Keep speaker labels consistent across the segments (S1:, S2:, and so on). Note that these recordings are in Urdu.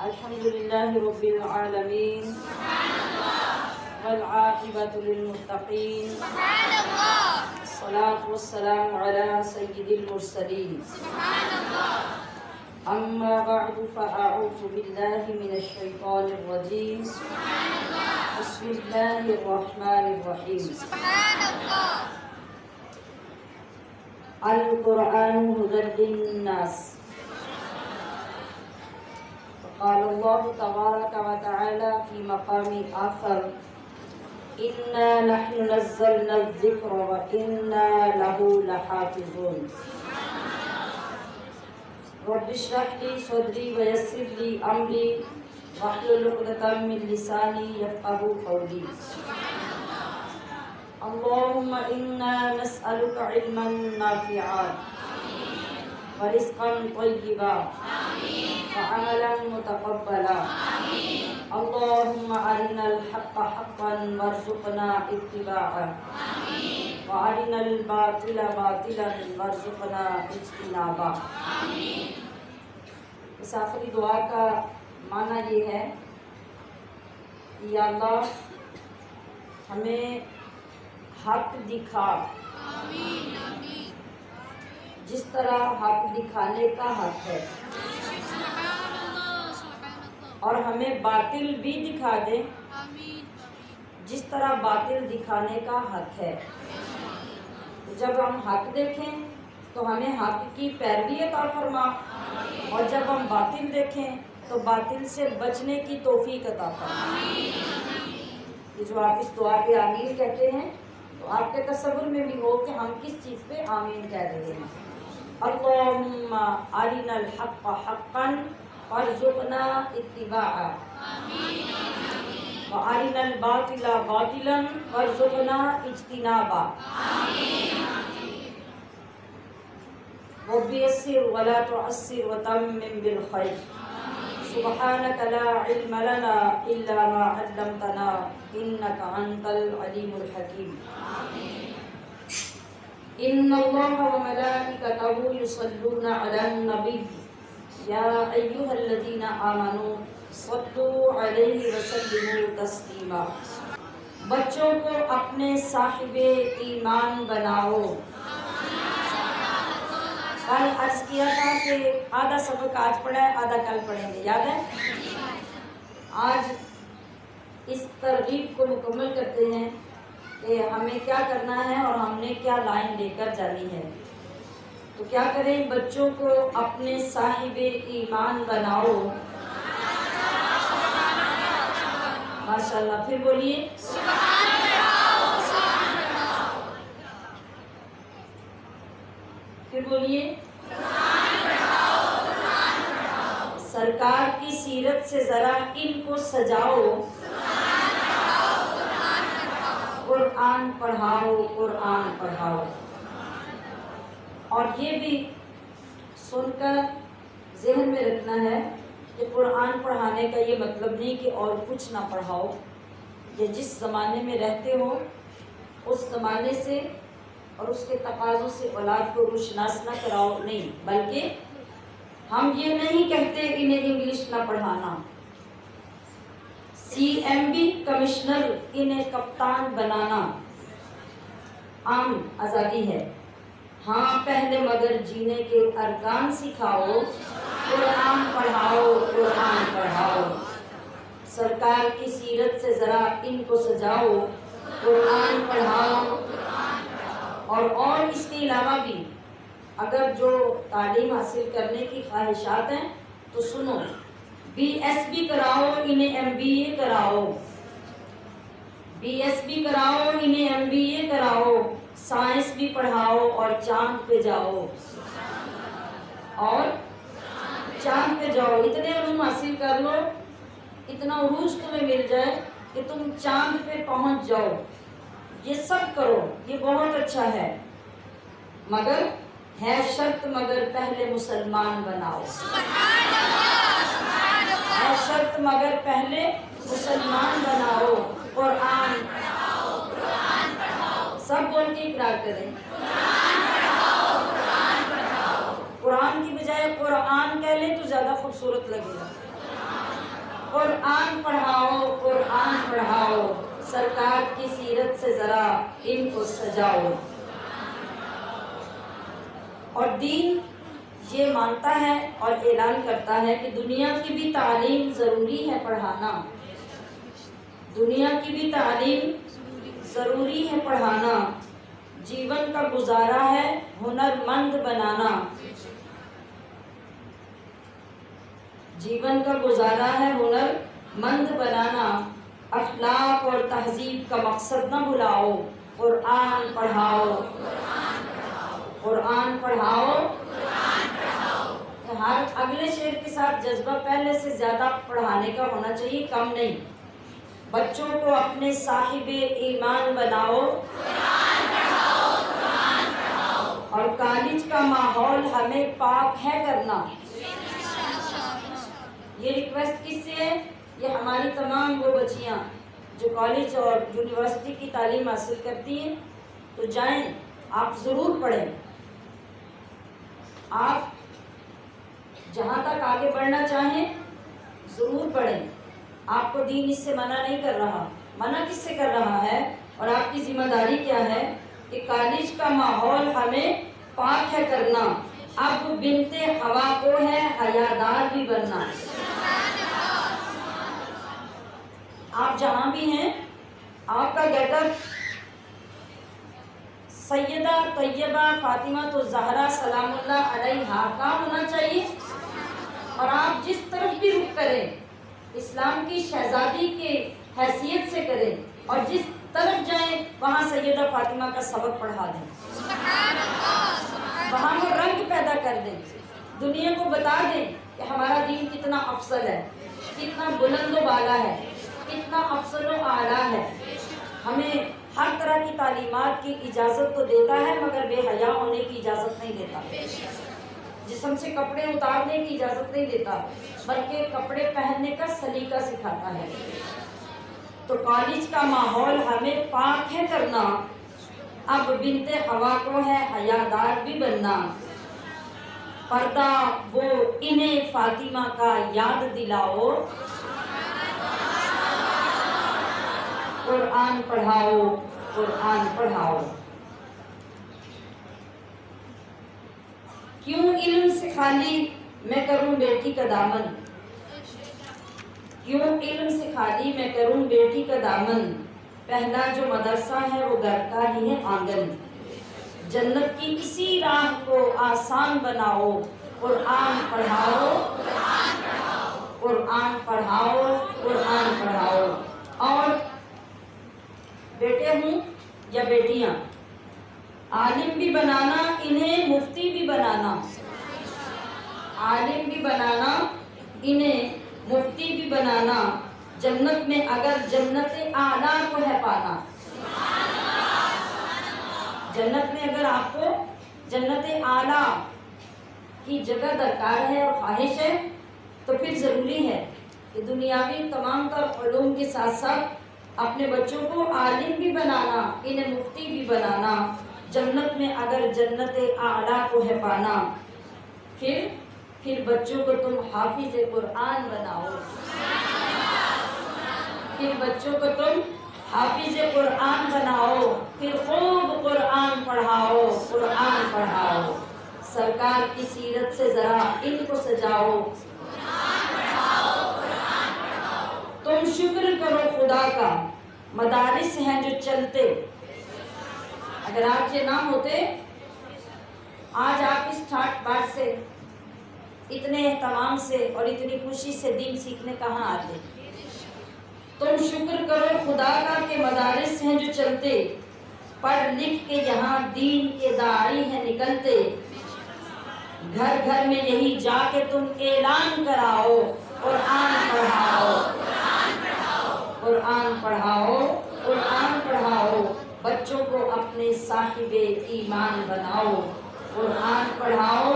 S1: الحمد لله رب العالمين والعاقبة للمتقين الصلاة والسلام على سيد المرسلين أما بعد فأعوذ بالله من الشيطان الرجيم بسم الله الرحمن الرحيم القرآن هدى للناس. قال الله تبارك وتعالى في مقام آخر إنا نحن نزلنا الذكر وإنا له لحافظون. رب اشرح لي صدري ويسر لي أمري واحلل عقدة من لساني يفقهوا قولي. اللهم إنا نسألك علما نافعا ورزقا طيبا وعملا متقبلا. اللهم أرنا الحق حقا وارزقنا اتباعه وأرنا الباطل باطلا وارزقنا اجتنابه. اس آخری دعا کا معنی یہ ہے کہ یا اللہ ہمیں حق دکھا، جس طرح حق دکھانے کا حق ہے، اور ہمیں باطل بھی دکھا دے جس طرح باطل دکھانے کا حق ہے. جب ہم حق دیکھیں تو ہمیں حق کی پیروی عطا فرما، اور جب ہم باطل دیکھیں تو باطل سے بچنے کی توفیق عطا فرما. یہ جو آپ اس دعا پہ آمین کہتے ہیں تو آپ کے تصور میں بھی ہو کہ ہم کس چیز پہ آمین کہہ رہے ہیں. اللہم ارنا الحق حقا وارزقنا اتباعہ وارنا الباطل باطلا وارزقنا اجتنابہ. رب یسر ولا تعسر وتمم بالخیر. سبحانک لا علم لنا الا ما علمتنا انک انت العلیم الحکیم. ان اللہ وملائکتہ یصلون علی النبی یا ایھا الذین آمنوا صلوا علیہ وسلموا تسلیما. بچوں کو اپنے صاحب ایمان بناؤ. کل عرض کیا تھا کہ آدھا سبق آج پڑھا ہے، آدھا کل پڑھیں گے، یاد ہے؟ آج اس ترغیب کو مکمل کرتے ہیں کہ ہمیں کیا کرنا ہے اور ہم نے کیا لائن لے کر جانی ہے. تو کیا کریں؟ بچوں کو اپنے صاحب ایمان بناؤ. ماشاءاللہ، پھر بولیے پھر بولیے سرکار کی سیرت سے ذرا ان کو سجاؤ. قرآن پڑھاؤ، قرآن پڑھاؤ. اور یہ بھی سن کر ذہن میں رکھنا ہے کہ قرآن پڑھانے کا یہ مطلب نہیں کہ اور کچھ نہ پڑھاؤ، یا جس زمانے میں رہتے ہو اس زمانے سے اور اس کے تقاضوں سے اولاد کو روشناس نہ کراؤ، نہیں، بلکہ ہم یہ نہیں کہتے انہیں انگلش نہ پڑھانا. CMB کمشنر انہیں کپتان بنانا عام آزادی ہے. ہاں پہلے مگر جینے کے ارکان سکھاؤ. قرآن پڑھاؤ، قرآن پڑھاؤ. سرکار کی سیرت سے ذرا ان کو سجاؤ. قرآن پڑھاؤ. اور اس کے علاوہ بھی اگر جو تعلیم حاصل کرنے کی خواہشات ہیں تو سنو، BSB کراؤ، انہیں MBA کراؤ. BSB کراؤ، انہیں MBA کراؤ. سائنس بھی پڑھاؤ اور چاند پہ جاؤ. اور چاند پہ جاؤ، اتنے علوم حاصل کر لو، اتنا عروج تمہیں مل جائے کہ تم چاند پہ پہنچ جاؤ. یہ سب کرو، یہ بہت اچھا ہے، مگر ہے شرط مگر پہلے مسلمان بناؤ. ہے شرط مگر پہلے مسلمان بناؤ. قرآن سب بول کے اقرار کریں. قرآن کی بجائے قرآن کہہ لیں تو زیادہ خوبصورت لگے گا. قرآن پڑھاؤ، قرآن پڑھاؤ، سرکار کی سیرت سے ذرا ان کو سجاؤ۔ اور دین یہ مانتا ہے اور اعلان کرتا ہے کہ دنیا کی بھی تعلیم ضروری ہے پڑھانا، دنیا کی بھی تعلیم ضروری ہے پڑھانا، جیون کا گزارا ہے ہنر مند بنانا، جیون کا گزارا ہے ہنر مند بنانا، اخلاق اور تہذیب کا مقصد نہ بھلاؤ، قرآن پڑھاؤ، قرآن پڑھاؤ۔ ہر اگلے شعر کے ساتھ جذبہ پہلے سے زیادہ پڑھانے کا ہونا چاہیے، کم نہیں۔ بچوں کو اپنے صاحب ایمان بناؤ، اور کالج کا ماحول ہمیں پاک ہے کرنا۔ یہ ریکویسٹ کس سے ہے؟ یہ ہماری تمام وہ بچیاں جو کالج اور یونیورسٹی کی تعلیم حاصل کرتی ہیں، تو جائیں، آپ ضرور پڑھیں، آپ جہاں تک آگے بڑھنا چاہیں ضرور پڑھیں۔ آپ کو دین اس سے منع نہیں کر رہا، منع کس سے کر رہا ہے؟ اور آپ کی ذمہ داری کیا ہے کہ کالج کا ماحول ہمیں پاک ہے کرنا، اب بنت ہوا کو ہے حیادار بھی بننا۔ آپ جہاں بھی ہیں، آپ کا گیٹ اپ سیدہ طیبہ فاطمہ الزہرا سلام اللہ علیہا کا ہونا چاہیے، اور آپ جس طرف بھی رخ کریں اسلام کی شہزادی کے حیثیت سے کریں، اور جس طرف جائیں وہاں سیدہ فاطمہ کا سبق پڑھا دیں، وہاں وہ رنگ پیدا کر دیں، دنیا کو بتا دیں کہ ہمارا دین کتنا افضل ہے، کتنا بلند و بالا ہے، کتنا افضل و اعلیٰ ہے۔ ہمیں ہر طرح کی تعلیمات کی اجازت تو دیتا ہے، مگر بے حیا ہونے کی اجازت نہیں دیتا، جسم سے کپڑے اتارنے کی اجازت نہیں دیتا، بلکہ کپڑے پہننے کا سلیقہ سکھاتا ہے۔ تو کالج کا ماحول ہمیں پاک ہے کرنا، اب بنت ہوا کو ہے حیادار بھی بننا، پردہ وہ انہیں فاطمہ کا یاد دلاؤ، قرآن پڑھاؤ، قرآن پڑھاؤ۔ کیوں علم سے خالی میں کروں بیٹی کا دامن، کیوں علم سے خالی میں کروں بیٹی کا دامن، پہلا جو مدرسہ ہے وہ گھر کا ہی ہے آنگن، جنت کی اسی راہ کو آسان بناؤ، قرآن پڑھاؤ، قرآن پڑھاؤ، قرآن پڑھاؤ۔ اور بیٹے ہوں یا بیٹیاں، عالم بھی بنانا، انہیں مفتی بھی بنانا، عالم بھی بنانا، انہیں مفتی بھی بنانا، جنت میں اگر جنت اعلیٰ کو ہے پانا، جنت میں اگر آپ کو جنت اعلیٰ کی جگہ درکار ہے اور خواہش ہے، تو پھر ضروری ہے کہ دنیاوی تمام تر علوم کے ساتھ ساتھ اپنے بچوں کو عالم بھی بنانا، انہیں مفتی بھی بنانا، جنت میں اگر جنت اعلیٰ کو ہے پانا، پھر بچوں کو تم حافظ قرآن بناؤ، پھر بچوں کو تم حافظ قرآن بناؤ، پھر خوب قرآن پڑھاؤ، قرآن پڑھاؤ، سرکار کی سیرت سے ذرا ان کو سجاؤ، تم شکر کرو خدا کا، مدارس ہیں جو چلتے، اگر آج یہ نہ ہوتے، آج آپ اس ٹھاٹ بات سے اتنے اہتمام سے اور اتنی خوشی سے دین سیکھنے کہاں آتے؟ تم شکر کرو خدا کا کہ مدارس ہیں جو چلتے، پڑھ لکھ کے یہاں دین کے داعی ہیں نکلتے، گھر گھر میں یہی جا کے تم اعلان کراؤ، قرآن پڑھاؤ، قرآن پڑھاؤ، قرآن پڑھاؤ، بچوں کو اپنے صاحب ایمان بناؤ، قرآن پڑھاؤ۔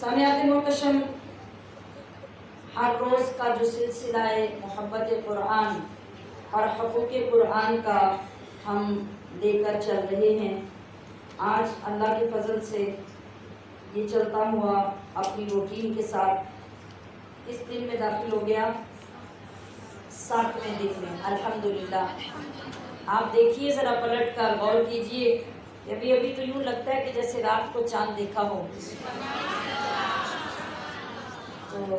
S1: سامعات محتشم، ہر روز کا جو سلسلہ محبت قرآن اور حقوق قرآن کا ہم لے کر چل رہے ہیں، آج اللہ کے فضل سے یہ چلتا ہوا اپنی روٹین کے ساتھ اس دن میں داخل ہو گیا 7ویں دن میں الحمدللہ۔ آپ دیکھیے ذرا پلٹ کر غور کیجئے، ابھی ابھی تو یوں لگتا ہے کہ جیسے رات کو چاند دیکھا ہو۔ تو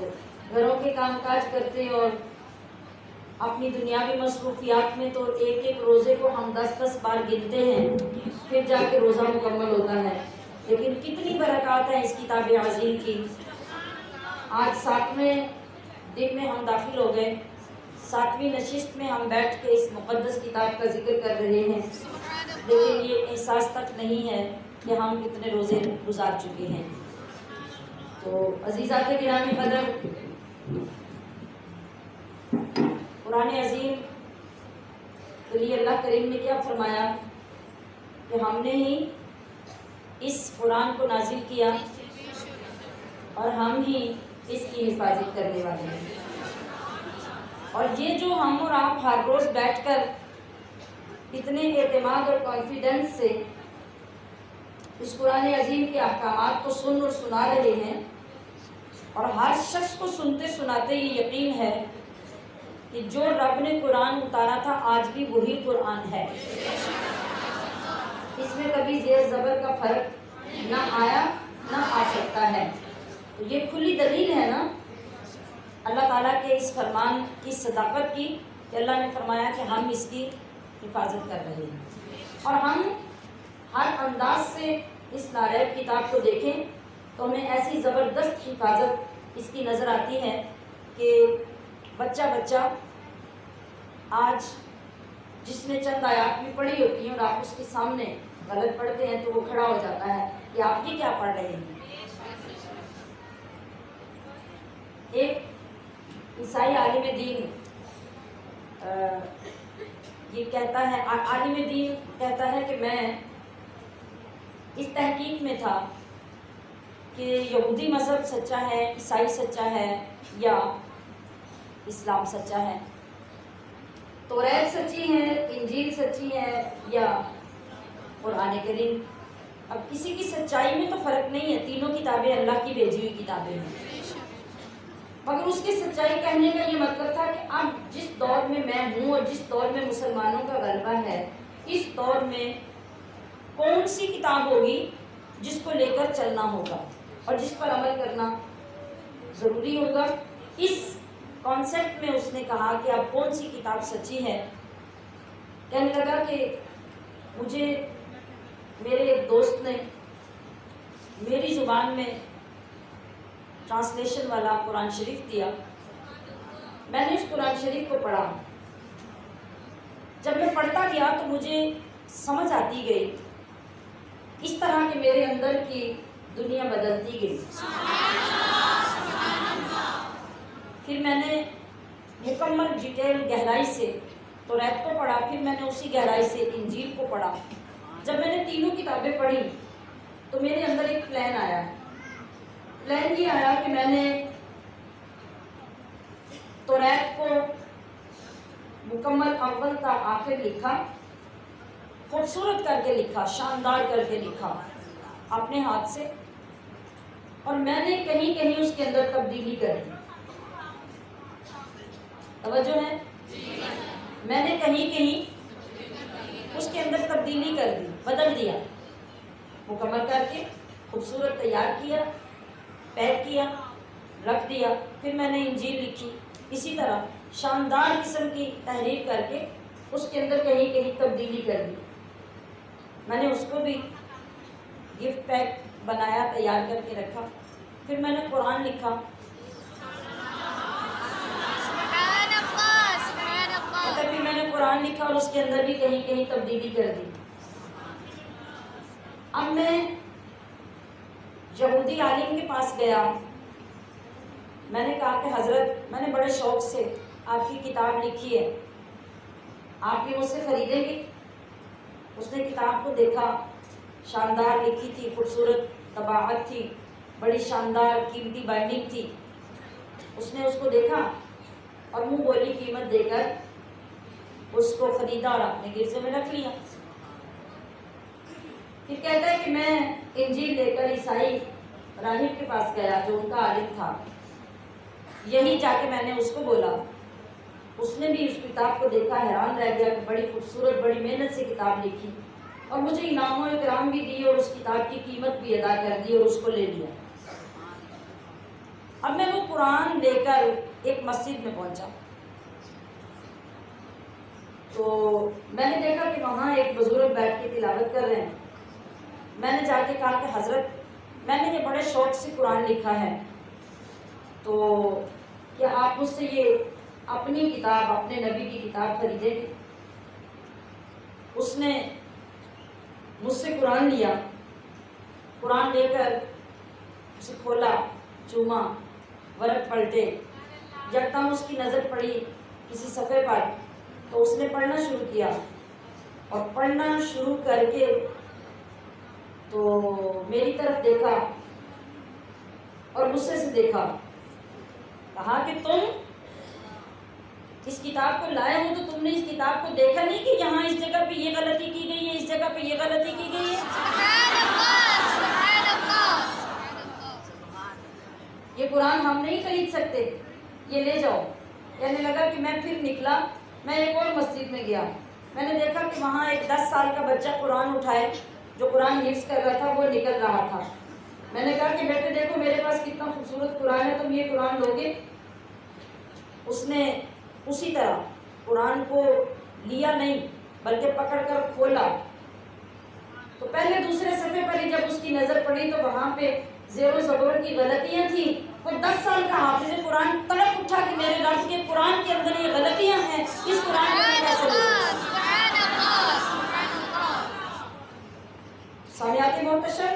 S1: گھروں کے کام کاج کرتے اور اپنی دنیاوی مصروفیات میں تو ایک ایک روزے کو ہم 10 بار گنتے ہیں، پھر جا کے روزہ مکمل ہوتا ہے، لیکن کتنی برکات ہے اس کتاب عظیم کی۔ آج 7ویں دن میں ہم داخل ہو گئے، 7ویں نشست میں ہم بیٹھ کے اس مقدس کتاب کا ذکر کر رہے ہیں، لیکن یہ احساس تک نہیں ہے کہ ہم کتنے روزے گزار چکے ہیں۔ تو عزیزات گرامی قدر، قرآن عظیم کے لیے اللہ کریم نے کیا فرمایا کہ ہم نے ہی اس قرآن کو نازل کیا اور ہم ہی اس کی حفاظت کرنے والے ہیں۔ اور یہ جو ہم اور آپ ہر روز بیٹھ کر اتنے اعتماد اور کانفیڈنس سے اس قرآن عظیم کے احکامات کو سن اور سنا رہے ہیں، اور ہر شخص کو سنتے سناتے یہ یقین ہے کہ جو رب نے قرآن اتارا تھا آج بھی وہی قرآن ہے، اس میں کبھی زیر زبر کا فرق نہ آیا نہ آ سکتا ہے۔ تو یہ کھلی دلیل ہے نا اللہ تعالیٰ کے اس فرمان کی صداقت کی کہ اللہ نے فرمایا کہ ہم اس کی حفاظت کر رہے ہیں، اور ہم ہر انداز سے اس ناریب کتاب کو دیکھیں تو ہمیں ایسی زبردست حفاظت اس کی نظر آتی ہے کہ بچہ آج جس نے چند آیات بھی پڑھی ہوتی ہیں اور آپ اس کے سامنے غلط پڑھتے ہیں تو وہ کھڑا ہو جاتا ہے کہ آپ یہ کیا پڑھ رہے ہیں۔ ایک عیسائی عالم دین یہ کہتا ہے، عالم دین کہتا ہے کہ میں اس تحقیق میں تھا کہ یہودی مذہب سچا ہے، عیسائی سچا ہے یا اسلام سچا ہے، توریت سچی ہے، انجیل سچی ہے یا قرآن کریم۔ اب کسی کی سچائی میں تو فرق نہیں ہے، تینوں کتابیں اللہ کی بھیجی ہوئی کتابیں ہیں، مگر اس کی سچائی کہنے کا یہ مطلب تھا کہ اب جس دور میں میں ہوں اور جس دور میں مسلمانوں کا غلبہ ہے، اس دور میں کون سی کتاب ہوگی جس کو لے کر چلنا ہوگا اور جس پر عمل کرنا ضروری ہوگا۔ اس کانسیپٹ میں اس نے کہا کہ اب کون سی کتاب سچی ہے۔ کہنے لگا کہ مجھے میرے ایک دوست نے میری زبان میں ٹرانسلیشن والا قرآن شریف دیا، میں نے اس قرآن شریف کو پڑھا، جب میں پڑھتا گیا تو مجھے سمجھ آتی گئی، اس طرح کہ میرے اندر کی دنیا بدلتی گئی۔ پھر میں نے مکمل ڈیٹیل گہرائی سے توریت کو پڑھا، پھر میں نے اسی گہرائی سے انجیل کو پڑھا۔ جب میں نے تینوں کتابیں پڑھی تو میرے اندر ایک پلان آیا۔ پلان یہ آیا کہ میں نے توریت کو مکمل اول تا آخر لکھا، خوبصورت کر کے لکھا، شاندار کر کے لکھا اپنے ہاتھ سے، اور میں نے کہیں کہیں اس کے اندر تبدیلی کر دی۔ توجہ ہے؟ میں نے کہیں کہیں اس کے اندر تبدیلی کر دی، بدل دیا، مکمل کر کے خوبصورت تیار کیا، پیک کیا، رکھ دیا۔ پھر میں نے انجیل لکھی، اسی طرح شاندار قسم کی تحریر کر کے اس کے اندر کہیں کہیں تبدیلی کر دی۔ میں نے اس کو بھی گفٹ پیک بنایا، تیار کر کے رکھا۔ پھر میں نے قرآن لکھا، پھر میں نے قرآن لکھا اور اس کے اندر بھی کہیں کہیں تبدیلی کر دی۔ اب میں یہودی عالم کے پاس گیا، میں نے کہا کہ حضرت میں نے بڑے شوق سے آپ کی کتاب لکھی ہے، آپ بھی مجھ سے خریدیں گے؟ اس نے کتاب کو دیکھا، شاندار لکھی تھی، خوبصورت طباعت تھی، بڑی شاندار قیمتی بائنڈنگ تھی۔ اس نے اس کو دیکھا اور منہ بولی قیمت دے کر اس کو خریدا اور اپنے گرجے میں رکھ لیا۔ پھر کہتا ہے کہ میں انجیل لے کر عیسائی راہب کے پاس گیا جو ان کا عالم تھا. یہی جا کے میں نے اس کو بولا. اس نے بھی اس کتاب کو دیکھا, حیران رہ گیا کہ بڑی خوبصورت, بڑی محنت سے کتاب لکھی, اور مجھے انعام و اکرام بھی دی اور اس کتاب کی قیمت بھی ادا کر دی اور اس کو لے لیا. اب میں وہ قرآن لے کر ایک مسجد میں پہنچا تو میں نے دیکھا کہ وہاں ایک بزرگ بیٹھ کے تلاوت کر رہے ہیں. میں نے جا کے کہا کہ حضرت, میں نے یہ بڑے شوق سے قرآن لکھا ہے, تو کیا آپ مجھ سے یہ اپنی کتاب, اپنے نبی کی کتاب خریدیں گے؟ اس نے مجھ سے قرآن لیا, قرآن لے کر اسے کھولا, چوما, ورق پلٹے. یکدم اس کی نظر پڑی کسی صفحے پر تو اس نے پڑھنا شروع کیا, اور پڑھنا شروع کر کے تو میری طرف دیکھا اور غصے سے دیکھا. کہا کہ تم اس کتاب کو لائے ہو تو تم نے اس کتاب کو دیکھا نہیں کہ یہاں اس جگہ پہ یہ غلطی کی گئی ہے, اس جگہ پہ یہ غلطی کی گئی ہے. یہ قرآن ہم نہیں خرید سکتے, یہ لے جاؤ. کہنے لگا کہ میں پھر نکلا, میں ایک اور مسجد میں گیا. میں نے دیکھا کہ وہاں ایک 10 سال کا بچہ قرآن اٹھائے, جو قرآن حفظ کر رہا تھا, وہ نکل رہا تھا. میں نے کہا کہ بیٹے دیکھو میرے پاس کتنا خوبصورت قرآن ہے, تم یہ قرآن لو گے؟ اس نے اسی طرح قرآن کو لیا نہیں بلکہ پکڑ کر کھولا. تو پہلے دوسرے صفحے پر ہی جب اس کی نظر پڑی تو وہاں پہ زیر و زبر کی غلطیاں تھیں. وہ 10 سال کا حافظ قرآن تڑپ اٹھا کہ میرے رب کے قرآن کے اندر یہ غلطیاں ہیں, اس قرآن کو میں کیسے لوں؟ سامعات محتشم,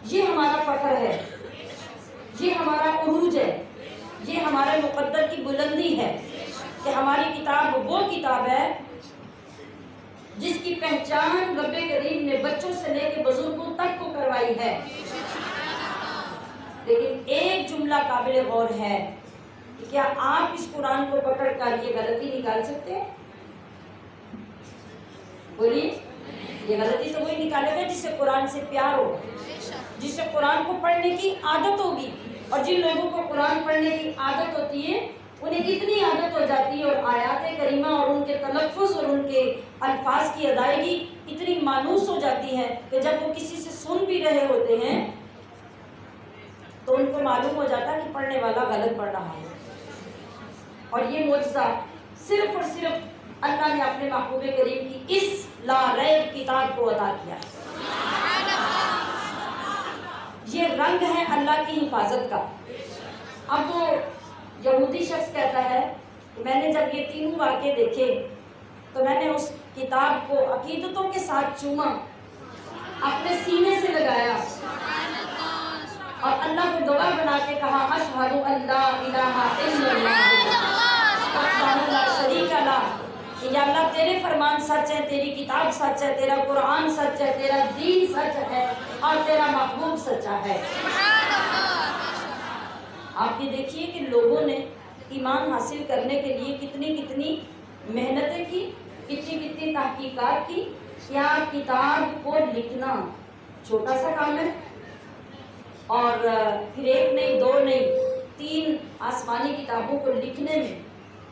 S1: یہ ہمارا فخر ہے, یہ ہمارا عروج ہے, یہ ہمارے مقدر کی بلندی ہے کہ ہماری کتاب وہ کتاب ہے جس کی پہچان رب کریم نے بچوں سے لے کے بزرگوں تک کو کروائی ہے. لیکن ایک جملہ قابل غور ہے کہ کیا آپ اس قرآن کو پکڑ کر یہ غلطی نکال سکتے ہیں؟ بولیے. یہ غلطی تو وہی نکالے گا جس سے قرآن سے پیار ہو, جس سے قرآن کو پڑھنے کی عادت ہوگی. اور جن لوگوں کو قرآن پڑھنے کی عادت ہوتی ہے انہیں اتنی عادت ہو جاتی ہے, اور آیات کریمہ اور ان کے تلفظ اور ان کے الفاظ کی ادائیگی اتنی مانوس ہو جاتی ہے کہ جب وہ کسی سے سن بھی رہے ہوتے ہیں تو ان کو معلوم ہو جاتا ہے کہ پڑھنے والا غلط پڑھ رہا ہے. اور یہ معجزہ صرف اور صرف اللہ نے اپنے محبوب کریم کی اس لا ریب کتاب کو عطا کیا. یہ رنگ ہے اللہ کی حفاظت کا. اب وہ یہودی شخص کہتا ہے کہ میں نے جب یہ تینوں واقعے دیکھے تو میں نے اس کتاب کو عقیدتوں کے ساتھ چوما, اپنے سینے سے لگایا اور اللہ کو دعا بنا کے کہا اشہد ان لا الہ الا اللہ وحدہ لا شریک لہ, کہ یا اللہ تیرے فرمان سچ ہے, تیری کتاب سچ ہے, تیرا قرآن سچ ہے, تیرا دین سچ ہے, اور تیرا محبوب سچا ہے. آپ یہ دیکھیے کہ لوگوں نے ایمان حاصل کرنے کے لیے کتنی کتنی محنتیں کی, کتنی کتنی تحقیقات کی. کیا کتاب کو لکھنا چھوٹا سا کام ہے؟ اور پھر ایک نہیں, دو نہیں, 3 آسمانی کتابوں کو لکھنے میں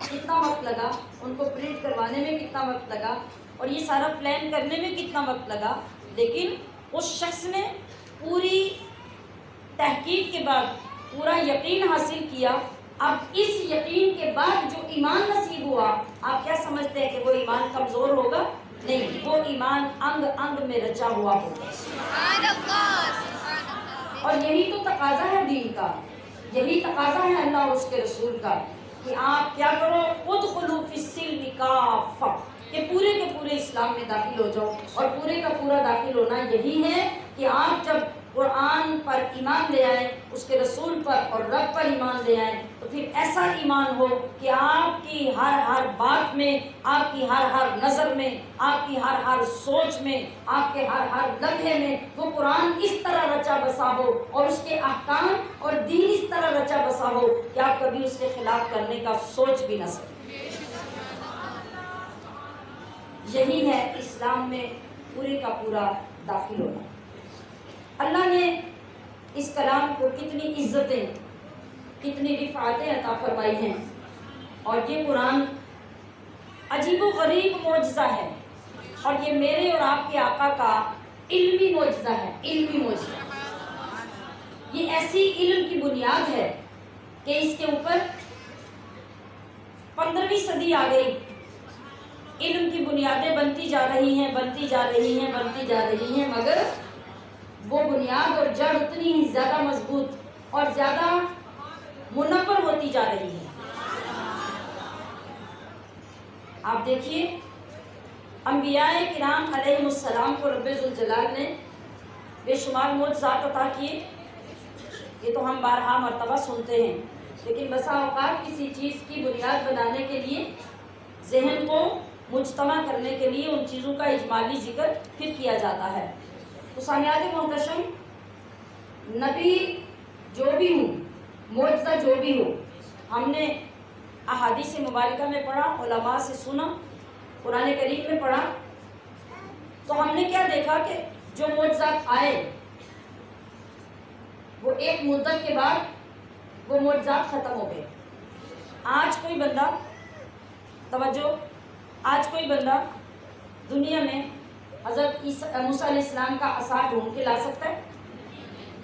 S1: کتنا وقت لگا, ان کو پرنٹ کروانے میں کتنا وقت لگا, اور یہ سارا پلان کرنے میں کتنا وقت لگا. لیکن اس شخص نے پوری تحقیق کے بعد پورا یقین حاصل کیا. اب اس یقین کے بعد جو ایمان نصیب ہوا, آپ کیا سمجھتے ہیں کہ وہ ایمان کمزور ہوگا؟ نہیں, وہ ایمان انگ انگ میں رچا ہوا ہوگا. اور یہی تو تقاضا ہے دین کا, یہی تقاضا ہے اللہ اور اس کے رسول کا کہ آپ کیا کرو, ادخلوا فی السلم کافہ, کہ پورے کے پورے اسلام میں داخل ہو جاؤ. اور پورے کا پورا داخل ہونا یہی ہے کہ آپ جب قرآن پر ایمان لے آئیں, اس کے رسول پر اور رب پر ایمان لے آئیں, تو پھر ایسا ایمان ہو کہ آپ کی ہر ہر بات میں, آپ کی ہر ہر نظر میں, آپ کی ہر ہر سوچ میں, آپ کے ہر ہر لمحے میں وہ قرآن اس طرح رچا بسا ہو اور اس کے احکام اور دین اس طرح رچا بسا ہو کہ آپ کبھی اس کے خلاف کرنے کا سوچ بھی نہ سکیں. یہی ہے اسلام میں پورے کا پورا داخل ہونا. اللہ نے اس کلام کو کتنی عزتیں، کتنی رفعتیں عطا فرمائی ہیں. اور یہ قرآن عجیب و غریب معجزہ ہے، اور یہ میرے اور آپ کے آقا کا علمی معجزہ ہے. علمی معجزہ، یہ ایسی علم کی بنیاد ہے کہ اس کے اوپر 15ویں صدی آ گئی، علم کی بنیادیں بنتی جا رہی ہیں، بنتی جا رہی ہیں، بنتی جا رہی ہیں، مگر وہ بنیاد اور جڑ اتنی ہی زیادہ مضبوط اور زیادہ منور ہوتی جا رہی ہے. آپ دیکھیے، انبیاء کرام علیہ السلام کو رب ذوالجلال نے بے شمار معجزات عطا کیے. یہ تو ہم بارہا مرتبہ سنتے ہیں، لیکن بسا اوقات کسی چیز کی بنیاد بنانے کے لیے، ذہن کو مجتمع کرنے کے لیے ان چیزوں کا اجمالی ذکر پھر کیا جاتا ہے. تو سامعین محتشم، نبی جو بھی ہوں، معجزہ جو بھی ہو، ہم نے احادیث مبارکہ میں پڑھا، علماء سے سنا، قرآن کریم میں پڑھا، تو ہم نے کیا دیکھا کہ جو معجزات آئے وہ ایک مدت کے بعد وہ معجزات ختم ہو گئے. آج کوئی بندہ، توجہ، آج کوئی بندہ دنیا میں حضرت موسیٰ علیہ السلام کا عصا ڈھونڈ کے لا سکتا ہے؟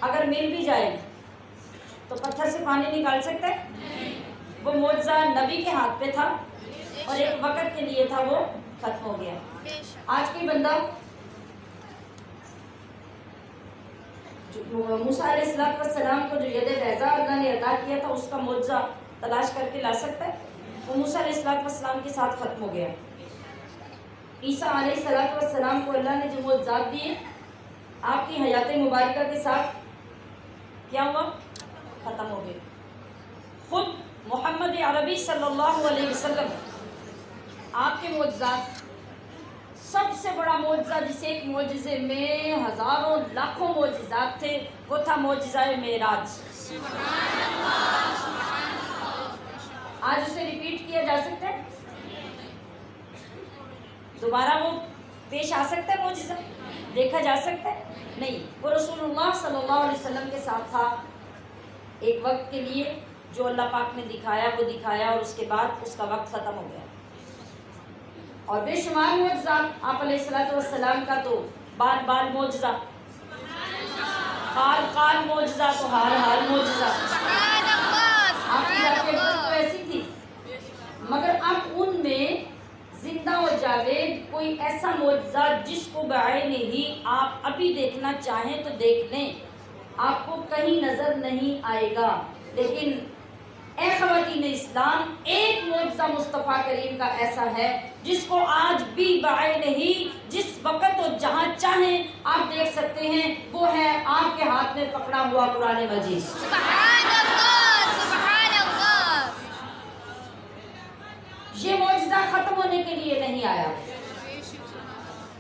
S1: اگر مل بھی جائے تو پتھر سے پانی نکال سکتا ہے؟ وہ معجزہ نبی کے ہاتھ پہ تھا اور ایک وقت کے لیے تھا، وہ ختم ہو گیا. آج کوئی بندہ موسیٰ علیہ السلام کو جو ید بیضا اللہ نے عطا کیا تھا، اس کا معجزہ تلاش کر کے لا سکتا ہے؟ وہ موسیٰ علیہ السلام کے ساتھ ختم ہو گیا. عیسیٰ علیہ السلام کو اللہ نے جو معجزات دیے، آپ کی حیات مبارکہ کے ساتھ کیا ہوا؟ ختم ہو گئے. خود محمد عربی صلی اللہ علیہ وسلم، آپ کے معجزات، سب سے بڑا معجزہ جسے ایک معجزے میں ہزاروں لاکھوں معجزات تھے، وہ تھا معجزہ معراج. آج اسے ریپیٹ کیا جا سکتا ہے؟ دوبارہ وہ پیش آ سکتا ہے؟ معجزہ دیکھا جا سکتا ہے؟ نہیں. وہ رسول اللہ صلی اللہ علیہ وسلم کے ساتھ تھا ایک وقت کے لیے، جو اللہ پاک نے دکھایا وہ دکھایا، اور اس کے بعد اس کا وقت ختم ہو گیا. اور بے شمار معجزات آپ علیہ السلام کا، تو بال بال معجزہ، قال قال معجزہ، تو حال حال معجزہ. آپ کی ذات تو ایسی تھی، مگر اب ان میں زندہ و جاوید کوئی ایسا معجزہ جس کو بعین ہی آپ ابھی دیکھنا چاہیں تو دیکھ لیں، آپ کو کہیں نظر نہیں آئے گا. لیکن اے خواتین اسلام، ایک معجزہ مصطفیٰ کریم کا ایسا ہے جس کو آج بھی بعین ہی جس وقت اور جہاں چاہیں آپ دیکھ سکتے ہیں، وہ ہے آپ کے ہاتھ میں پکڑا ہوا قرآن مجید.
S2: سبحان اللہ، سبحان اللہ.
S1: یہ معجزہ ختم ہونے کے لیے نہیں آیا.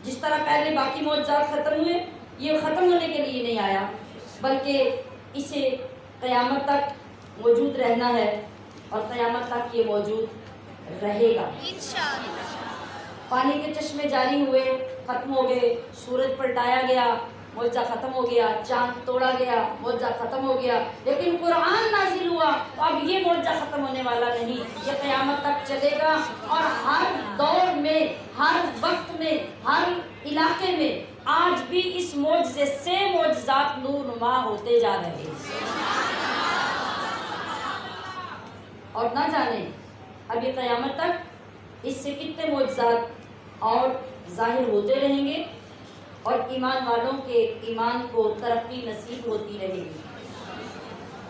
S1: جس طرح پہلے باقی معجزات ختم ہوئے، یہ ختم ہونے کے لیے نہیں آیا، بلکہ اسے قیامت تک موجود رہنا ہے، اور قیامت تک یہ موجود رہے گا.
S2: انشاءاللہ.
S1: پانی کے چشمے جاری ہوئے، ختم ہو گئے، سورج پلٹایا گیا، معجزہ ختم ہو گیا، چاند توڑا گیا، معجزہ ختم ہو گیا. لیکن قرآن نازل ہوا تو اب یہ معجزہ ختم ہونے والا نہیں، یہ قیامت تک چلے گا. اور ہر دور میں، ہر وقت میں، ہر علاقے میں آج بھی اس معجزے سے معجزات نورنما ہوتے جا رہے ہیں. اور نہ جانے اب یہ قیامت تک اس سے کتنے معجزات اور ظاہر ہوتے رہیں گے، اور ایمان والوں کے ایمان کو ترقی نصیب ہوتی رہے گی.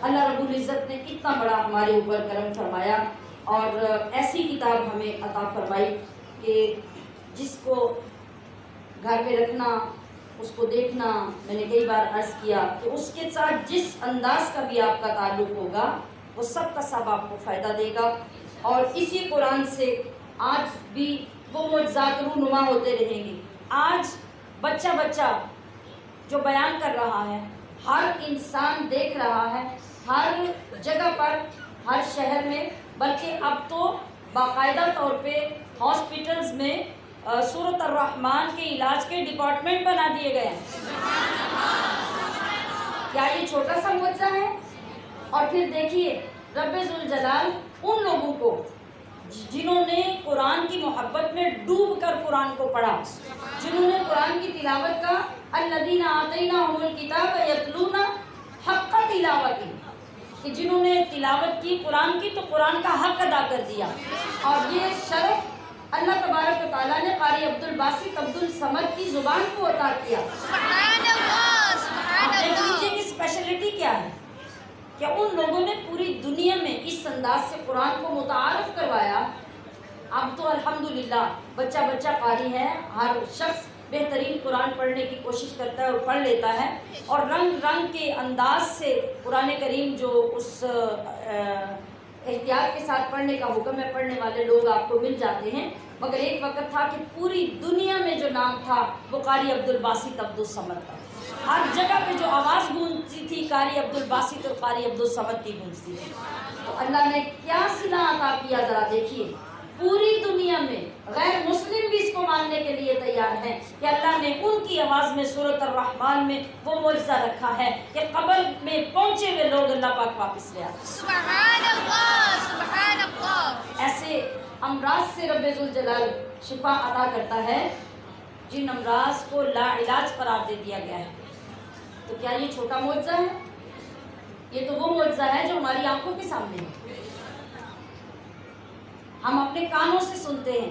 S1: اللہ رب العزت نے کتنا بڑا ہمارے اوپر کرم فرمایا، اور ایسی کتاب ہمیں عطا فرمائی کہ جس کو گھر میں رکھنا، اس کو دیکھنا، میں نے کئی بار عرض کیا کہ اس کے ساتھ جس انداز کا بھی آپ کا تعلق ہوگا، وہ سب کا سب آپ کو فائدہ دے گا. اور اسی قرآن سے آج بھی وہ معجزات رونما ہوتے رہیں گے. آج بچہ بچہ جو بیان کر رہا ہے، ہر انسان دیکھ رہا ہے، ہر جگہ پر، ہر شہر میں، بلکہ اب تو باقاعدہ طور پہ ہاسپٹلز میں سورۃ الرحمن کے علاج کے ڈپارٹمنٹ بنا دیے گئے ہیں. کیا یہ چھوٹا سا معجزہ ہے؟ اور پھر دیکھیے رب ذوالجلال ان لوگوں کو جنہوں نے قرآن کی محبت میں ڈوب کر قرآن کو پڑھا، جنہوں نے قرآن کی تلاوت کا الذین آتیناہم الکتاب یتلون حق تلاوتی، کہ جنہوں نے تلاوت کی قرآن کی تو قرآن کا حق ادا کر دیا. اور یہ شرف اللہ تبارک و تعالیٰ نے قاری عبدالباسط عبدالصمد کی زبان کو عطا کیا.
S2: سبحان اللہ، سبحان
S1: آپ دیکھ لیجیے
S2: اللہ.
S1: کہ اسپیشلٹی کیا ہے کہ ان لوگوں نے پوری دنیا میں اس انداز سے قرآن کو متعارف کروایا. اب تو الحمدللہ بچہ بچہ قاری ہے، ہر شخص بہترین قرآن پڑھنے کی کوشش کرتا ہے اور پڑھ لیتا ہے، اور رنگ رنگ کے انداز سے قرآن کریم جو اس احتیاط کے ساتھ پڑھنے کا حکم ہے، پڑھنے والے لوگ آپ کو مل جاتے ہیں. مگر ایک وقت تھا کہ پوری دنیا میں جو نام تھا وہ قاری عبدالباسط عبدالصمد کا. ہر جگہ پہ جو آواز گونجتی تھی قاری عبدالباسط اور قاری عبدالصمد کی گونجتی تھی. تو اللہ نے کیا صلہ عطا کیا ذرا دیکھیے. پوری دنیا میں غیر مسلم بھی اس کو ماننے کے لیے تیار ہیں کہ اللہ نے ان کی آواز میں سورۃ الرحمن میں وہ معجزہ رکھا ہے کہ قبر میں پہنچے ہوئے لوگ اللہ پاک واپس لے آتے.
S2: سبحان اللہ، سبحان اللہ.
S1: ایسے امراض سے رب ذوالجلال شفا عطا کرتا ہے جن امراض کو لا علاج قرار دے دیا گیا ہے. تو کیا یہ چھوٹا معجزہ ہے؟ یہ تو وہ معجزہ ہے جو ہماری آنکھوں کے سامنے ہے، ہم اپنے کانوں سے سنتے ہیں.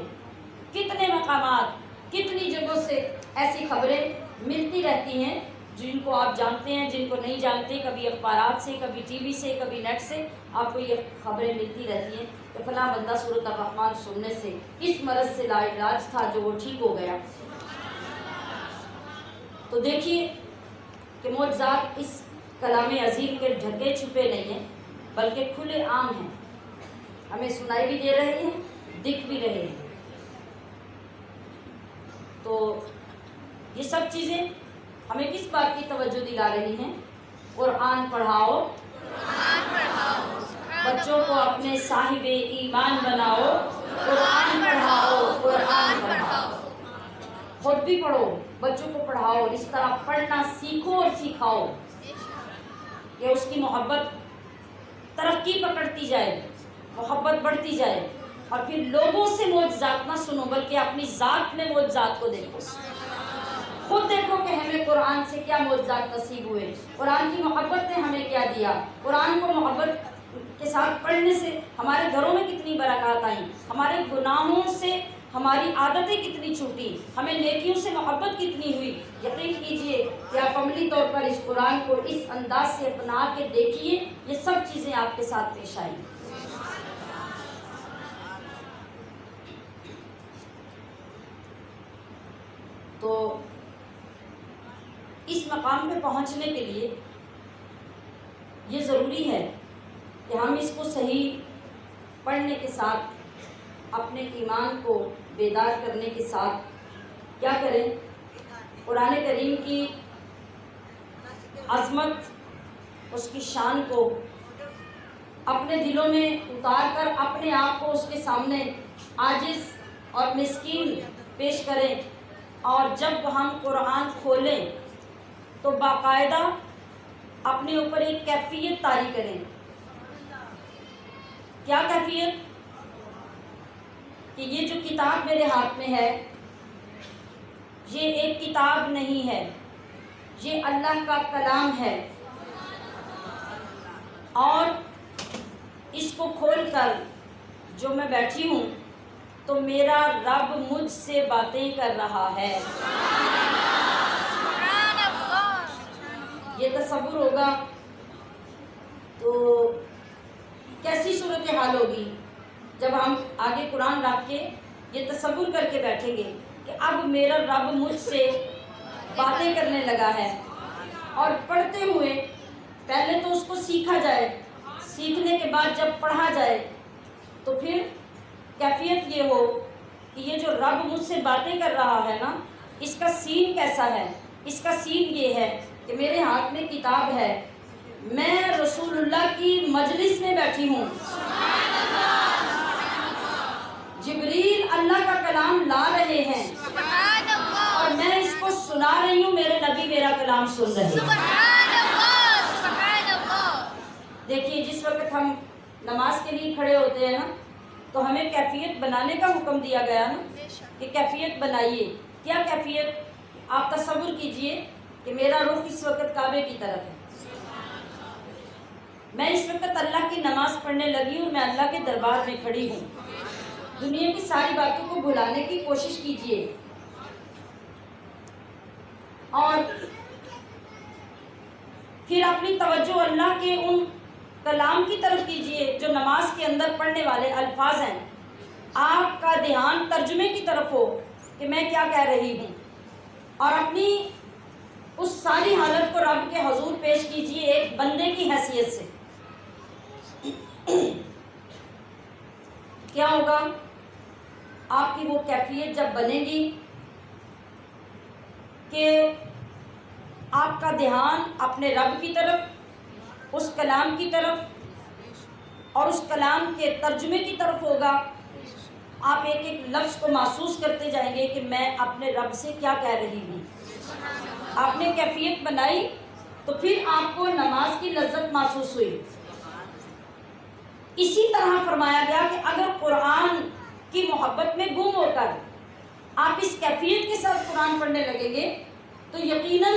S1: کتنے مقامات، کتنی جگہوں سے ایسی خبریں ملتی رہتی ہیں جن کو آپ جانتے ہیں، جن کو نہیں جانتے. کبھی اخبارات سے، کبھی ٹی وی سے، کبھی نیٹ سے آپ کو یہ خبریں ملتی رہتی ہیں کہ فلاں بندہ سورۃ الرحمن سننے سے اس مرض سے لا علاج تھا جو وہ ٹھیک ہو گیا. تو دیکھیے کہ معجزات اس کلام عظیم کے ڈھکے چھپے نہیں ہیں بلکہ کھلے عام ہیں، ہمیں سنائی بھی دے رہے ہیں، دکھ بھی رہے ہیں. تو یہ سب چیزیں ہمیں کس بات کی توجہ دلا رہی ہیں؟ قرآن پڑھاؤ،
S2: قرآن پڑھاؤ.
S1: بچوں کو اپنے صاحب ایمان بناؤ. قرآن پڑھاؤ، قرآن پڑھاؤ. خود بھی پڑھو، بچوں کو پڑھاؤ. اس طرح پڑھنا سیکھو اور سکھاؤ کہ اس کی محبت ترقی پکڑتی جائے، محبت بڑھتی جائے. اور پھر لوگوں سے معجزات نہ سنو بلکہ اپنی ذات میں معجزات کو دیکھو. خود دیکھو کہ ہمیں قرآن سے کیا معجزات نصیب ہوئے، قرآن کی محبت نے ہمیں کیا دیا. قرآن کو محبت کے ساتھ پڑھنے سے ہمارے گھروں میں کتنی برکات آئیں، ہمارے گناہوں سے ہماری عادتیں کتنی چھوٹی، ہمیں نیکیوں سے محبت کتنی ہوئی. یقین کیجئے کہ آپ عملی طور پر اس قرآن کو اس انداز سے اپنا کے دیکھیے، یہ سب چیزیں آپ کے ساتھ پیش آئیں. تو اس مقام پہ پہنچنے کے لیے یہ ضروری ہے کہ ہم اس کو صحیح پڑھنے کے ساتھ اپنے ایمان کو بیدار کرنے کے ساتھ کیا کریں؟ قرآن کریم کی عظمت، اس کی شان کو اپنے دلوں میں اتار کر اپنے آپ کو اس کے سامنے عاجز اور مسکین پیش کریں. اور جب ہم قرآن کھولیں تو باقاعدہ اپنے اوپر ایک کیفیت طاری کریں. کیا کیفیت؟ کہ یہ جو کتاب میرے ہاتھ میں ہے یہ ایک کتاب نہیں ہے، یہ اللہ کا کلام ہے. اور اس کو کھول کر جو میں بیٹھی ہوں تو میرا رب مجھ سے باتیں کر رہا ہے.
S2: سبحان اللہ.
S1: یہ تصور ہوگا تو کیسی صورتحال ہوگی جب ہم آگے قرآن رکھ کے یہ تصور کر کے بیٹھیں گے کہ اب میرا رب مجھ سے باتیں کرنے لگا ہے. اور پڑھتے ہوئے پہلے تو اس کو سیکھا جائے، سیکھنے کے بعد جب پڑھا جائے تو پھر کیفیت یہ ہو کہ یہ جو رب مجھ سے باتیں کر رہا ہے نا، اس کا سین کیسا ہے؟ اس کا سین یہ ہے کہ میرے ہاتھ میں کتاب ہے، میں رسول اللہ کی مجلس میں بیٹھی ہوں، جبریل اللہ کا کلام لا رہے ہیں
S2: سبحان اللہ.
S1: اور میں اس کو سنا رہی ہوں، میرے نبی میرا کلام سن رہے ہیں.
S2: سبحان اللہ،
S1: دیکھیے جس وقت ہم نماز کے لیے کھڑے ہوتے ہیں نا تو ہمیں کیفیت بنانے کا حکم دیا گیا نا کہ کیفیت بنائیے. کیا کیفیت؟ آپ تصور کیجئے کہ میرا رخ اس وقت کعبے کی طرف ہے. میں اس وقت اللہ کی نماز پڑھنے لگی ہوں, میں اللہ کے دربار میں کھڑی ہوں. دنیا کی ساری باتوں کو بھلانے کی کوشش کیجئے اور پھر اپنی توجہ اللہ کے ان کلام کی طرف کیجئے جو نماز کے اندر پڑھنے والے الفاظ ہیں. آپ کا دھیان ترجمے کی طرف ہو کہ میں کیا کہہ رہی ہوں, اور اپنی اس ساری حالت کو رب کے حضور پیش کیجئے ایک بندے کی حیثیت سے. کیا ہوگا؟ آپ کی وہ کیفیت جب بنے گی کہ آپ کا دھیان اپنے رب کی طرف, اس کلام کی طرف اور اس کلام کے ترجمے کی طرف ہوگا. آپ ایک ایک لفظ کو محسوس کرتے جائیں گے کہ میں اپنے رب سے کیا کہہ رہی ہوں. آپ نے کیفیت بنائی تو پھر آپ کو نماز کی لذت محسوس ہوئی. اسی طرح فرمایا گیا کہ اگر قرآن کی محبت میں گم ہو کر آپ اس کیفیت کے ساتھ قرآن پڑھنے لگیں گے تو یقیناً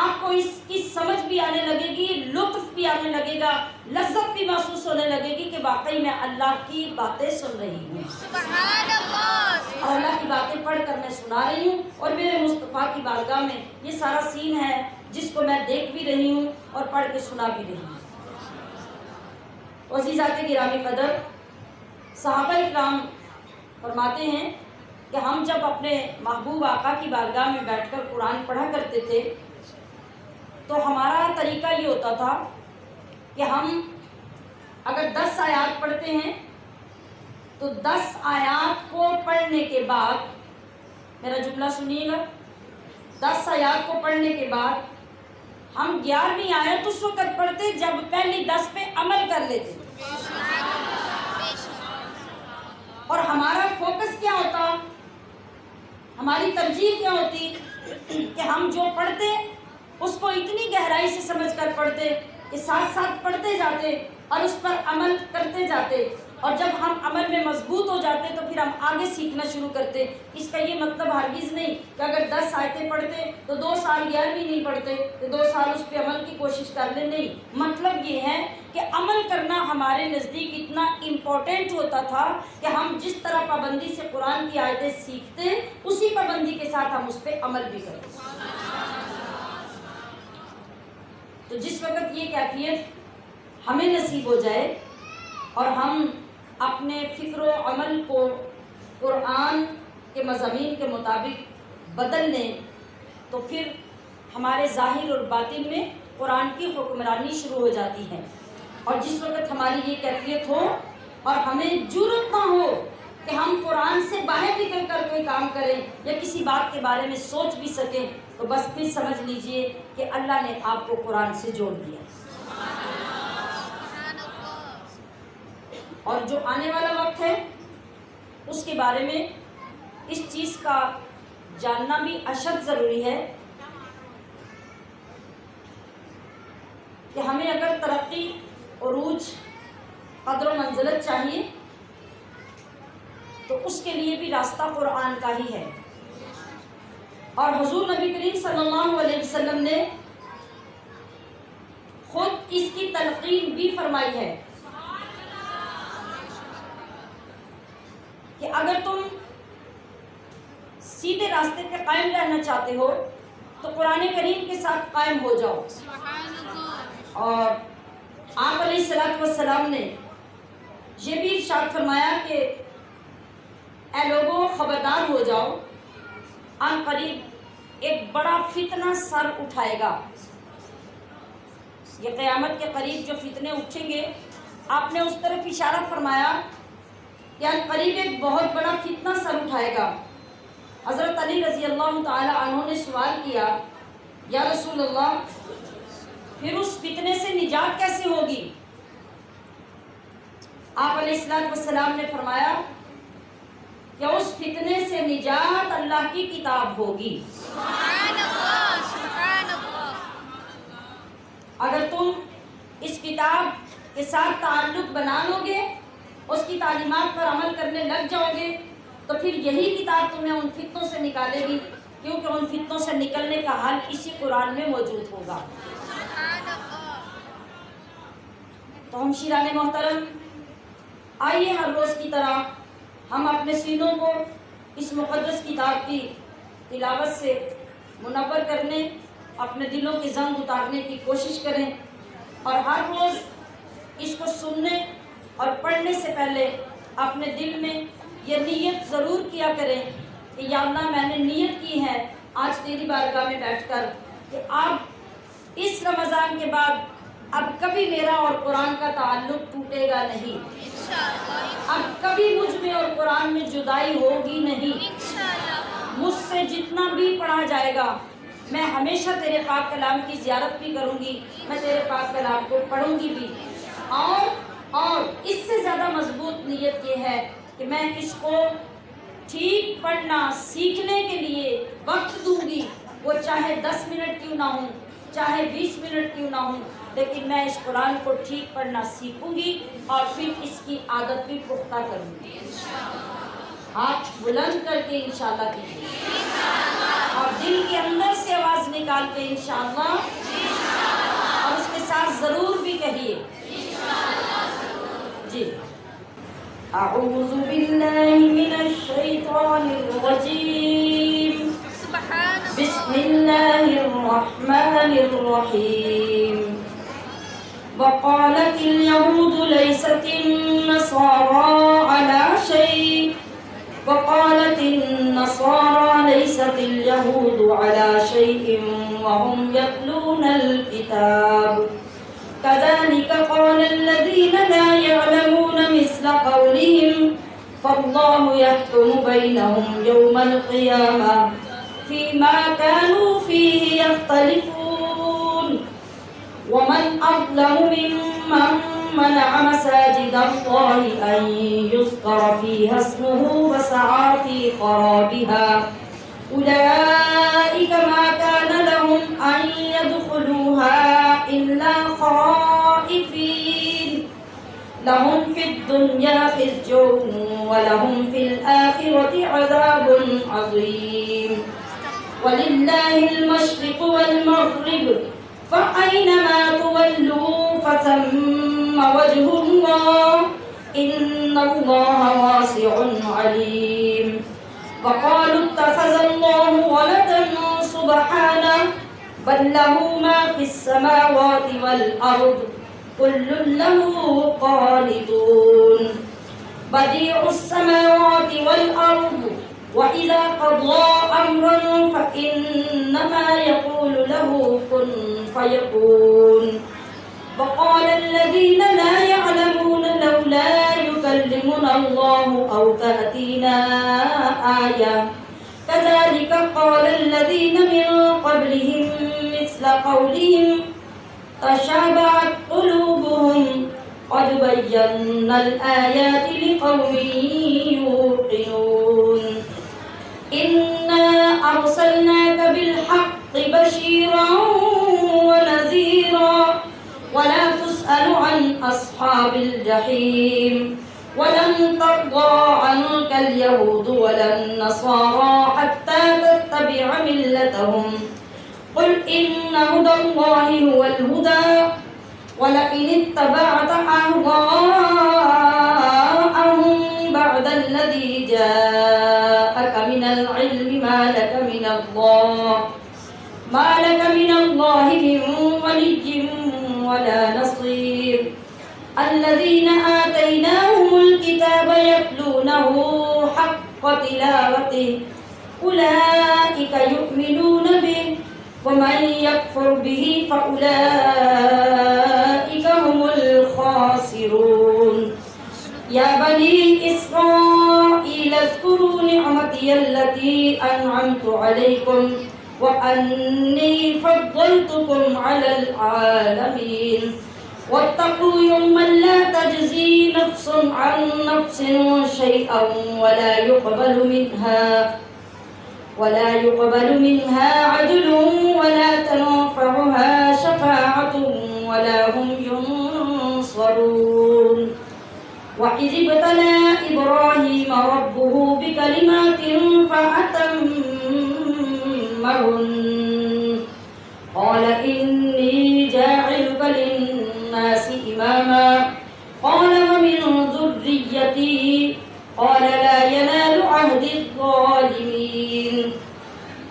S1: آپ کو اس کی سمجھ بھی آنے لگے گی, لطف بھی آنے لگے گا, لذت بھی محسوس ہونے لگے گی کہ واقعی میں اللہ کی باتیں سن رہی ہوں,
S2: سبحان اللہ,
S1: اور اللہ کی باتیں پڑھ کر میں سنا رہی ہوں, اور میرے مصطفیٰ کی بارگاہ میں یہ سارا سین ہے جس کو میں دیکھ بھی رہی ہوں اور پڑھ کے سنا بھی رہی ہوں. عزیزات گرامی قدر, صحابہ اکرام فرماتے ہیں کہ ہم جب اپنے محبوب آقا کی بارگاہ میں بیٹھ کر قرآن پڑھا کرتے تھے تو ہمارا طریقہ یہ ہوتا تھا کہ ہم اگر 10 آیات پڑھتے ہیں تو 10 آیات کو پڑھنے کے بعد, میرا جملہ سنیے گا, 10 آیات کو پڑھنے کے بعد ہم 11ویں آیت اس وقت پڑھتے جب پہلی 10 پہ عمل کر لیتے, اور ہمارا فوکس کیا ہوتا, ہماری ترجیح کیا ہوتی کہ ہم جو پڑھتے اس کو اتنی گہرائی سے سمجھ کر پڑھتے کہ ساتھ ساتھ پڑھتے جاتے اور اس پر عمل کرتے جاتے, اور جب ہم عمل میں مضبوط ہو جاتے تو پھر ہم آگے سیکھنا شروع کرتے. اس کا یہ مطلب ہرگز نہیں کہ اگر 10 آیتیں پڑھتے تو 2 سال 11ویں نہیں پڑھتے تو 2 سال اس پہ عمل کی کوشش کر لیں. نہیں, مطلب یہ ہے کہ عمل کرنا ہمارے نزدیک اتنا امپورٹنٹ ہوتا تھا کہ ہم جس طرح پابندی سے قرآن کی آیتیں سیکھتے اسی پابندی کے ساتھ ہم اس پہ عمل بھی کرتے. تو جس وقت یہ کیفیت ہمیں نصیب ہو جائے اور ہم اپنے فکر و عمل کو قرآن کے مضامین کے مطابق بدل لیں تو پھر ہمارے ظاہر اور باطن میں قرآن کی حکمرانی شروع ہو جاتی ہے. اور جس وقت ہماری یہ کیفیت ہو اور ہمیں جرأت نہ ہو کہ ہم قرآن سے باہر نکل کر کوئی کام کریں یا کسی بات کے بارے میں سوچ بھی سکیں تو بس پھر سمجھ لیجئے کہ اللہ نے آپ کو قرآن سے جوڑ دیا. اور جو آنے والا وقت ہے اس کے بارے میں اس چیز کا جاننا بھی اشد ضروری ہے کہ ہمیں اگر ترقی عروج قدر و منزلت چاہیے تو اس کے لیے بھی راستہ قرآن کا ہی ہے. اور حضور نبی کریم صلی اللہ علیہ وسلم نے خود اس کی تلقین بھی فرمائی ہے کہ اگر تم سیدھے راستے پہ قائم رہنا چاہتے ہو تو قرآن کریم کے ساتھ قائم ہو جاؤ. اور آپ علیہ الصلوۃ والسلام نے یہ بھی ارشاد فرمایا کہ اے لوگوں خبردار ہو جاؤ, ان قریب ایک بڑا فتنہ سر اٹھائے گا. یہ قیامت کے قریب جو فتنے اٹھیں گے, آپ نے اس طرف اشارہ فرمایا کہ ان قریب ایک بہت بڑا فتنہ سر اٹھائے گا. حضرت علی رضی اللہ تعالی عنہ نے سوال کیا, یا رسول اللہ پھر اس فتنے سے نجات کیسے ہوگی؟ آپ علیہ الصلوۃ والسلام نے فرمایا کہ اس فتنے سے نجات اللہ کی کتاب ہوگی.
S2: سبحان اللہ, سبحان اللہ.
S1: اگر تم اس کتاب کے ساتھ تعلق بنا لو گے، اس کی تعلیمات پر عمل کرنے لگ جاؤ گے، تو پھر یہی کتاب تمہیں ان فتنوں سے نکالے گی، کیونکہ ان فتنوں سے نکلنے کا حل اسی قرآن میں موجود ہوگا۔ تو ہم شیران محترم، آئیے ہر روز کی طرح ہم اپنے سینوں کو اس مقدس کتاب کی تلاوت سے منور کرنے، اپنے دلوں کی زنگ اتارنے کی کوشش کریں، اور ہر روز اس کو سننے اور پڑھنے سے پہلے اپنے دل میں یہ نیت ضرور کیا کریں کہ یا اللہ، میں نے نیت کی ہے آج تیری بارگاہ میں بیٹھ کر کہ اب اس رمضان کے بعد اب کبھی میرا اور قرآن کا تعلق ٹوٹے گا نہیں، اب کبھی مجھ میں اور قرآن میں جدائی ہوگی نہیں، مجھ سے جتنا بھی پڑھا جائے گا میں ہمیشہ تیرے پاک کلام کی زیارت بھی کروں گی، میں تیرے پاک کلام کو پڑھوں گی بھی، اور اس سے زیادہ مضبوط نیت یہ ہے کہ میں اس کو ٹھیک پڑھنا سیکھنے کے لیے وقت دوں گی، وہ چاہے 10 منٹ کیوں نہ ہوں، چاہے 20 منٹ کیوں نہ ہوں، لیکن میں اس قرآن کو ٹھیک پڑھنا سیکھوں گی اور پھر اس کی عادت بھی پختہ کروں گی۔ ہاتھ بلند کر کے انشاءاللہ کیجیے، اور دل کے اندر سے آواز نکال کے انشاءاللہ، اور اس کے ساتھ ضرور بھی کہیے جی۔ اعوذ باللہ من الشیطان الرجیم، بسم اللہ الرحمن الرحیم۔ وقالت اليهود ليست النصارى على شيء وقالت النصارى ليست اليهود على شيء وهم يتلون الكتاب كذلك قال الذين لا يعلمون مثل قولهم فالله يحكم بينهم يوم القيامة فيما كانوا فيه يختلفون ومن أظلم ممن منع مساجد الله أن يذكر فيها اسمه وسعى في خرابها أولئك ما كان لهم أن يدخلوها إلا خائفين لهم في الدنيا خزي ولهم في الآخرة عذاب عظيم ولله المشرق والمغرب فأينما تولوا فثم وجه الله إن الله واسع عليم وقالوا اتخذ الله ولدا سبحانه بل له ما في السماوات والأرض كل له قانتون بديع السماوات والأرض وإذا قضى أمرا فإنما يقول له كن فيكون وقال الذين لا يعلمون لولا يكلمنا الله أو تأتينا آية كذلك قال الذين من قبلهم مثل قولهم تشابهت قلوبهم قد بينا الآيات لقوم يوقنون إنا أرسلناك بالحق بشيرا ونذيرا ولا تسأل عن أصحاب الجحيم ولن ترضى عنك اليهود ولا النصارى حتى تتبع ملتهم قل إن هدى الله هو الهدى ولئن اتبعت أهواءهم بعد الذي جاءك من العلم ما لك من الله من ولي ولا نصير الذين آتيناهم الكتاب يتلونه حق تلاوته أولئك يؤمنون به ومن يكفر به فأولئك هم الخاسرون يا بني إسرائيل اذكروا نعمتي التي أنعمت عليكم وأني فضلتكم على العالمين واتقوا يوما لا تجزي نفس عن نفس شيئا ولا يقبل منها عدل ولا تنفعها شفاعة ولا هم ينصرون ينصرون وإذ ابتلى إبراهيم ربه بكلمات فأتمهن قال إني جاعلك للناس إماما قال ومن ذريتي قال لا ينال عهد الظالمين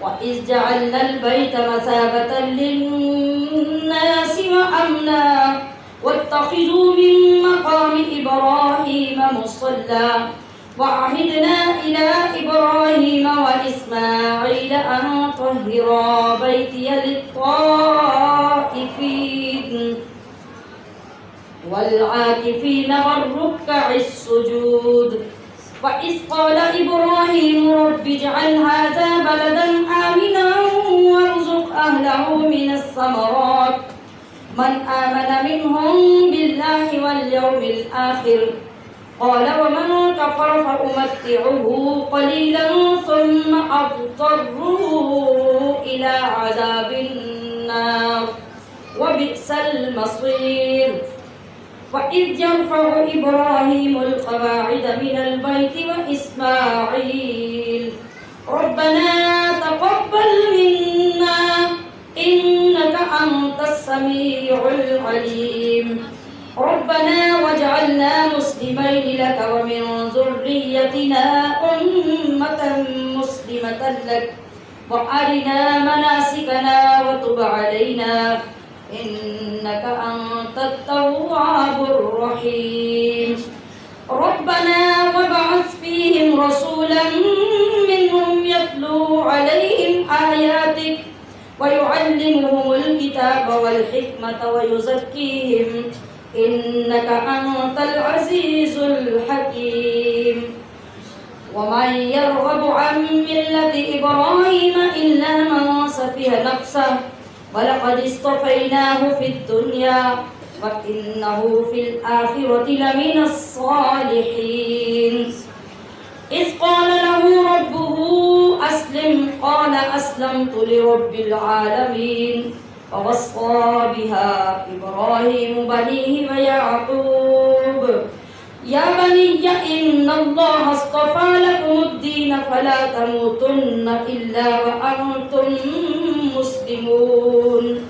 S1: وإذ جعلنا البيت مثابة للناس وأمنا واتخذوا من مقام إبراهيم مصلى وعهدنا إلى إبراهيم وإسماعيل أن طهرا بيتي للطائفين والعاكفين والركع السجود وإذ قال إبراهيم رب اجعل هذا بلدا آمنا وارزق أهله من الثمرات من آمن منهم بالله واليوم الآخر قال ومن كفر فأمتعه قليلا ثم أضطره إلى عذاب النار وبئس المصير وإذ يرفع إبراهيم القواعد من البيت وإسماعيل ربنا تقبل منا إنك أنت السميع العليم ربنا واجعلنا مسلمين لك ومن ذريتنا أمة مسلمة لك وأرنا مناسكنا وتب علينا إنك أنت التواب الرحيم ربنا وابعث فيهم رسولا منهم يتلو عليهم آياتك ويعلمهم الكتاب والحكمة ويزكيهم إنك أنت العزيز الحكيم ومن يرغب عن ملة إبراهيم إلا من سفه نفسه ولقد اصطفيناه في الدنيا وإنه في الآخرة لمن الصالحين إذ قال له ربه أسلم قال أسلمت لرب العالمين ووصى بها إبراهيم بنيه ويعقوب يا بني إن الله اصطفى لكم الدين فلا تموتن إلا وأنتم مسلمون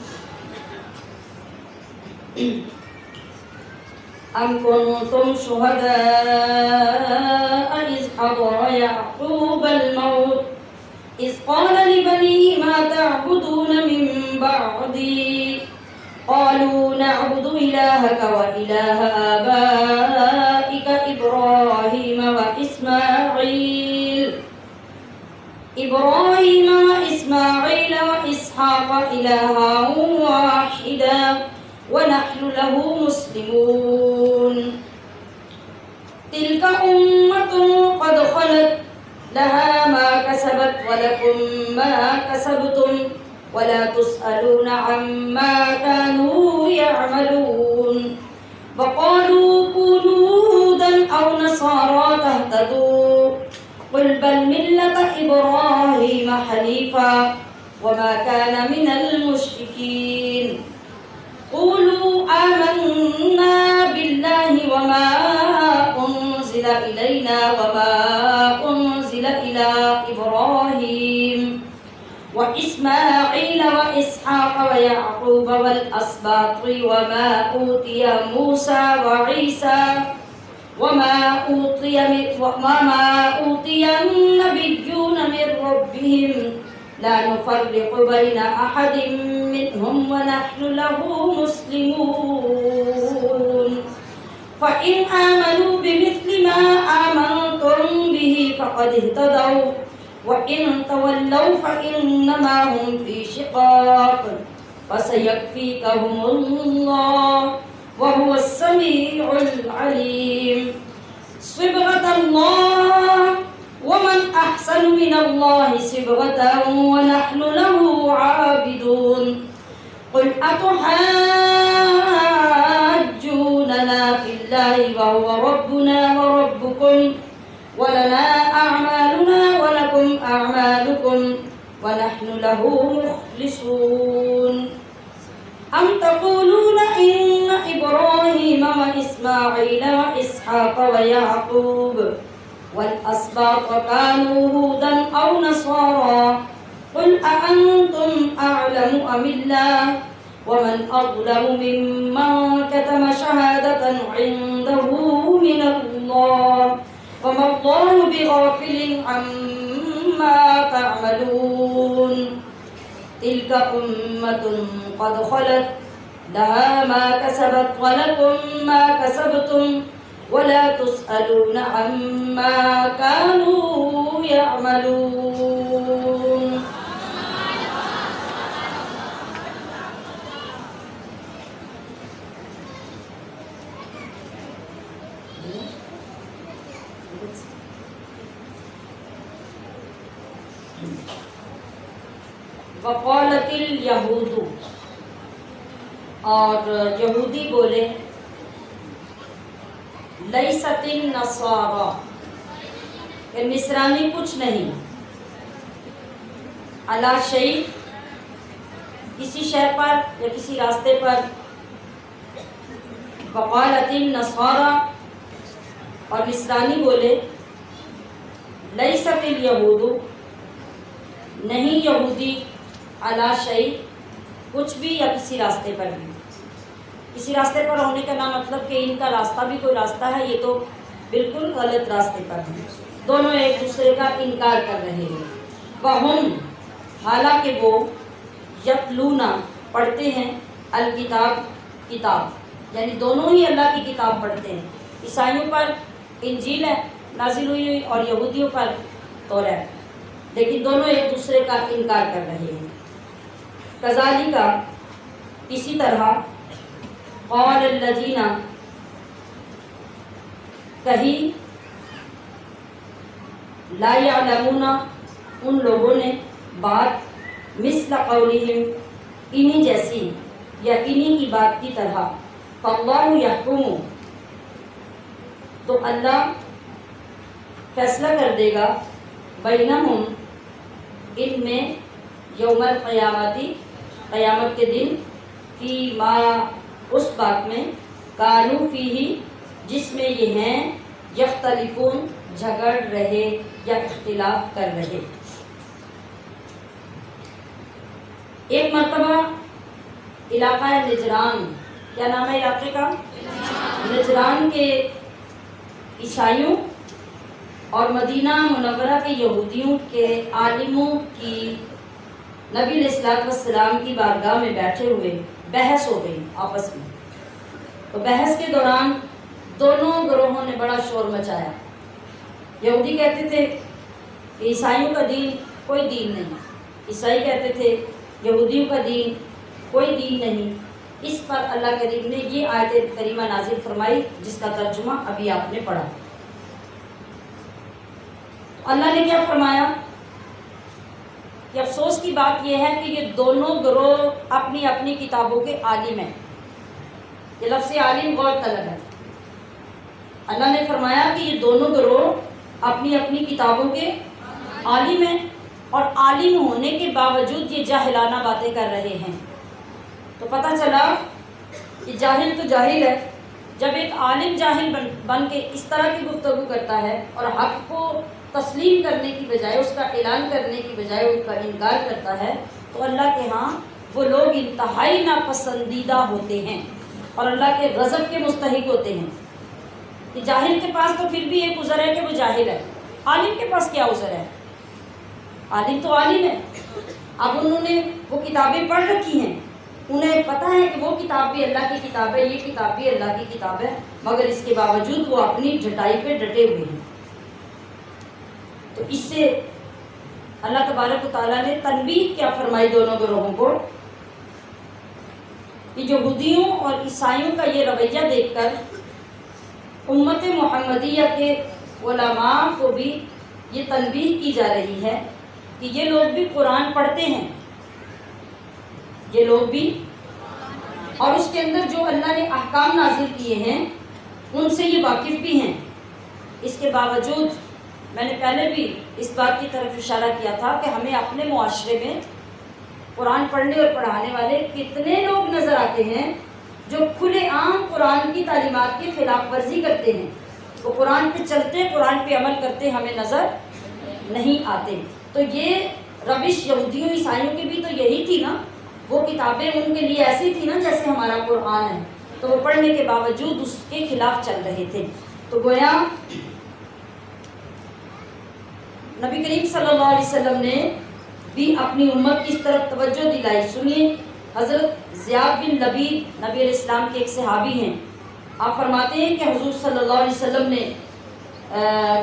S1: أم كنتم شهداء إذ حضر يعقوب الموت إذ قال لبنيه ما تعبدون من بعدي قالوا نعبد إلهك وإله آبائك إبراهيم وإسماعيل وإسحاق إلها واحدا ونحن له مسلمون تلك أمة قد خلت لها ما كسبت ولكم ما كسبتم ولا تسألون عما كانوا يعملون وقالوا كونوا هودا أو نصارى تهتدوا قل بل ملة إبراهيم حنيفا وما كان من المشركين قولوا آمنا بالله وما أنزل إلينا وما أنزل إلى إبراهيم وإسماعيل وإسحاق ويعقوب والأسباط وما أوتي موسى وعيسى وما أوتي النبيون من ربهم لا نفرق بين أحد منهم ونحن له مسلمون فإن آمنوا بمثل ما آمنتم به فقد اهتدوا وإن تولوا فإنما هم في شقاق فسيكفيكهم الله وهو السميع العليم صبغة الله ومن أحسن من الله صبغة ونحن له عابدون قل أتحاجوننا في الله وهو ربنا وربكم ولنا أعمالنا ولكم أعمالكم ونحن له مخلصون ام تقولون ان ابراہیم واسماعیل واسحاق ویعقوب والاسباط كانوا هودا او نصارا قل اانتم اعلم ام الله ومن اظلم ممن كتم شهادة عنده من الله وما الله بغافل عما تعملون تلك أمة قد خلت لها ما كسبت ولكم ما كسبتم ولا تسألون عما كانوا يعملون. وقالت الیہود، اور یہودی بولے، لیست النصارى، کہ نصرانی کچھ نہیں، علی شیء، کسی شے پر یا کسی راستے پر. وقالت النصارى، اور نصرانی بولے، لیست الیہود، نہیں یہودی، علی شیء، کچھ بھی یا کسی راستے پر بھی. کسی راستے پر ہونے کا نام مطلب کہ ان کا راستہ بھی کوئی راستہ ہے، یہ تو بالکل غلط راستے پر ہیں. دونوں ایک دوسرے کا انکار کر رہے ہیں. وہم، حالانکہ وہ، یتلون، پڑھتے ہیں، الکتاب، کتاب، یعنی دونوں ہی اللہ کی کتاب پڑھتے ہیں. عیسائیوں پر انجیل ہے نازل ہوئی اور یہودیوں پر توریت، لیکن دونوں ایک دوسرے کا انکار کر رہے ہیں. کذالک، اسی طرح، قال الذین، کہی، لا یعلمون، ان لوگوں نے، بات، مثل قولہم، انہی جیسی یا انہی کی بات کی طرح. فاللہ یحکم، تو اللہ فیصلہ کر دے گا، بینہم، ان میں، یوم القیامتی، قیامت کے دن، فی ما، اس بات میں، کانوا فیہ، جس میں یہ ہیں، یختلفون، جھگڑ رہے یا اختلاف کر رہے. ایک مرتبہ علاقہ نجران، کیا نام ہے علاقے کا؟ نجران کے عیسائیوں اور مدینہ منورہ کے یہودیوں کے عالموں کی نبی علیہ الصلوۃ والسلام کی بارگاہ میں بیٹھے ہوئے بحث ہو گئی آپس میں. تو بحث کے دوران دونوں گروہوں نے بڑا شور مچایا. یہودی کہتے تھے کہ عیسائیوں کا دین کوئی دین نہیں، عیسائی کہتے تھے یہودیوں کا دین کوئی دین نہیں. اس پر اللہ کریم نے یہ آیت کریمہ نازل فرمائی جس کا ترجمہ ابھی آپ نے پڑھا. اللہ نے کیا فرمایا کہ افسوس کی بات یہ ہے کہ یہ دونوں گروہ اپنی اپنی کتابوں کے عالم ہیں. یہ لفظ عالم غور طلب ہے. اللہ نے فرمایا کہ یہ دونوں گروہ اپنی اپنی کتابوں کے عالم ہیں، اور عالم ہونے کے باوجود یہ جاہلانہ باتیں کر رہے ہیں. تو پتہ چلا کہ جاہل تو جاہل ہے. جب ایک عالم جاہل بن کے اس طرح کی گفتگو کرتا ہے اور حق کو تسلیم کرنے کی بجائے، اس کا اعلان کرنے کی بجائے اس کا انکار کرتا ہے، تو اللہ کے ہاں وہ لوگ انتہائی ناپسندیدہ ہوتے ہیں اور اللہ کے غضب کے مستحق ہوتے ہیں. کہ جاہل کے پاس تو پھر بھی ایک عذر ہے کہ وہ جاہل ہے، عالم کے پاس کیا عذر ہے؟ عالم تو عالم ہے. اب انہوں نے وہ کتابیں پڑھ رکھی ہیں، انہیں پتہ ہے کہ وہ کتاب بھی اللہ کی کتاب ہے، یہ کتاب بھی اللہ کی کتاب ہے، مگر اس کے باوجود وہ اپنی جھٹائی پہ ڈٹے ہوئے ہیں. تو اس سے اللہ تبارک و تعالیٰ نے تنبیہ کیا فرمائی دونوں گروہوں کو کہ یہودیوں اور عیسائیوں کا یہ رویہ دیکھ کر امت محمدیہ کے علماء کو بھی یہ تنبیہ کی جا رہی ہے کہ یہ لوگ بھی قرآن پڑھتے ہیں، یہ لوگ بھی، اور اس کے اندر جو اللہ نے احکام نازل کیے ہیں ان سے یہ واقف بھی ہیں. اس کے باوجود میں نے پہلے بھی اس بات کی طرف اشارہ کیا تھا کہ ہمیں اپنے معاشرے میں قرآن پڑھنے اور پڑھانے والے کتنے لوگ نظر آتے ہیں جو کھلے عام قرآن کی تعلیمات کی خلاف ورزی کرتے ہیں. وہ قرآن پہ چلتے، قرآن پہ عمل کرتے ہمیں نظر نہیں آتے. تو یہ روش یہودیوں عیسائیوں کی بھی تو یہی تھی نا. وہ کتابیں ان کے لیے ایسی تھی نا جیسے ہمارا قرآن ہے، تو وہ پڑھنے کے باوجود اس کے خلاف چل رہے تھے. تو گویا نبی کریم صلی اللہ علیہ وسلم نے بھی اپنی امت کی اس طرف توجہ دلائی. سنیے، حضرت زیاد بن لبید نبی علیہ السلام کے ایک صحابی ہیں. آپ فرماتے ہیں کہ حضور صلی اللہ علیہ وسلم نے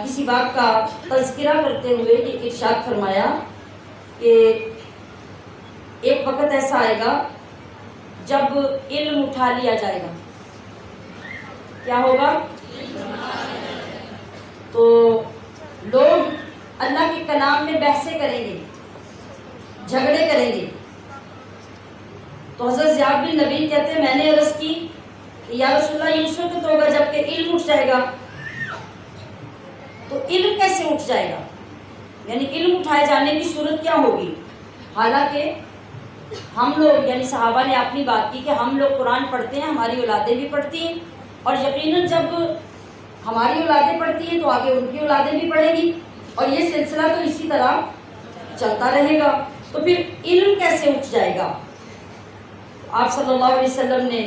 S1: کسی بات کا تذکرہ کرتے ہوئے یہ ارشاد فرمایا کہ ایک وقت ایسا آئے گا جب علم اٹھا لیا جائے گا. کیا ہوگا؟ تو لوگ اللہ کے کلام میں بحثیں کریں گے، جھگڑے کریں گے. تو حضرت زیاد بن لبید کہتے ہیں میں نے عرض کی کہ یا رسول اللہ، یہ اس وقت ہوگا جب کہ علم اٹھ جائے گا. تو علم کیسے اٹھ جائے گا؟ یعنی علم اٹھائے جانے کی صورت کیا ہوگی؟ حالانکہ ہم لوگ یعنی صحابہ نے اپنی بات کی کہ ہم لوگ قرآن پڑھتے ہیں، ہماری اولادیں بھی پڑھتی ہیں، اور یقیناً جب ہماری اولادیں پڑھتی ہیں تو آگے ان کی اولادیں بھی پڑھیں گی، اور یہ سلسلہ تو اسی طرح چلتا رہے گا. تو پھر علم کیسے اٹھ جائے گا؟ آپ صلی اللہ علیہ وسلم نے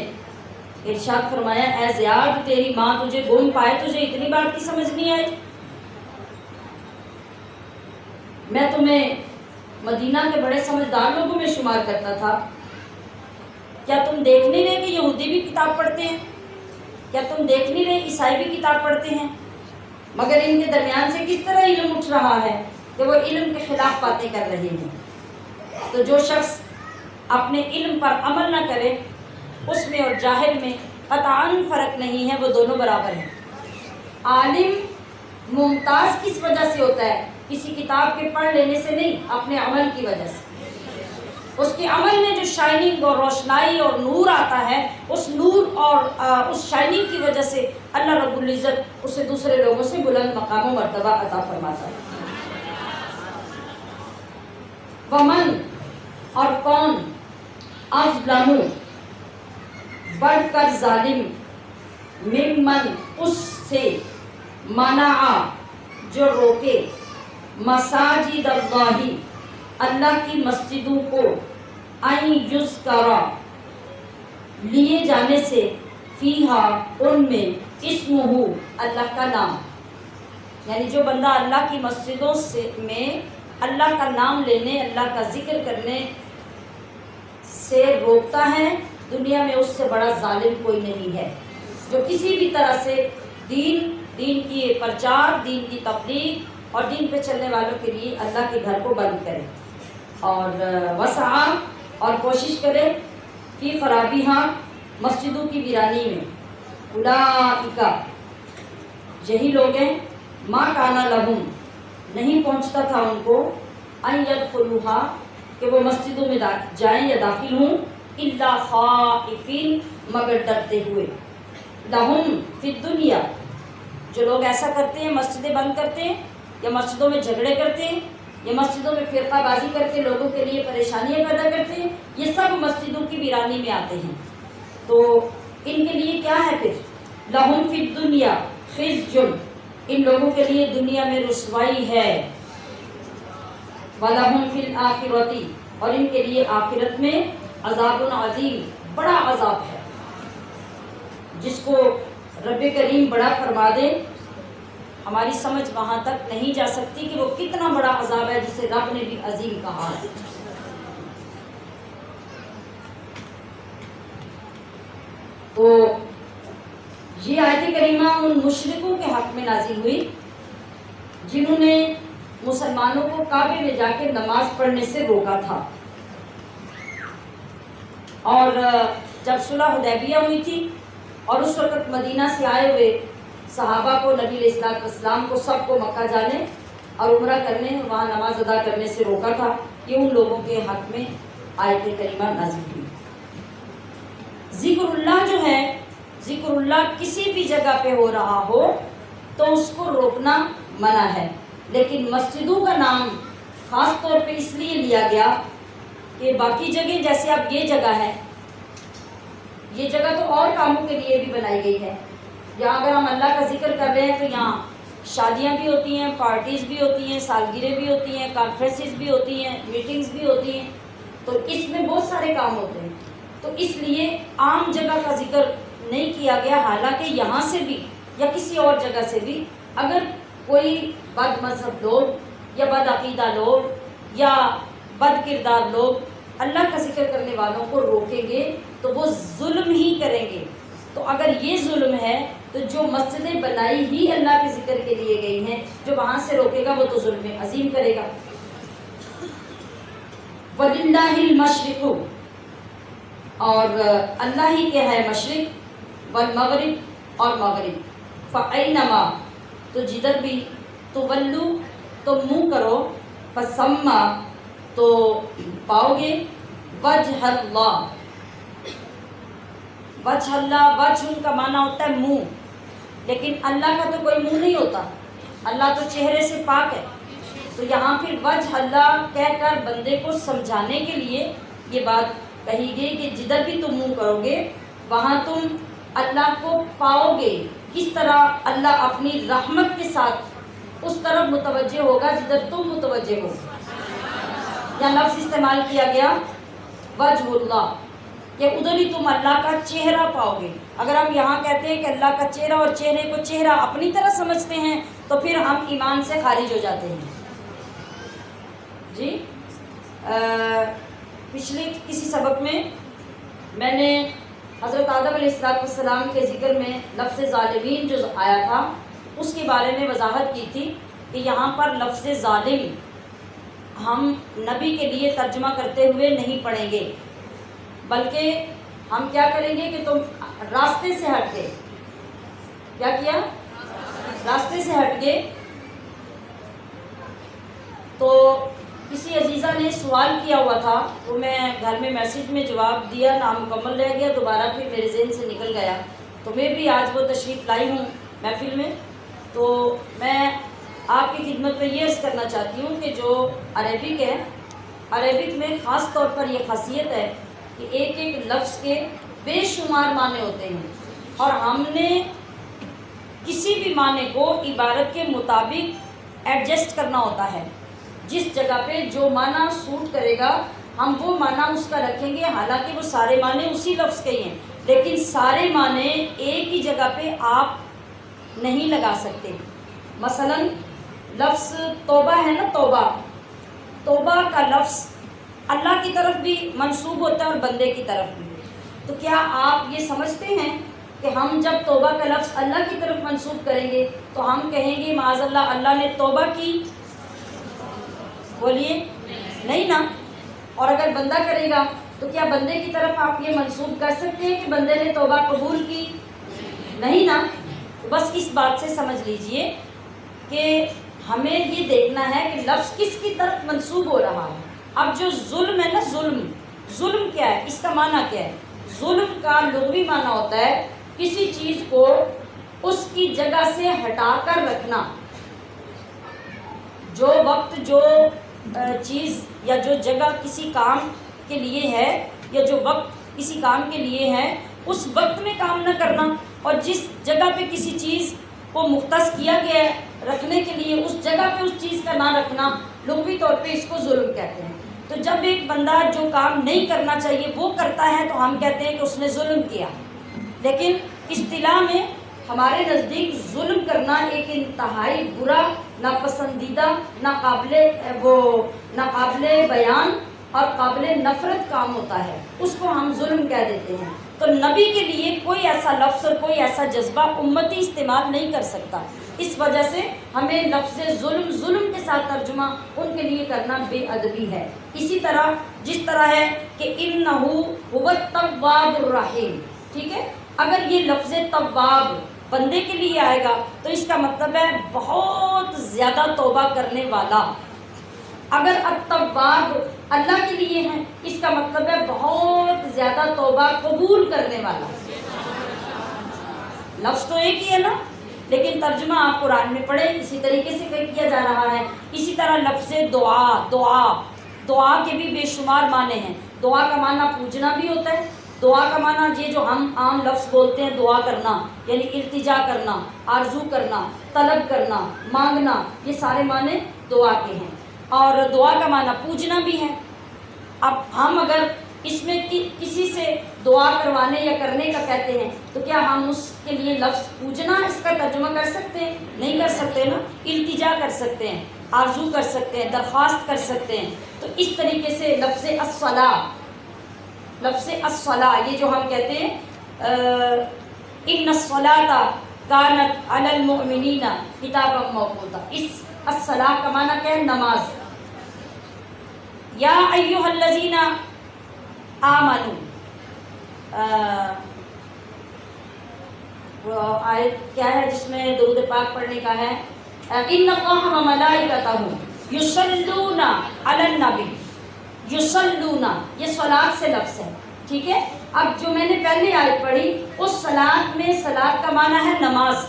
S1: ارشاد فرمایا اے زیاد، تیری ماں تجھے گم پائے، تجھے اتنی بات کی سمجھ نہیں آئی؟ میں تمہیں مدینہ کے بڑے سمجھدار لوگوں میں شمار کرتا تھا. کیا تم دیکھ نہیں رہے کہ یہودی بھی کتاب پڑھتے ہیں؟ کیا تم دیکھ نہیں رہے عیسائی بھی کتاب پڑھتے ہیں؟ مگر ان کے درمیان سے کس طرح علم اٹھ رہا ہے کہ وہ علم کے خلاف باتیں کر رہے ہیں. تو جو شخص اپنے علم پر عمل نہ کرے، اس میں اور جاہل میں قطعاً فرق نہیں ہے، وہ دونوں برابر ہیں. عالم ممتاز کس وجہ سے ہوتا ہے؟ کسی کتاب کے پڑھ لینے سے نہیں، اپنے عمل کی وجہ سے. اس کے عمل میں جو شائننگ اور روشنائی اور نور آتا ہے، اس نور اور اس شائننگ کی وجہ سے اللہ رب العزت اسے دوسرے لوگوں سے بلند مقام و مرتبہ عطا فرماتا ہے. ومن اور کون اظلم بڑھ کر ظالم ممن اس سے منع جو روکے مساجد اللہ اللہ کی مسجدوں کو ان یذکر لیے جانے سے فیہا ان میں اسمہ اللہ کا نام. یعنی جو بندہ اللہ کی مسجدوں سے میں اللہ کا نام لینے، اللہ کا ذکر کرنے سے روکتا ہے، دنیا میں اس سے بڑا ظالم کوئی نہیں ہے. جو کسی بھی طرح سے دین کی پرچار، دین کی تبلیغ اور دین پہ چلنے والوں کے لیے اللہ کے گھر کو بند کرے اور وسعا اور کوشش کرے فی خرابیہا مسجدوں کی ویرانی میں. اولئک یہی لوگ ہیں ما کانا لہم نہیں پہنچتا تھا ان کو ان یدخلوہا کہ وہ مسجدوں میں جائیں یا داخل ہوں الا خائفین مگر ڈرتے ہوئے. لہم فی الدنیا جو لوگ ایسا کرتے ہیں، مسجدیں بند کرتے ہیں یا مسجدوں میں جھگڑے کرتے ہیں یا مسجدوں میں فرقہ بازی کر کے لوگوں کے لیے پریشانیاں پیدا کرتے ہیں، یہ سب مسجدوں کی ویرانی میں آتے ہیں. تو ان کے لیے کیا ہے پھر؟ لہم فی الدنیا خزی، ان لوگوں کے لیے دنیا میں رسوائی ہے. وَلَهُمْ فِي الْآخِرَةِ اور ان کے لیے آخرت میں عذاب عظیم بڑا عذاب ہے. جس کو رب کریم بڑا فرما دے، ہماری سمجھ وہاں تک نہیں جا سکتی کہ وہ کتنا بڑا عذاب ہے جسے رب نے بھی عظیم کہا ہے. تو یہ آیت کریمہ ان مشرکوں کے حق میں نازل ہوئی جنہوں نے مسلمانوں کو کعبے میں جا کے نماز پڑھنے سے روکا تھا. اور جب صلح حدیبیہ ہوئی تھی اور اس وقت مدینہ سے آئے ہوئے صحابہ کو، نبی علیہ الصلوۃ والسلام کو، سب کو مکہ جانے اور عمرہ کرنے، وہاں نماز ادا کرنے سے روکا تھا. یہ ان لوگوں کے حق میں آیت کریمہ نازل ہوئی. ذکر اللہ جو ہے، ذکر اللہ کسی بھی جگہ پہ ہو رہا ہو تو اس کو روکنا منع ہے. لیکن مسجدوں کا نام خاص طور پہ اس لیے لیا گیا کہ باقی جگہ جیسے اب یہ جگہ ہے، یہ جگہ تو اور کاموں کے لیے بھی بنائی گئی ہے. یہاں اگر ہم اللہ کا ذکر کر رہے ہیں تو یہاں شادیاں بھی ہوتی ہیں، پارٹیز بھی ہوتی ہیں، سالگرہیں بھی ہوتی ہیں، کانفرنسز بھی ہوتی ہیں، میٹنگز بھی ہوتی ہیں، تو اس میں بہت سارے کام ہوتے ہیں. تو اس لیے عام جگہ کا ذکر نہیں کیا گیا، حالانکہ یہاں سے بھی یا کسی اور جگہ سے بھی اگر کوئی بد مذہب لوگ یا بد عقیدہ لوگ یا بد کردار لوگ اللہ کا ذکر کرنے والوں کو روکیں گے تو وہ ظلم ہی کریں گے. تو اگر یہ ظلم ہے تو جو مسجدیں بنائی ہی اللہ کے ذکر کے لیے گئی ہیں، جو وہاں سے روکے گا وہ تو ظلم عظیم کرے گا. وَلِلَّهِ الْمَشْرِقُ، اور اللہ ہی کے ہے مشرق، والمغرب اور مغرب. فَأَيْنَمَا، تو جدھر بھی، تولو تو منہ کرو، فَثَمَّ تو پاؤ گے، وجہ اللہ. وجہ اللہ، وجہ ان کا معنی ہوتا ہے منہ، لیکن اللہ کا تو کوئی منہ نہیں ہوتا، اللہ تو چہرے سے پاک ہے. تو یہاں پھر وجہ اللہ کہہ کر بندے کو سمجھانے کے لیے یہ بات کہی گئی کہ جدھر بھی تم منہ کرو گے وہاں تم اللہ کو پاؤ گے. کس طرح؟ اللہ اپنی رحمت کے ساتھ اس طرف متوجہ ہوگا جدھر تم متوجہ ہو. یا لفظ استعمال کیا گیا وجہ اللہ، کہ ادھر ہی تم اللہ کا چہرہ پاؤ گے. اگر ہم یہاں کہتے ہیں کہ اللہ کا چہرہ اور چہرے کو چہرہ اپنی طرح سمجھتے ہیں تو پھر ہم ایمان سے خارج ہو جاتے ہیں. جی پچھلے کسی سبق میں نے حضرت آدم علیہ السلام کے ذکر میں لفظ ظالمین جو آیا تھا اس کے بارے میں وضاحت کی تھی کہ یہاں پر لفظ ظالم ہم نبی کے لیے ترجمہ کرتے ہوئے نہیں پڑھیں گے، بلکہ ہم کیا کریں گے کہ تم راستے سے ہٹ گئے. کیا کیا؟ راستے سے ہٹ گئے. تو کسی عزیزہ نے سوال کیا ہوا تھا، وہ میں گھر میں میسیج میں جواب دیا، نامکمل رہ گیا، دوبارہ پھر میرے ذہن سے نکل گیا. تو میں بھی آج وہ تشریف لائی ہوں محفل میں. تو میں آپ کی خدمت میں یہ عرض کرنا چاہتی ہوں کہ جو عربک ہے، عربک میں خاص طور پر یہ خاصیت ہے کہ ایک ایک لفظ کے بے شمار معنی ہوتے ہیں، اور ہم نے کسی بھی معنی کو عبارت کے مطابق ایڈجسٹ کرنا ہوتا ہے. جس جگہ پہ جو معنی سوٹ کرے گا ہم وہ معنی اس کا رکھیں گے. حالانکہ وہ سارے معنی اسی لفظ کے ہی ہیں، لیکن سارے معنی ایک ہی جگہ پہ آپ نہیں لگا سکتے. مثلا لفظ توبہ ہے نا، توبہ کا لفظ اللہ کی طرف بھی منسوب ہوتا ہے اور بندے کی طرف بھی. تو کیا آپ یہ سمجھتے ہیں کہ ہم جب توبہ کا لفظ اللہ کی طرف منسوب کریں گے تو ہم کہیں گے معاذ اللہ اللہ نے توبہ کی؟ بولیے نہیں نا. اور اگر بندہ کرے گا تو کیا بندے کی طرف آپ یہ منسوب کر سکتے ہیں کہ بندے نے توبہ قبول کی؟ نہیں نا. بس اس بات سے سمجھ لیجئے کہ ہمیں یہ دیکھنا ہے کہ لفظ کس کی طرف منسوب ہو رہا ہے. اب جو ظلم ہے نا، ظلم کیا ہے؟ اس کا معنی کیا ہے؟ ظلم کا لغوی معنی ہوتا ہے کسی چیز کو اس کی جگہ سے ہٹا کر رکھنا. جو وقت جو چیز یا جو جگہ کسی کام کے لیے ہے یا جو وقت کسی کام کے لیے ہے اس وقت میں کام نہ کرنا، اور جس جگہ پہ کسی چیز کو مختص کیا گیا ہے رکھنے کے لیے اس جگہ پہ اس چیز کا نہ رکھنا، لغوی طور پہ اس کو ظلم کہتے ہیں. تو جب ایک بندہ جو کام نہیں کرنا چاہیے وہ کرتا ہے تو ہم کہتے ہیں کہ اس نے ظلم کیا. لیکن اصطلاح میں ہمارے نزدیک ظلم کرنا ایک انتہائی برا، ناپسندیدہ، ناقابل بیان اور قابل نفرت کام ہوتا ہے. اس کو ہم ظلم کہہ دیتے ہیں. تو نبی کے لیے کوئی ایسا لفظ اور کوئی ایسا جذبہ امتی استعمال نہیں کر سکتا. اس وجہ سے ہمیں لفظ ظلم کے ساتھ ترجمہ ان کے لیے کرنا بے ادبی ہے. اسی طرح جس طرح ہے کہ انہو هو التواب الرحیم، ٹھیک ہے. اگر یہ لفظ تواب بندے کے لیے آئے گا تو اس کا مطلب ہے بہت زیادہ توبہ کرنے والا. اگر التواب اللہ کے لیے ہے اس کا مطلب ہے بہت زیادہ توبہ قبول کرنے والا. لفظ تو ایک ہی ہے نا، لیکن ترجمہ آپ قرآن میں پڑھیں اسی طریقے سے کیا جا رہا ہے. اسی طرح لفظ دعا کے بھی بے شمار معنی ہیں. دعا کا معنی پوجنا بھی ہوتا ہے. دعا کا معنی یہ جو ہم عام لفظ بولتے ہیں دعا کرنا، یعنی التجا کرنا، آرزو کرنا، طلب کرنا، مانگنا، یہ سارے معنی دعا کے ہیں. اور دعا کا معنی پوجنا بھی ہے. اب ہم اگر اس میں کسی سے دعا کروانے یا کرنے کا کہتے ہیں تو کیا ہم اس کے لیے لفظ پوجنا اس کا ترجمہ کر سکتے ہیں؟ نہیں کر سکتے نا. التجا کر سکتے ہیں، آرزو کر سکتے ہیں، درخواست کر سکتے ہیں. تو اس طریقے سے لفظ الصلاۃ یہ جو ہم کہتے ہیں ان الصلاۃ کانت علی المؤمنین کتابا موقوتا، اس الصلاۃ کا معنی کیا ہے؟ نماز. یا ایھا الذین آمنو، وہ آیت کیا ہے جس میں درود پاک پڑھنے کا ہے؟ ان اللہ و ملائکتہ یصلون علی النبی. یصلون یہ صلاۃ سے لفظ ہے، ٹھیک ہے. اب جو میں نے پہلے آیت پڑھی اس صلاۃ میں صلاۃ کا معنی ہے نماز،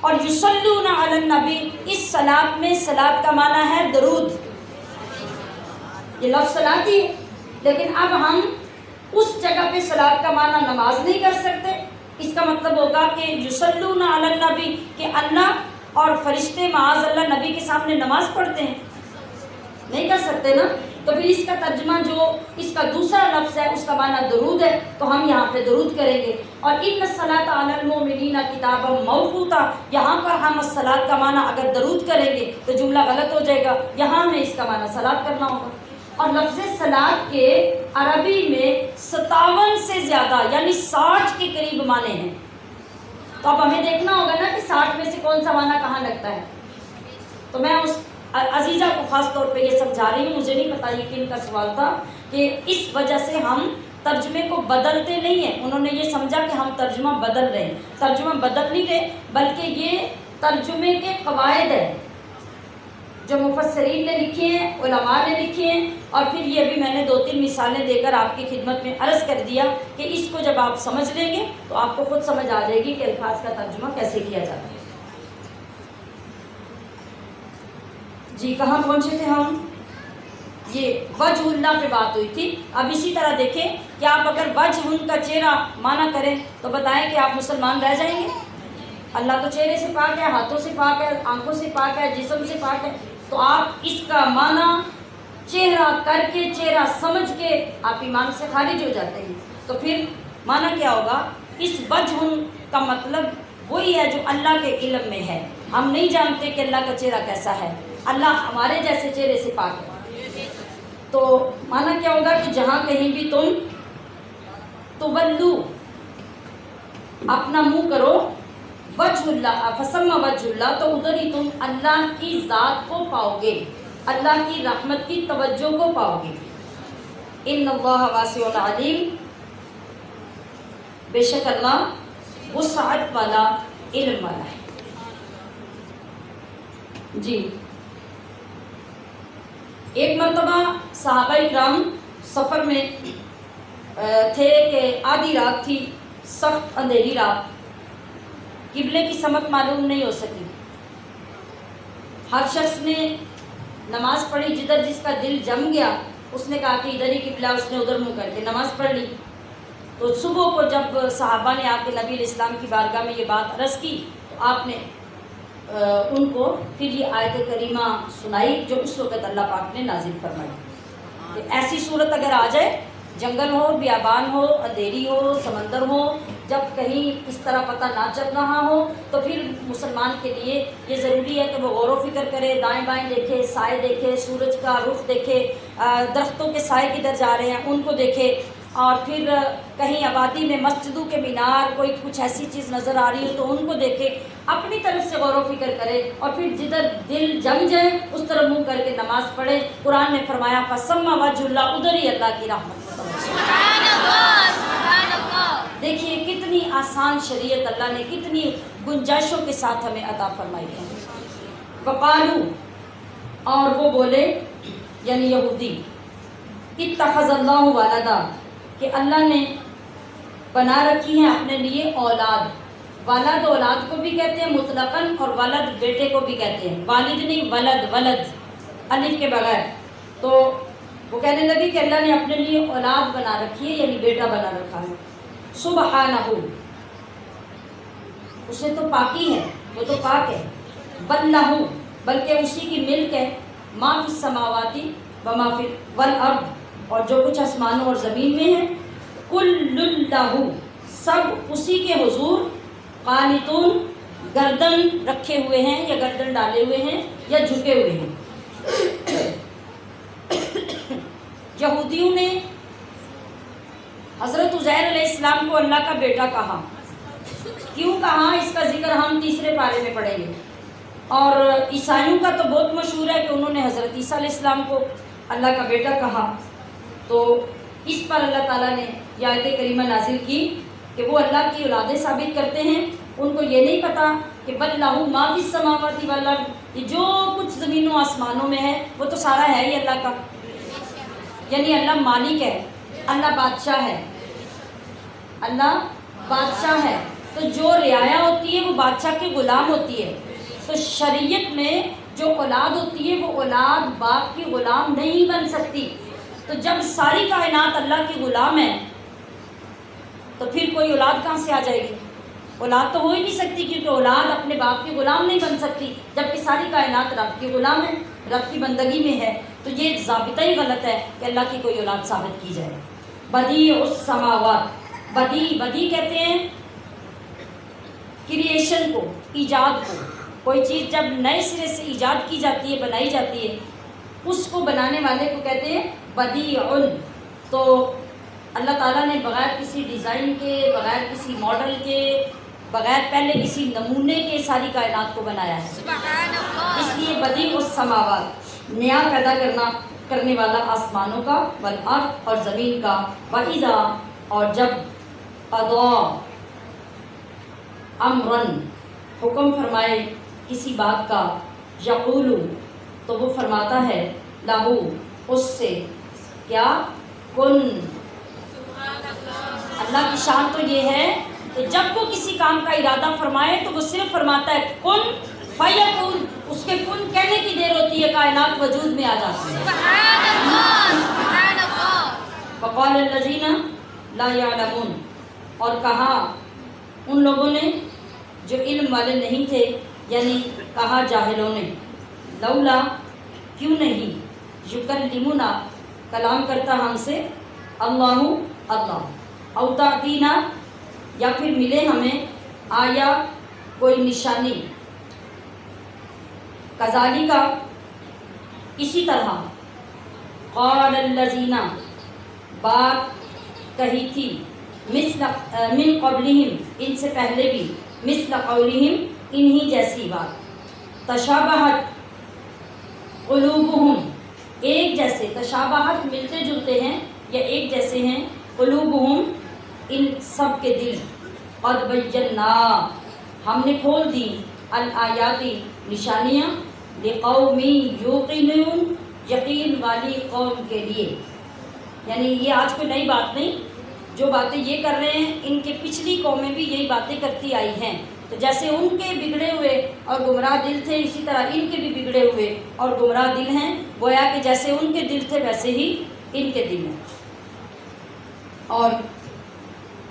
S1: اور یصلون علی النبی اس صلاۃ میں صلاۃ کا معنی ہے درود. یہ لفظ صلاۃ ہی ہے، لیکن اب ہم اس جگہ پہ صلاۃ کا معنی نماز نہیں کر سکتے. اس کا مطلب ہوگا کہ یصلون علی النبی کہ اللہ اور فرشتے معاذ اللہ نبی کے سامنے نماز پڑھتے ہیں، نہیں کر سکتے نا. تو پھر اس کا ترجمہ جو اس کا دوسرا لفظ ہے اس کا معنی درود ہے، تو ہم یہاں پہ درود کریں گے. اور ان الصلاۃ علی المؤمنین کتابا موقوتا، یہاں پر ہم الصلاۃ کا معنی اگر درود کریں گے تو جملہ غلط ہو جائے گا، یہاں ہمیں اس کا معنی صلاۃ کرنا ہوگا. اور لفظ صلاۃ کے عربی میں 57 سے زیادہ یعنی 60 کے قریب معنی ہیں. تو اب ہمیں دیکھنا ہوگا نا کہ 60 میں سے کون سا معنی کہاں لگتا ہے. تو میں اس عزیزہ کو خاص طور پہ یہ سمجھا رہی ہوں، مجھے نہیں پتا یہ کن کا سوال تھا، کہ اس وجہ سے ہم ترجمے کو بدلتے نہیں ہیں. انہوں نے یہ سمجھا کہ ہم ترجمہ بدل رہے ہیں. ترجمہ بدل نہیں رہے، بلکہ یہ ترجمے کے قواعد ہیں جو مفسرین نے لکھے ہیں، علماء نے لکھے ہیں. اور پھر یہ بھی میں نے 2-3 مثالیں دے کر آپ کی خدمت میں عرض کر دیا کہ اس کو جب آپ سمجھ لیں گے تو آپ کو خود سمجھ آ جائے گی کہ الفاظ کا ترجمہ کیسے کیا جاتا ہے. جی کہاں پہنچے تھے ہم؟ یہ وجہ اللہ پہ بات ہوئی تھی. اب اسی طرح دیکھیں کہ آپ اگر وجہ ان کا چہرہ معنی کریں تو بتائیں کہ آپ مسلمان رہ جائیں گے؟ اللہ تو چہرے سے پاک ہے، ہاتھوں سے پاک ہے، آنکھوں سے پاک ہے، جسم سے پاک ہے. تو آپ اس کا معنی چہرہ کر کے، چہرہ سمجھ کے آپ ایمان سے خارج ہو جاتے ہیں. تو پھر معنی کیا ہوگا؟ اس وجہ کا مطلب وہی ہے جو اللہ کے علم میں ہے. ہم نہیں جانتے کہ اللہ کا چہرہ کیسا ہے، اللہ ہمارے جیسے چہرے سے پاک ہے. تو معنی کیا ہوگا کہ جہاں کہیں بھی تم تولو اپنا منہ کرو وجہ اللہ فثم وجہ اللہ، تو ادھر ہی تم اللہ کی ذات کو پاؤ گے، اللہ کی رحمت کی توجہ کو پاؤ گے. ان اللہ واسع علیم، بے شک اللہ وسعت والا، علم والا ہے. جی ایک مرتبہ صحابہ کرام سفر میں تھے کہ آدھی رات تھی، سخت اندھیری رات، قبلے کی سمت معلوم نہیں ہو سکی. ہر شخص نے نماز پڑھی، جدھر جس کا دل جم گیا اس نے کہا کہ ادھر ہی قبلہ، اس نے ادھر منہ کر کے نماز پڑھ لی. تو صبح کو جب صحابہ نے آ کے نبی علیہ السلام کی بارگاہ میں یہ بات عرض کی تو آپ نے ان کو پھر یہ آیت کریمہ سنائی جو اس وقت اللہ پاک نے نازل فرمائی کہ ایسی صورت اگر آ جائے، جنگل ہو، بیابان ہو، اندھیری ہو، سمندر ہو، جب کہیں اس طرح پتہ نہ چل رہا ہو، تو پھر مسلمان کے لیے یہ ضروری ہے کہ وہ غور و فکر کرے، دائیں بائیں دیکھے، سائے دیکھے، سورج کا رخ دیکھے، درختوں کے سائے کدھر جا رہے ہیں ان کو دیکھے. اور پھر کہیں آبادی میں مسجدوں کے مینار کوئی کچھ ایسی چیز نظر آ رہی ہو تو ان کو دیکھے، اپنی طرف سے غور و فکر کرے، اور پھر جدھر دل جم جائے اس طرح منہ کر کے نماز پڑھے. قرآن نے فرمایا فَسَمَّ وَجْهُ اللَّهِ، ادھر ہی اللہ کی رحمت.
S2: سبحان اللہ، سبحان اللہ.
S1: دیکھیے کتنی آسان شریعت اللہ نے کتنی گنجائشوں کے ساتھ ہمیں عطا فرمائی ہے. وقالو، اور وہ بولے یعنی یہودی، اتخذ اللہ ولدا، کہ اللہ نے بنا رکھی ہے اپنے لیے اولاد. ولد اولاد کو بھی کہتے ہیں مطلقاً، اور ولد بیٹے کو بھی کہتے ہیں، والد نہیں ولد، ولد الف کے بغیر. تو وہ کہنے لگی کہ اللہ نے اپنے لیے اولاد بنا رکھی ہے، یعنی بیٹا بنا رکھا ہے. سبحانہ، اسے تو پاکی ہے، وہ تو پاک ہے. بل لہ، بلکہ اسی کی ملک ہے، ما فی السماواتی و ما فی والارض، اور جو کچھ آسمانوں اور زمین میں ہے. کل لہ، سب اسی کے حضور. قانتون، گردن رکھے ہوئے ہیں یا گردن ڈالے ہوئے ہیں یا جھکے ہوئے ہیں. یہودیوں نے حضرت عزیر علیہ السلام کو اللہ کا بیٹا کہا. کیوں کہا، اس کا ذکر ہم تیسرے پارے میں پڑھیں گے. اور عیسائیوں کا تو بہت مشہور ہے کہ انہوں نے حضرت عیسیٰ علیہ السلام کو اللہ کا بیٹا کہا. تو اس پر اللہ تعالیٰ نے یہ آیت کریمہ نازل کی کہ وہ اللہ کی اولادیں ثابت کرتے ہیں. ان کو یہ نہیں پتہ کہ بل لہ ما فی السماوات والارض، یہ جو کچھ زمینوں آسمانوں میں ہے وہ تو سارا ہے ہی اللہ کا. یعنی اللہ مالک ہے، اللہ بادشاہ ہے، اللہ بادشاہ ہے. تو جو رعایا ہوتی ہے وہ بادشاہ کے غلام ہوتی ہے. تو شریعت میں جو اولاد ہوتی ہے وہ اولاد باپ کی غلام نہیں بن سکتی. تو جب ساری کائنات اللہ کی غلام ہے تو پھر کوئی اولاد کہاں سے آ جائے گی؟ اولاد تو ہو ہی نہیں سکتی، کیونکہ اولاد اپنے باپ کی غلام نہیں بن سکتی، جبکہ ساری کائنات رب کی غلام ہے، رب کی بندگی میں ہے. تو یہ ضابطہ ہی غلط ہے کہ اللہ کی کوئی اولاد ثابت کی جائے. بدیع السماوات، بدیع کہتے ہیں کریشن کو، ایجاد کو. کوئی چیز جب نئے سرے سے ایجاد کی جاتی ہے، بنائی جاتی ہے، اس کو بنانے والے کو کہتے ہیں بدیع. تو اللہ تعالیٰ نے بغیر کسی ڈیزائن کے، بغیر کسی ماڈل کے، بغیر پہلے کسی نمونے کے ساری کائنات کو بنایا ہے.
S2: سبحان اللہ.
S1: اس لیے بدیع السماوات، نیا پیدا کرنے والا آسمانوں کا، والارض، اور زمین کا. وَإِذَا، اور جب، قَضَى امرن، حکم فرمائے کسی بات کا، یقول، تو وہ فرماتا ہے، لہو، اس سے، کیا، کن. اللہ کی شان تو یہ ہے کہ جب وہ کسی کام کا ارادہ فرمائے تو وہ صرف فرماتا ہے کن فیکون. اس کے کن کہنے کی دیر ہوتی ہے، کائنات وجود میں آ جاتی ہے.
S2: سبحان اللہ. سبحان اللہ.
S1: وقال الذین لا یعلمون، اور کہا ان لوگوں نے جو علم والے نہیں تھے، یعنی کہا جاہلوں نے، لولا، کیوں نہیں، یکلمنا، کلام کرتا ہم سے، اللہ، اللہ، او تأتینا، یا پھر ملے ہمیں، آیا، کوئی نشانی. کذالک، اسی طرح، قال الذین، بات کہی تھی، مثل من قبلہم، ان سے پہلے بھی، مثل قولہم، انہی جیسی بات. تشابہت قلوبہم، ایک جیسے، تشابہت ملتے جلتے ہیں یا ایک جیسے ہیں، قلوبہم، ان سب کے دل. قد بینا، ہم نے کھول دی، الآیاتی، نشانیاں، لقوم یوقنون، یقین والی قوم کے لیے. یعنی یہ آج کوئی نئی بات نہیں، جو باتیں یہ کر رہے ہیں ان کے پچھلی قومیں بھی یہی باتیں کرتی آئی ہیں. تو جیسے ان کے بگڑے ہوئے اور گمراہ دل تھے، اسی طرح ان کے بھی بگڑے ہوئے اور گمراہ دل ہیں. گویا کہ جیسے ان کے دل تھے ویسے ہی ان کے دل ہیں. اور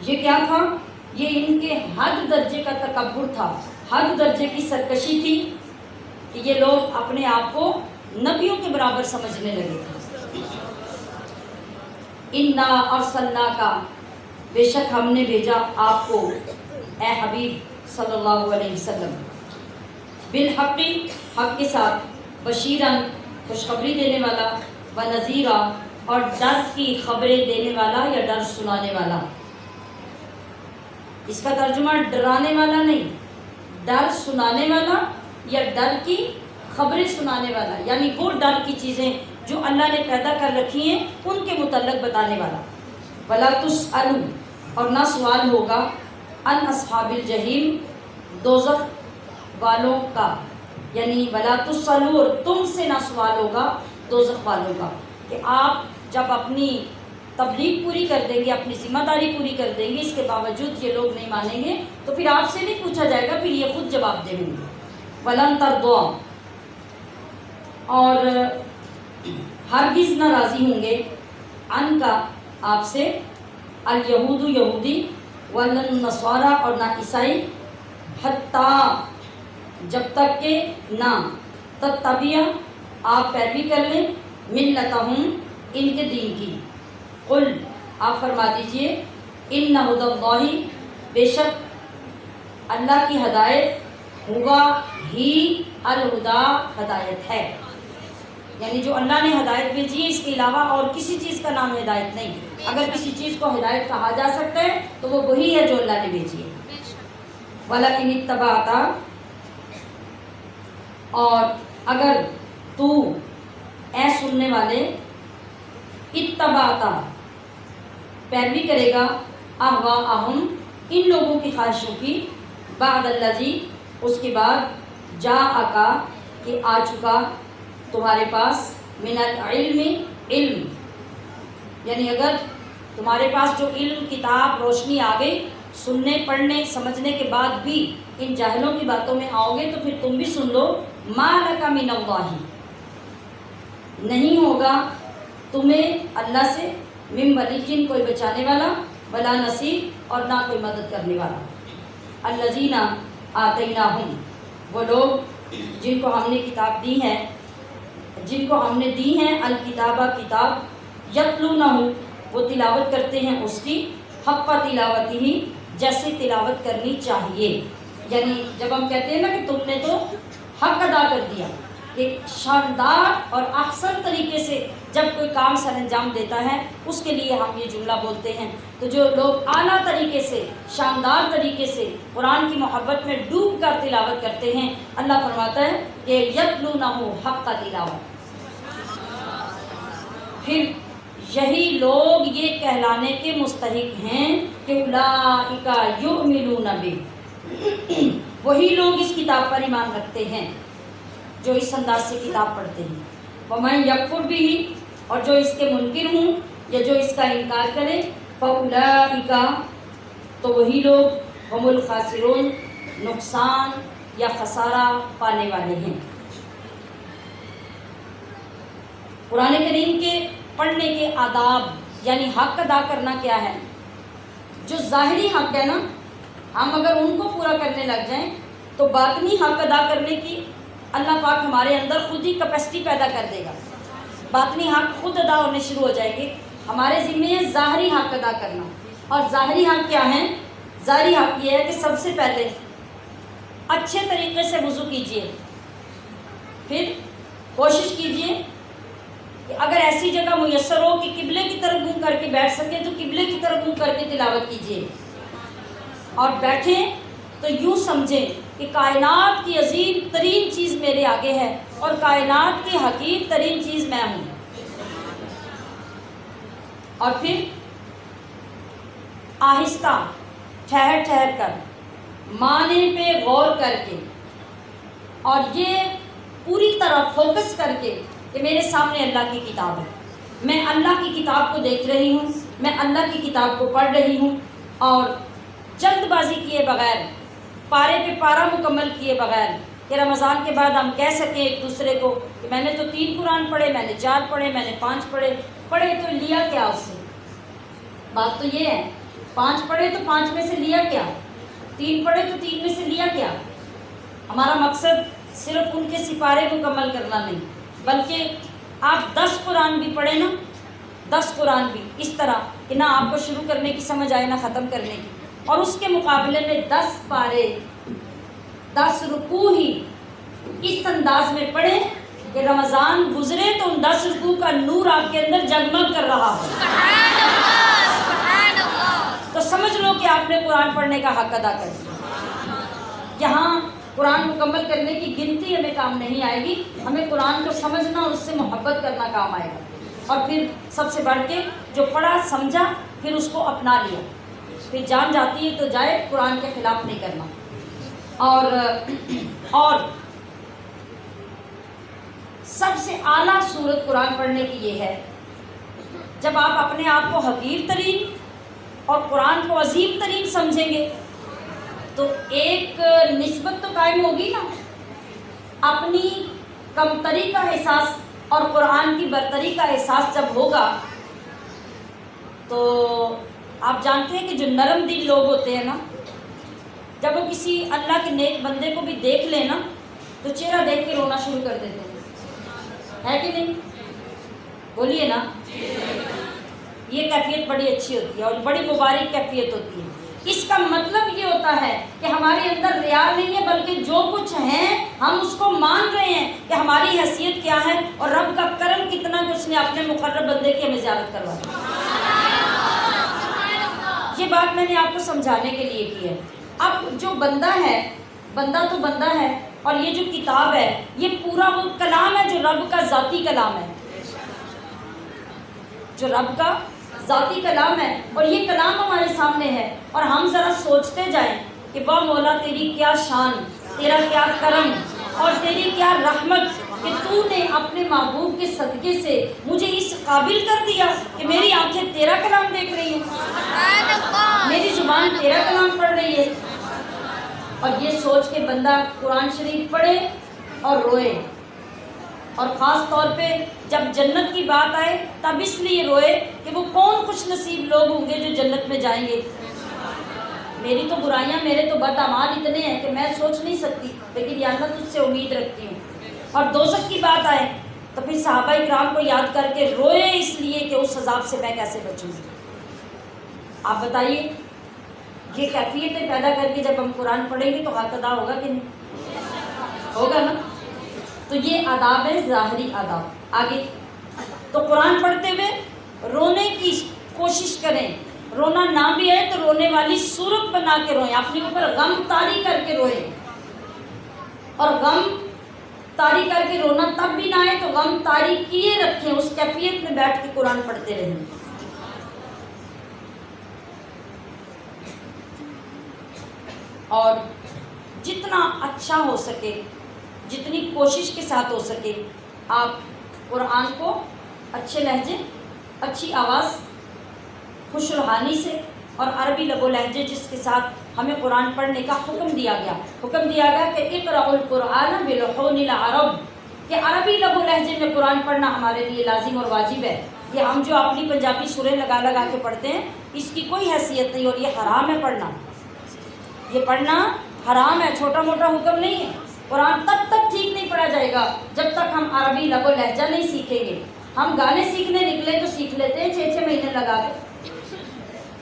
S1: یہ کیا تھا؟ یہ ان کے حد درجے کا تکبر تھا، حد درجے کی سرکشی تھی کہ یہ لوگ اپنے آپ کو نبیوں کے برابر سمجھنے لگے تھے. انا ارسلناک، بے شک ہم نے بھیجا آپ کو، اے حبیب صلی اللہ علیہ وسلم، بالحق، حق کے ساتھ، بشیرن، خوشخبری دینے والا، ونذیرا، اور ڈر کی خبریں دینے والا یا ڈر سنانے والا. اس کا ترجمہ ڈرانے والا نہیں، ڈر سنانے والا یا ڈر کی خبریں سنانے والا، یعنی وہ ڈر کی چیزیں جو اللہ نے پیدا کر رکھی ہیں ان کے متعلق بتانے والا. ولا تسألوا، اور نہ سوال ہوگا، عن اصحاب الجحیم، دوزخ والوں کا. یعنی ولا تسألوا، اور تم سے نہ سوال ہوگا دوزخ والوں کا، کہ آپ جب اپنی تبلیغ پوری کر دیں گے، اپنی ذمہ داری پوری کر دیں گے، اس کے باوجود یہ لوگ نہیں مانیں گے تو پھر آپ سے نہیں پوچھا جائے گا، پھر یہ خود جواب دیں گے. ولن ترضوا، اور ہرگز نہ راضی ہوں گے ان کا آپ سے الیہود یہودی والنصارى اور نہ عیسائی حتیٰ جب تک کہ نہ تتبع آپ پیروی کر لیں ملتہم ان کے دین کی قل آپ فرما دیجئے ان ہدی اللہ بے شک اللہ کی ہدایت ہوا ہی الہدا ہدایت ہے، یعنی جو اللہ نے ہدایت بھیجی ہے اس کے علاوہ اور کسی چیز کا نام ہدایت نہیں۔ اگر کسی چیز کو ہدایت کہا جا سکتا ہے تو وہ وہی ہے جو اللہ نے بھیجی ہے۔ وَلَئِنِ اتَّبَعْتَ اور اگر تو اے سننے والے اتبعت پیروی کرے گا اہواءہم ان لوگوں کی خواہشوں کی بعد الذی اس کے بعد جاءک کہ آ چکا تمہارے پاس من العلم علم، یعنی اگر تمہارے پاس جو علم کتاب روشنی آ گئی، سننے پڑھنے سمجھنے کے بعد بھی ان جاہلوں کی باتوں میں آؤ گے تو پھر تم بھی سن لو ما لک من اللہ نہیں ہوگا تمہیں اللہ سے من ولی کوئی بچانے والا ولا نصیر اور نہ کوئی مدد کرنے والا۔ الذین آتیناہم وہ لوگ جن کو ہم نے کتاب دی ہے، جن کو ہم نے دی ہے الکتابہ کتاب یتلونہ وہ تلاوت کرتے ہیں اس کی حق تلاوت ہی جیسے تلاوت کرنی چاہیے، یعنی جب ہم کہتے ہیں نا کہ تم نے تو حق ادا کر دیا، کہ شاندار اور احسن طریقے سے جب کوئی کام سر انجام دیتا ہے اس کے لیے ہم یہ جملہ بولتے ہیں۔ تو جو لوگ اعلیٰ طریقے سے شاندار طریقے سے قرآن کی محبت میں ڈوب کر تلاوت کرتے ہیں، اللہ فرماتا ہے کہ یتلونہ حق تلاوت، پھر یہی لوگ یہ کہلانے کے مستحق ہیں کہ اولئک یؤمنون بہ وہی لوگ اس کتاب پر ایمان رکھتے ہیں جو اس انداز سے کتاب پڑھتے ہیں۔ ومن یکفر بہ اور جو اس کے منکر ہوں یا جو اس کا انکار کرے فاولئک تو وہی لوگ هم الخاسرون نقصان یا خسارہ پانے والے ہیں۔ قرآن کریم کے پڑھنے کے آداب یعنی حق ادا کرنا کیا ہے؟ جو ظاہری حق ہے نا، ہم اگر ان کو پورا کرنے لگ جائیں تو باطنی حق ادا کرنے کی اللہ پاک ہمارے اندر خود ہی کیپیسٹی پیدا کر دے گا، باطنی حق خود ادا ہونے شروع ہو جائیں گے۔ ہمارے ذمہ ہے ظاہری حق ادا کرنا، اور ظاہری حق کیا ہے؟ ظاہری حق یہ ہے کہ سب سے پہلے اچھے طریقے سے وضو کیجئے، پھر کوشش کیجئے کہ اگر ایسی جگہ میسر ہو کہ قبلے کی طرف منہ کر کے بیٹھ سکے تو قبلے کی طرف منہ کر کے تلاوت کیجئے، اور بیٹھیں تو یوں سمجھیں کہ کائنات کی عظیم ترین چیز میرے آگے ہے اور کائنات کی حقیر ترین چیز میں ہوں، اور پھر آہستہ ٹھہر ٹھہر کر معنی پہ غور کر کے اور یہ پوری طرح فوکس کر کے کہ میرے سامنے اللہ کی کتاب ہے، میں اللہ کی کتاب کو دیکھ رہی ہوں، میں اللہ کی کتاب کو پڑھ رہی ہوں، اور جلد بازی کیے بغیر، پارے پہ پارا مکمل کیے بغیر کہ رمضان کے بعد ہم کہہ سکیں ایک دوسرے کو کہ میں نے تو 3 قرآن پڑھے، میں نے 4 پڑھے، میں نے 5 پڑھے تو لیا کیا اس سے؟ بات تو یہ ہے 5 پڑھے تو 5 میں سے لیا کیا، 3 پڑھے تو 3 میں سے لیا کیا؟ ہمارا مقصد صرف ان کے سپارے مکمل کرنا نہیں، بلکہ آپ 10 قرآن بھی پڑھیں نا، 10 قرآن بھی اس طرح کہ نہ آپ کو شروع کرنے کی سمجھ آئے نہ ختم کرنے کی، اور اس کے مقابلے میں 10 پارے 10 رکوع ہی اس انداز میں پڑھیں کہ رمضان گزرے تو ان 10 رکوع کا نور آپ کے اندر جگمگ کر رہا ہو، تو سمجھ لو کہ آپ نے قرآن پڑھنے کا حق ادا کر دیا۔ یہاں قرآن مکمل کرنے کی گنتی ہمیں کام نہیں آئے گی، ہمیں قرآن کو سمجھنا اور اس سے محبت کرنا کام آئے گا، اور پھر سب سے بڑھ کے جو پڑھا سمجھا پھر اس کو اپنا لیا، پھر جان جاتی ہے تو جائے، قرآن کے خلاف نہیں کرنا۔ اور سب سے اعلیٰ صورت قرآن پڑھنے کی یہ ہے جب آپ اپنے آپ کو حقیر ترین اور قرآن کو عظیم ترین سمجھیں گے تو ایک نسبت تو قائم ہوگی نا، اپنی کمتری کا احساس اور قرآن کی برتری کا احساس جب ہوگا تو آپ جانتے ہیں کہ جو نرم دل لوگ ہوتے ہیں نا، جب وہ کسی اللہ کے نیک بندے کو بھی دیکھ لیں نا تو چہرہ دیکھ کے رونا شروع کر دیتے ہیں، ہے کہ نہیں؟ بولیے نا، یہ کیفیت بڑی اچھی ہوتی ہے اور بڑی مبارک کیفیت ہوتی ہے۔ اس کا مطلب یہ ہوتا ہے کہ ہمارے اندر ریا نہیں ہے، بلکہ جو کچھ ہیں ہم اس کو مان رہے ہیں کہ ہماری حیثیت کیا ہے اور رب کا کرم کتنا کہ اس نے اپنے مقرب بندے کی ہمیں زیارت کروائی۔ یہ بات میں نے آپ کو سمجھانے کے لیے کی ہے۔ اب جو بندہ ہے، بندہ تو بندہ ہے، اور یہ جو کتاب ہے یہ پورا وہ کلام ہے جو رب کا ذاتی کلام ہے، جو رب کا ذاتی کلام ہے، اور یہ کلام ہمارے سامنے ہے، اور ہم ذرا سوچتے جائیں کہ واہ مولا تیری کیا شان، تیرا کیا کرم اور تیری کیا رحمت کہ تو نے اپنے محبوب کے صدقے سے مجھے اس قابل کر دیا کہ میری آنکھیں تیرا کلام دیکھ رہی ہیں، میری زبان تیرا کلام پڑھ رہی ہے۔ اور یہ سوچ کے بندہ قرآن شریف پڑھے اور روئے، اور خاص طور پہ جب جنت کی بات آئے تب اس لیے روئے کہ وہ کون خوش نصیب لوگ ہوں گے جو جنت میں جائیں گے۔ میری تو برائیاں، میرے تو بد اعمال اتنے ہیں کہ میں سوچ نہیں سکتی، لیکن یا اللہ تجھ سے امید رکھتی ہوں۔ اور دوزخ کی بات آئے تو پھر صحابہ کرام کو یاد کر کے روئے اس لیے کہ اس عذاب سے میں کیسے بچوں۔ آپ بتائیے، یہ کیفیتیں پیدا کر کے جب ہم قرآن پڑھیں گے تو حق ادا ہوگا کہ نہیں؟ ہوگا نا؟ تو یہ آداب ہے، ظاہری آداب۔ آگے تو قرآن پڑھتے ہوئے رونے کی کوشش کریں، رونا نہ بھی آئے تو رونے والی صورت بنا کے روئیں، اپنے اوپر غم طاری کر کے روئیں، اور غم طاری کر کے رونا تب بھی نہ آئے تو غم طاری کیے رکھیں، اس کیفیت میں بیٹھ کے قرآن پڑھتے رہیں۔ اور جتنا اچھا ہو سکے، جتنی کوشش کے ساتھ ہو سکے، آپ قرآن کو اچھے لہجے، اچھی آواز، خوش روحانی سے اور عربی لب و لہجے جس کے ساتھ ہمیں قرآن پڑھنے کا حکم دیا گیا کہ اقرأوا القرآن بلحون العرب، کہ عربی لب و لہجے میں قرآن پڑھنا ہمارے لیے لازم اور واجب ہے۔ یہ ہم جو اپنی پنجابی سوریں لگا لگا کے پڑھتے ہیں اس کی کوئی حیثیت نہیں، اور یہ حرام ہے پڑھنا، یہ پڑھنا حرام ہے، چھوٹا موٹا حکم نہیں ہے۔ قرآن تب تک ٹھیک نہیں پڑھا جائے گا جب تک ہم عربی لب و لہجہ نہیں سیکھیں گے۔ ہم گانے سیکھنے نکلے تو سیکھ لیتے ہیں، 6 مہینے لگا کے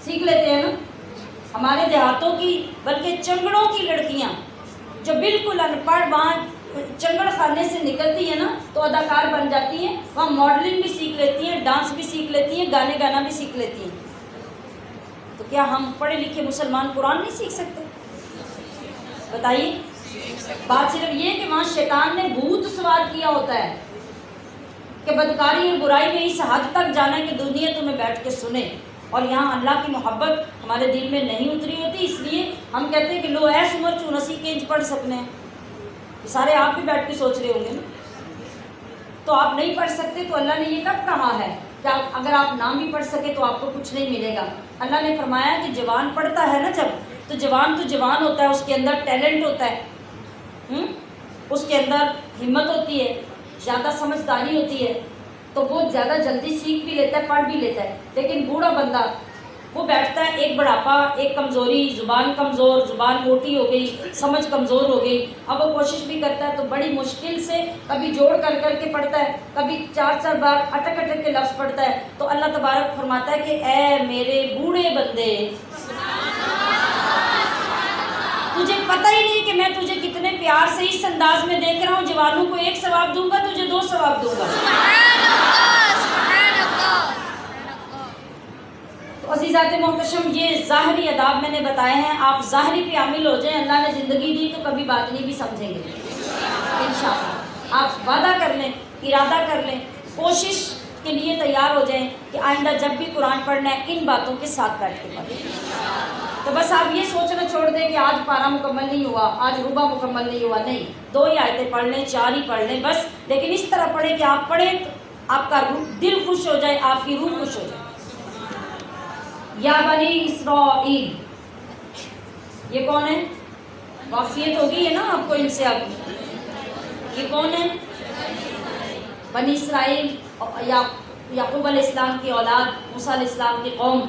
S1: سیکھ لیتے ہیں نا۔ ہمارے دیہاتوں کی بلکہ چنگڑوں کی لڑکیاں جو بالکل ان پڑھ وہاں چنگڑ خانے سے نکلتی ہیں نا تو اداکار بن جاتی ہیں، وہاں ماڈلنگ بھی سیکھ لیتی ہیں، ڈانس بھی سیکھ لیتی ہیں، گانے گانا بھی سیکھ لیتی ہیں۔ تو کیا ہم پڑھے لکھے مسلمان قرآن نہیں سیکھ سکتے؟ بتائیے۔ بات صرف یہ کہ وہاں شیطان نے بھوت سوار کیا ہوتا ہے کہ بدکاری اور برائی میں اس حد تک جانا کہ دنیا تمہیں بیٹھ کے سنے، اور یہاں اللہ کی محبت ہمارے دل میں نہیں اتری ہوتی، اس لیے ہم کہتے ہیں کہ لو ایس عمر 84 کے انچ پڑھ سکنے ہیں۔ سارے آپ بھی بیٹھ کے سوچ رہے ہوں گے نا، تو آپ نہیں پڑھ سکتے تو اللہ نے یہ کب کہا ہے کہ اگر آپ نام بھی پڑھ سکے تو آپ کو کچھ نہیں ملے گا؟ اللہ نے فرمایا کہ جوان پڑھتا ہے نا جب، تو جوان ہوتا ہے، اس کے اندر ٹیلنٹ ہوتا ہے، اس کے اندر ہمت ہوتی ہے، زیادہ سمجھداری ہوتی ہے، تو وہ زیادہ جلدی سیکھ بھی لیتا ہے، پڑھ بھی لیتا ہے۔ لیکن بوڑھا بندہ وہ بیٹھتا ہے، ایک بڑھاپا، ایک کمزوری، زبان کمزور، زبان موٹی ہو گئی، سمجھ کمزور ہو گئی، اب وہ کوشش بھی کرتا ہے تو بڑی مشکل سے کبھی جوڑ کر کے پڑھتا ہے، کبھی 4 بار اٹک کے لفظ پڑھتا ہے، تو اللہ تبارک فرماتا ہے کہ اے میرے بوڑھے بندے، تجھے پتہ ہی نہیں کہ میں تجھے کتنے پیار سے اس انداز میں دیکھ رہا ہوں، جوانوں کو 1 ثواب دوں گا، تجھے 2 ثواب دوں گا۔ تو عزیزات محتشم، یہ ظاہری آداب میں نے بتائے ہیں، آپ ظاہری پہ عامل ہو جائیں، اللہ نے زندگی دی تو کبھی باطنی بھی سمجھیں گے انشاءاللہ۔ آپ وعدہ کر لیں، ارادہ کر لیں، کوشش کے لیے تیار ہو جائیں کہ آئندہ جب بھی قرآن پڑھنا ہے ان باتوں کے ساتھ بیٹھ کے پڑھیں۔ تو بس آپ یہ سوچنا چھوڑ دیں کہ آج پارہ مکمل نہیں ہوا، آج ربع مکمل نہیں ہوا، نہیں، 2 ہی آیتیں پڑھ لیں، 4 ہی پڑھ لیں بس، لیکن اس طرح پڑھیں کہ آپ پڑھیں تو آپ کا دل خوش ہو جائے، آپ کی روح خوش ہو جائے۔ یا بنی اسرائیل، یہ کون ہے؟ واقفیت ہو گئی ہے نا آپ کو ان سے؟ اب یہ کون ہے؟ بنی اسرائیل یعقوب علیہ السلام کی اولاد، موسیٰ علیہ السلام کی قوم،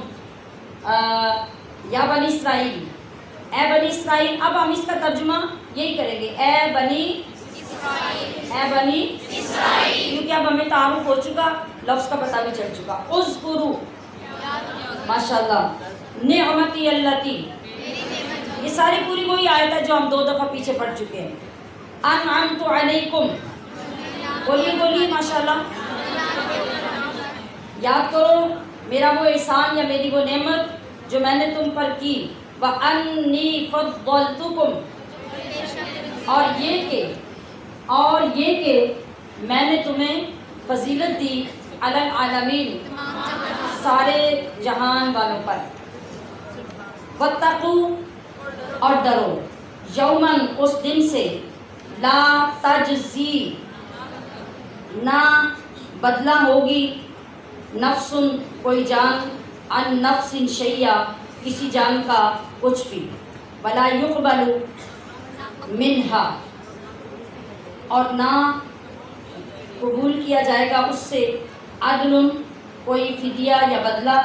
S1: یا بنی اسرائیل، اے بنی اسرائیل. اب ہم اس کا ترجمہ یہی کریں گے، اے بنی اسرائیل، کیونکہ اب ہمیں تعارف ہو چکا، لفظ کا پتہ بھی چل چکا. اذکروا، ماشاءاللہ، نعمتی اللتی، یہ ساری پوری وہی آیت ہے جو ہم 2 دفعہ پیچھے پڑھ چکے ہیں. انعمت علیکم، بولیے ماشاءاللہ. یاد کرو میرا وہ احسان یا میری وہ نعمت جو میں نے تم پر کی. وَأَنِّي فَضَّلْتُكُمْ، اور یہ کہ میں نے تمہیں فضیلت دی علی العالمین، سارے جہان والوں پر. وَاتَّقُوا، اور ڈرو، یومن، اس دن سے، لا تجزی، نہ بدلہ ہوگی، نفس، کوئی جان، عن نفس شیئا، کسی جان کا کچھ بھی، ولا یقبل منہا، اور نہ قبول کیا جائے گا اس سے، عدل، کوئی فدیہ یا بدلہ،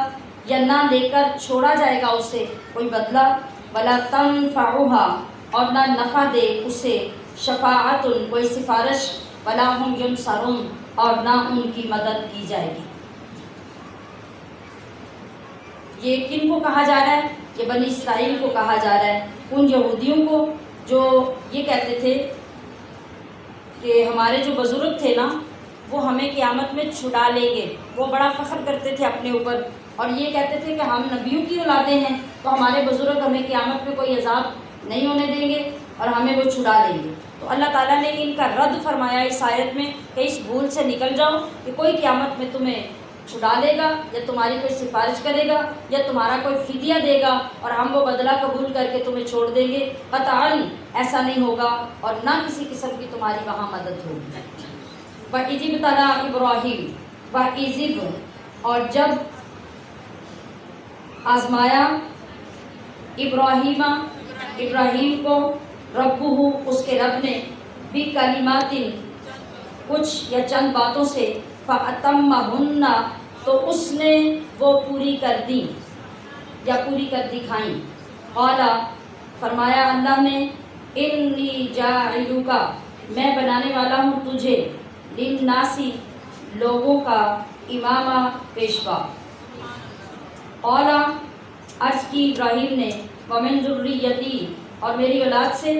S1: یا نہ لے کر چھوڑا جائے گا اسے کوئی بدلہ، ولا تنفعها، اور نہ نفع دے اسے، شفاعت، کوئی سفارش، ولا هم ینصرون، اور نہ ان کی مدد کی جائے گی. یہ کن کو کہا جا رہا ہے؟ یہ بنی اسرائیل کو کہا جا رہا ہے، ان یہودیوں کو جو یہ کہتے تھے کہ ہمارے جو بزرگ تھے نا وہ ہمیں قیامت میں چھڑا لیں گے. وہ بڑا فخر کرتے تھے اپنے اوپر اور یہ کہتے تھے کہ ہم نبیوں کی اولادیں ہیں تو ہمارے بزرگ ہمیں قیامت میں کوئی عذاب نہیں ہونے دیں گے اور ہمیں وہ چھڑا لیں گے. تو اللہ تعالیٰ نے ان کا رد فرمایا اس آیت میں کہ اس بھول سے نکل جاؤ کہ کوئی قیامت میں تمہیں چھڑا لے گا یا تمہاری کوئی سفارش کرے گا یا تمہارا کوئی فدیہ دے گا اور ہم وہ بدلہ قبول کر کے تمہیں چھوڑ دیں گے. قطعاً ایسا نہیں ہوگا اور نہ کسی قسم کی تمہاری وہاں مدد ہوگی. وَإِذِ ابْتَلَىٰ إِبْرَاهِيمَ، وَإِذِ، اور جب آزمایا، ابراہیم کو، ربہ، اس کے رب نے، بِکَلِمَاتٍ، کچھ یا چند باتوں سے، فَأَتَمَّهُنَّ، تو اس نے وہ پوری کر دی یا پوری کر دکھائیں. قال، فرمایا اللہ نے، انی جاعلک، میں بنانے والا ہوں تجھے، للناسی، لوگوں کا، امامہ، پیشوا. قال، عرض کی ابراہیم نے، ومن ذریتی، اور میری اولاد سے،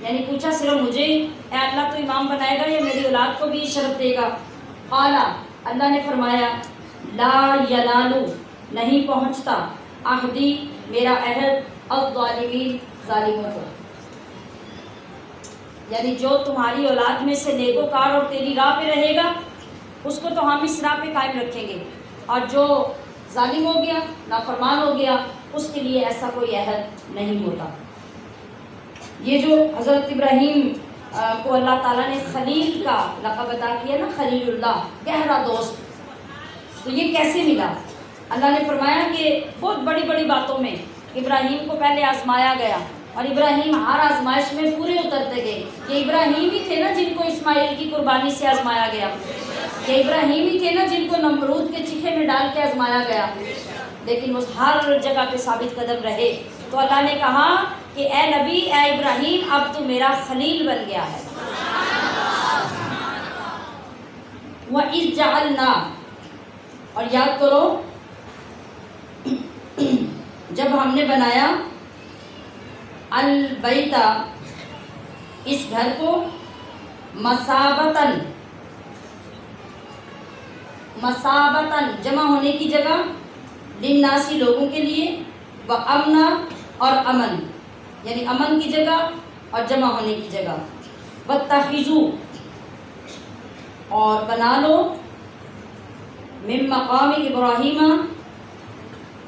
S1: یعنی پوچھا صرف مجھے اے اللہ تو امام بنائے گا یا میری اولاد کو بھی شرف دے گا. قال، اللہ نے فرمایا، لا ینال، نہیں پہنچتا، عہدی، میرا عہد، الظالمین، ظالموں کو. یعنی جو تمہاری اولاد میں سے نیکوکار اور تیری راہ پہ رہے گا اس کو تو ہم اس راہ پہ قائم رکھیں گے، اور جو ظالم ہو گیا، نافرمان ہو گیا، اس کے لیے ایسا کوئی عہد نہیں ہوتا. یہ جو حضرت ابراہیم کو اللہ تعالیٰ نے خلیل کا لقب عطا کیا نا، خلیل اللہ، گہرا دوست، تو یہ کیسے ملا؟ اللہ نے فرمایا کہ بہت بڑی بڑی باتوں میں ابراہیم کو پہلے آزمایا گیا اور ابراہیم ہر آزمائش میں پورے اترتے گئے. یہ ابراہیم ہی تھے نا جن کو اسماعیل کی قربانی سے آزمایا گیا، یہ ابراہیم ہی تھے نا جن کو نمرود کے چیخے میں ڈال کے آزمایا گیا، لیکن وہ ہر جگہ پہ ثابت قدم رہے. تو اللہ نے کہا کہ اے نبی، اے ابراہیم، اب تو میرا خلیل بن گیا ہے. وَإِذْ جَعَلْنَا، اور یاد کرو جب ہم نے بنایا، البیت، اس گھر کو، مثابتاً، جمع ہونے کی جگہ، للناسی، لوگوں کے لیے، وامنا، اور امن، یعنی امن کی جگہ اور جمع ہونے کی جگہ، واتخذوا، اور بنا لو، من مقام ابراہیم،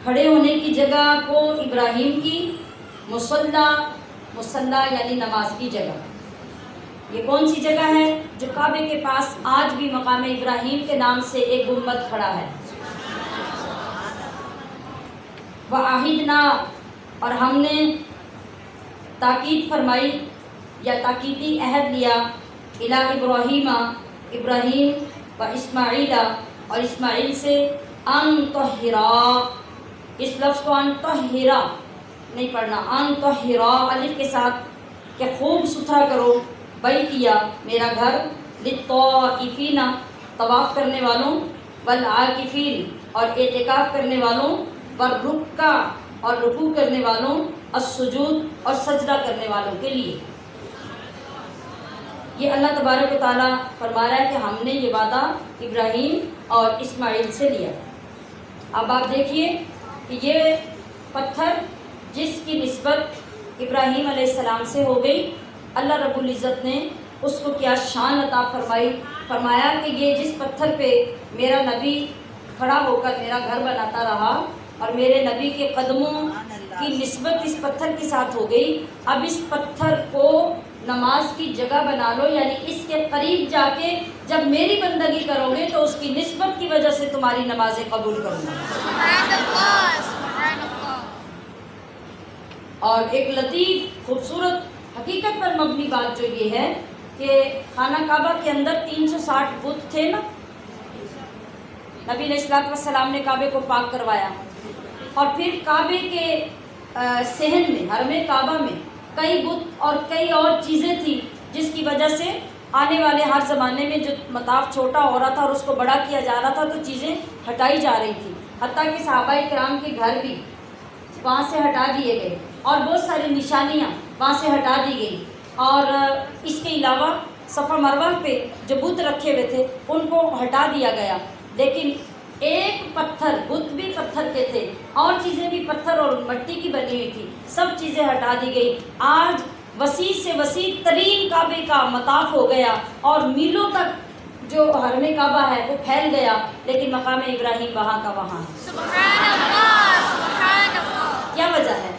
S1: کھڑے ہونے کی جگہ کو ابراہیم کی، مصلی یعنی نماز کی جگہ. یہ کون سی جگہ ہے؟ جو کعبے کے پاس آج بھی مقام ابراہیم کے نام سے ایک گنبد کھڑا ہے. وعہدنا، اور ہم نے تاکید فرمائی یا تاکیدی عہد لیا، الی ابراہیم، ابراہیم و اسماعیل اور اسماعیل سے ان طہرا، اس لفظ کو ان طہرا نہیں پڑھنا، ان طہرا الف کے ساتھ، کہ خوب ستھرا کرو، بیتیا میرا گھر، للطائفین طواف کرنے والوں، والعاکفین اور اعتکاف کرنے والوں، والرکع اور رکوع کرنے والوں، السجود اور سجدہ کرنے والوں کے لیے۔ یہ اللہ تبارک و تعالیٰ فرما رہا ہے کہ ہم نے یہ وعدہ ابراہیم اور اسماعیل سے لیا۔ اب آپ دیکھیے کہ یہ پتھر جس کی نسبت ابراہیم علیہ السلام سے ہو گئی، اللہ رب العزت نے اس کو کیا شان عطا فرمائی، فرمایا کہ یہ جس پتھر پہ میرا نبی کھڑا ہو کر میرا گھر بناتا رہا اور میرے نبی کے قدموں کی نسبت اس پتھر کے ساتھ ہو گئی، اب اس پتھر کو نماز کی جگہ بنا لو، یعنی اس کے قریب جا کے جب میری بندگی کرو گے تو اس کی نسبت کی وجہ سے تمہاری نمازیں قبول کروں گا۔
S2: سبحان اللہ، سبحان اللہ۔
S1: اور ایک لطیف خوبصورت حقیقت پر مبنی بات جو یہ ہے کہ خانہ کعبہ کے اندر 360 بت تھے نا، نبی علیہ الصلوۃ والسلام نے کعبے کو پاک کروایا، اور پھر کعبے کے صحن میں، حرم کعبہ میں کئی بت اور کئی اور چیزیں تھیں جس کی وجہ سے آنے والے ہر زمانے میں جو مطاف چھوٹا ہو رہا تھا اور اس کو بڑا کیا جا رہا تھا تو چیزیں ہٹائی جا رہی تھیں، حتیٰ کہ صحابہ کرام کے گھر بھی وہاں سے ہٹا دیے گئے اور بہت ساری نشانیاں وہاں سے ہٹا دی گئی، اور اس کے علاوہ صفا مروہ پہ جو بت رکھے ہوئے تھے ان کو ہٹا دیا گیا، لیکن ایک پتھر، بت بھی پتھر کے تھے اور چیزیں بھی پتھر اور مٹی کی بنی ہوئی تھی، سب چیزیں ہٹا دی گئی۔ آج وسیع سے وسیع ترین کعبے کا مطاف ہو گیا اور میلوں تک جو حرم کعبہ ہے وہ پھیل گیا، لیکن مقام ابراہیم وہاں کا وہاں ہے۔
S2: سبحان اللہ، سبحان اللہ۔
S1: کیا وجہ ہے؟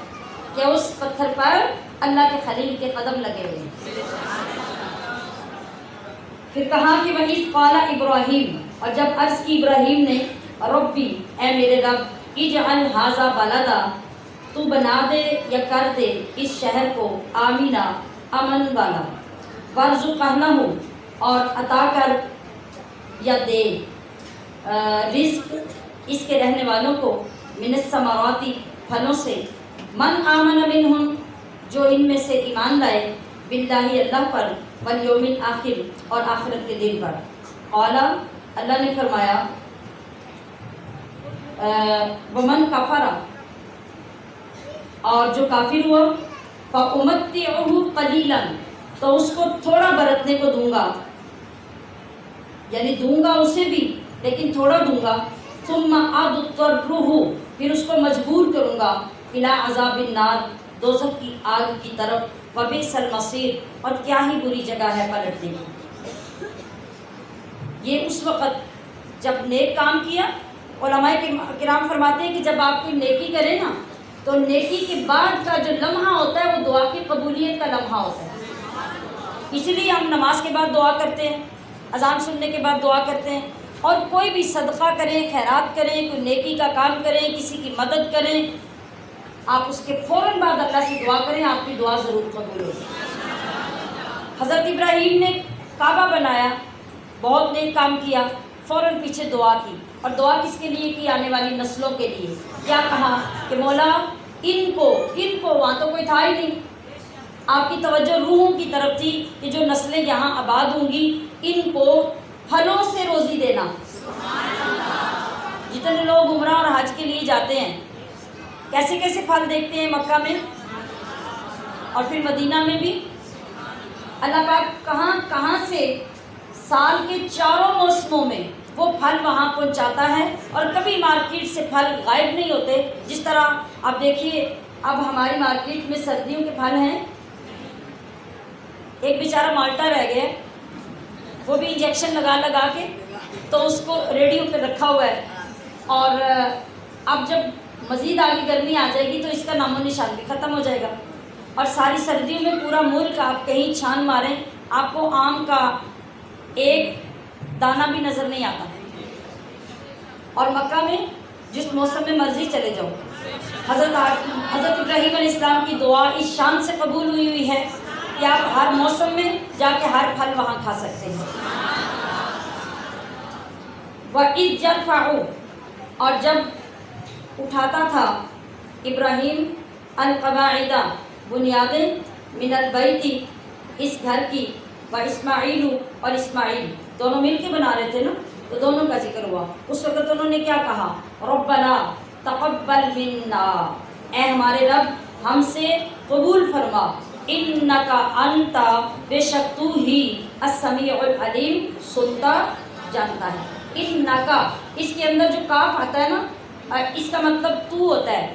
S1: کہ اس پتھر پر اللہ کے خلیل کے قدم لگے ہوئے ہیں۔ پھر کہا کہ وَإِذْ قَالَ ابراہیم، اور جب عرض کی ابراہیم نے، ربی اے میرے رب، اجعل ھذا بلدا، تو بنا دے یا کر دے اس شہر کو آمینہ، امن والا، وارزقہنہ، اور عطا کر یا دے رزق اس کے رہنے والوں کو، من الثمرات پھلوں سے، من آمن منہم جو ان میں سے ایمان لائے، باللہ اللہ پر، والیوم الآخر اور آخرت کے دن پر۔ قال اللہ نے فرمایا، ومن کفر اور جو کافر ہوا، فأمتعہ قلیلا تو اس کو تھوڑا برتنے کو دوں گا، یعنی دوں گا اسے بھی لیکن تھوڑا دوں گا، ثم اضطرہ پھر اس کو مجبور کروں گا، الی عذاب النار دوزخ کی آگ کی طرف، وبئس المصیر اور کیا ہی بری جگہ ہے پلٹنے کی۔ یہ اس وقت جب نیک کام کیا، علماء کرام فرماتے ہیں کہ جب آپ کوئی نیکی کرے نا تو نیکی کے بعد کا جو لمحہ ہوتا ہے وہ دعا کی قبولیت کا لمحہ ہوتا ہے، اسی لیے ہم نماز کے بعد دعا کرتے ہیں، اذان سننے کے بعد دعا کرتے ہیں، اور کوئی بھی صدقہ کریں، خیرات کریں، کوئی نیکی کا کام کریں، کسی کی مدد کریں، آپ اس کے فوراً بعد اللہ سے دعا کریں، آپ کی دعا ضرور قبول ہوگی۔ حضرت ابراہیم نے کعبہ بنایا، بہت نیک کام کیا، فوراً پیچھے دعا کی، اور دعا کس کے لیے کی؟ آنے والی نسلوں کے لیے۔ کیا کہا کہ مولا ان کو وہاں تو کوئی تھا ہی نہیں، آپ کی توجہ روحوں کی طرف تھی کہ جو نسلیں یہاں آباد ہوں گی ان کو پھلوں سے روزی دینا۔ جتنے لوگ عمرہ اور حج کے لیے جاتے ہیں کیسے کیسے پھل دیکھتے ہیں مکہ میں اور پھر مدینہ میں بھی، اللہ پاک کہاں کہاں سے سال کے چاروں موسموں میں وہ پھل وہاں پہنچاتا ہے، اور کبھی مارکیٹ سے پھل غائب نہیں ہوتے۔ جس طرح آپ دیکھیے اب ہماری مارکیٹ میں سردیوں کے پھل ہیں، ایک بیچارہ مالٹا رہ گیا، وہ بھی انجیکشن لگا کے تو اس کو ریڈیو پہ رکھا ہوا ہے، اور اب جب مزید آگے گرمی آ جائے گی تو اس کا نام و نشان بھی ختم ہو جائے گا، اور ساری سردیوں میں پورا ملک آپ کہیں چھان ماریں آپ کو آم کا ایک دانہ بھی نظر نہیں آتا، اور مکہ میں جس موسم میں مرضی چلے جاؤ، حضرت ابراہیم علیہ السلام کی دعا اس شان سے قبول ہوئی ہے کہ آپ ہر موسم میں جا کے ہر پھل وہاں کھا سکتے ہیں۔ وَإِذْ يَرْفَعُ، اور جب اٹھاتا تھا ابراہیم القواعد، بنیادیں، من البیت، اس گھر کی، واسماعیل، اور اسماعیل، دونوں مل کے بنا رہے تھے نا، تو دونوں کا ذکر ہوا۔ اس وقت انہوں نے کیا کہا؟ ربنا تقبل منا، اے ہمارے رب ہم سے قبول فرما، انکا انت، بے شک تو ہی، السمیع العلیم، سنتا جانتا ہے۔ انکا، اس کے اندر جو کاف آتا ہے نا، اس کا مطلب تو ہوتا ہے،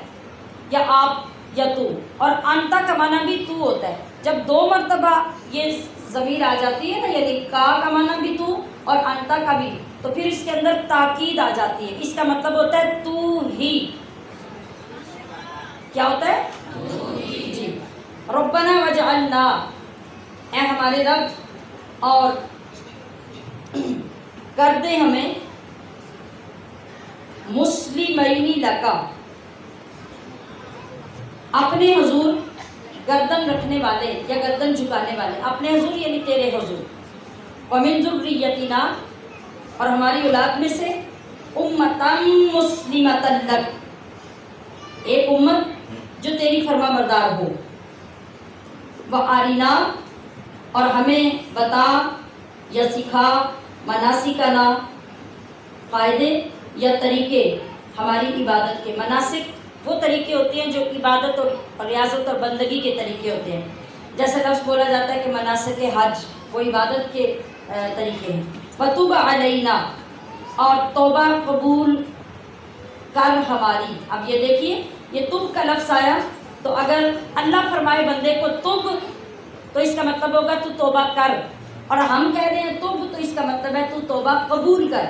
S1: یا آپ یا تو، اور انتا کا معنی بھی تو ہوتا ہے۔ جب دو مرتبہ یہ ضمیر آ جاتی ہے نا، یعنی کا معنی بھی تو اور انتا کا بھی، تو پھر اس کے اندر تاکید آ جاتی ہے، اس کا مطلب ہوتا ہے تو ہی۔ کیا ہوتا ہے؟ جی، ربنا وجعلنا، اے ہمارے رب اور کر دے ہمیں، مسلمین لکا، اپنے حضور گردن رکھنے والے یا گردن جھکانے والے، اپنے حضور یعنی تیرے حضور، ومن ذریتنا، اور ہماری اولاد میں سے، امتاً مسلمۃ لک، ایک امت جو تیری فرما بردار ہو، وَأَرِنَا، اور ہمیں بتا یا سکھا، مناسکنا، قاعدے یا طریقے ہماری عبادت کے۔ مناسک وہ طریقے ہوتے ہیں جو عبادت اور ریاضت اور بندگی کے طریقے ہوتے ہیں، جیسے لفظ بولا جاتا ہے کہ مناسک حج، وہ عبادت کے طریقے ہیں۔ وَتُبْ عَلَيْنَا، اور توبہ قبول کر ہماری۔ اب یہ دیکھیے، یہ تب کا لفظ آیا، تو اگر اللہ فرمائے بندے کو تب، تو اس کا مطلب ہوگا تو توبہ کر، اور ہم کہہ رہے ہیں تب، تو اس کا مطلب ہے تو توبہ قبول کر،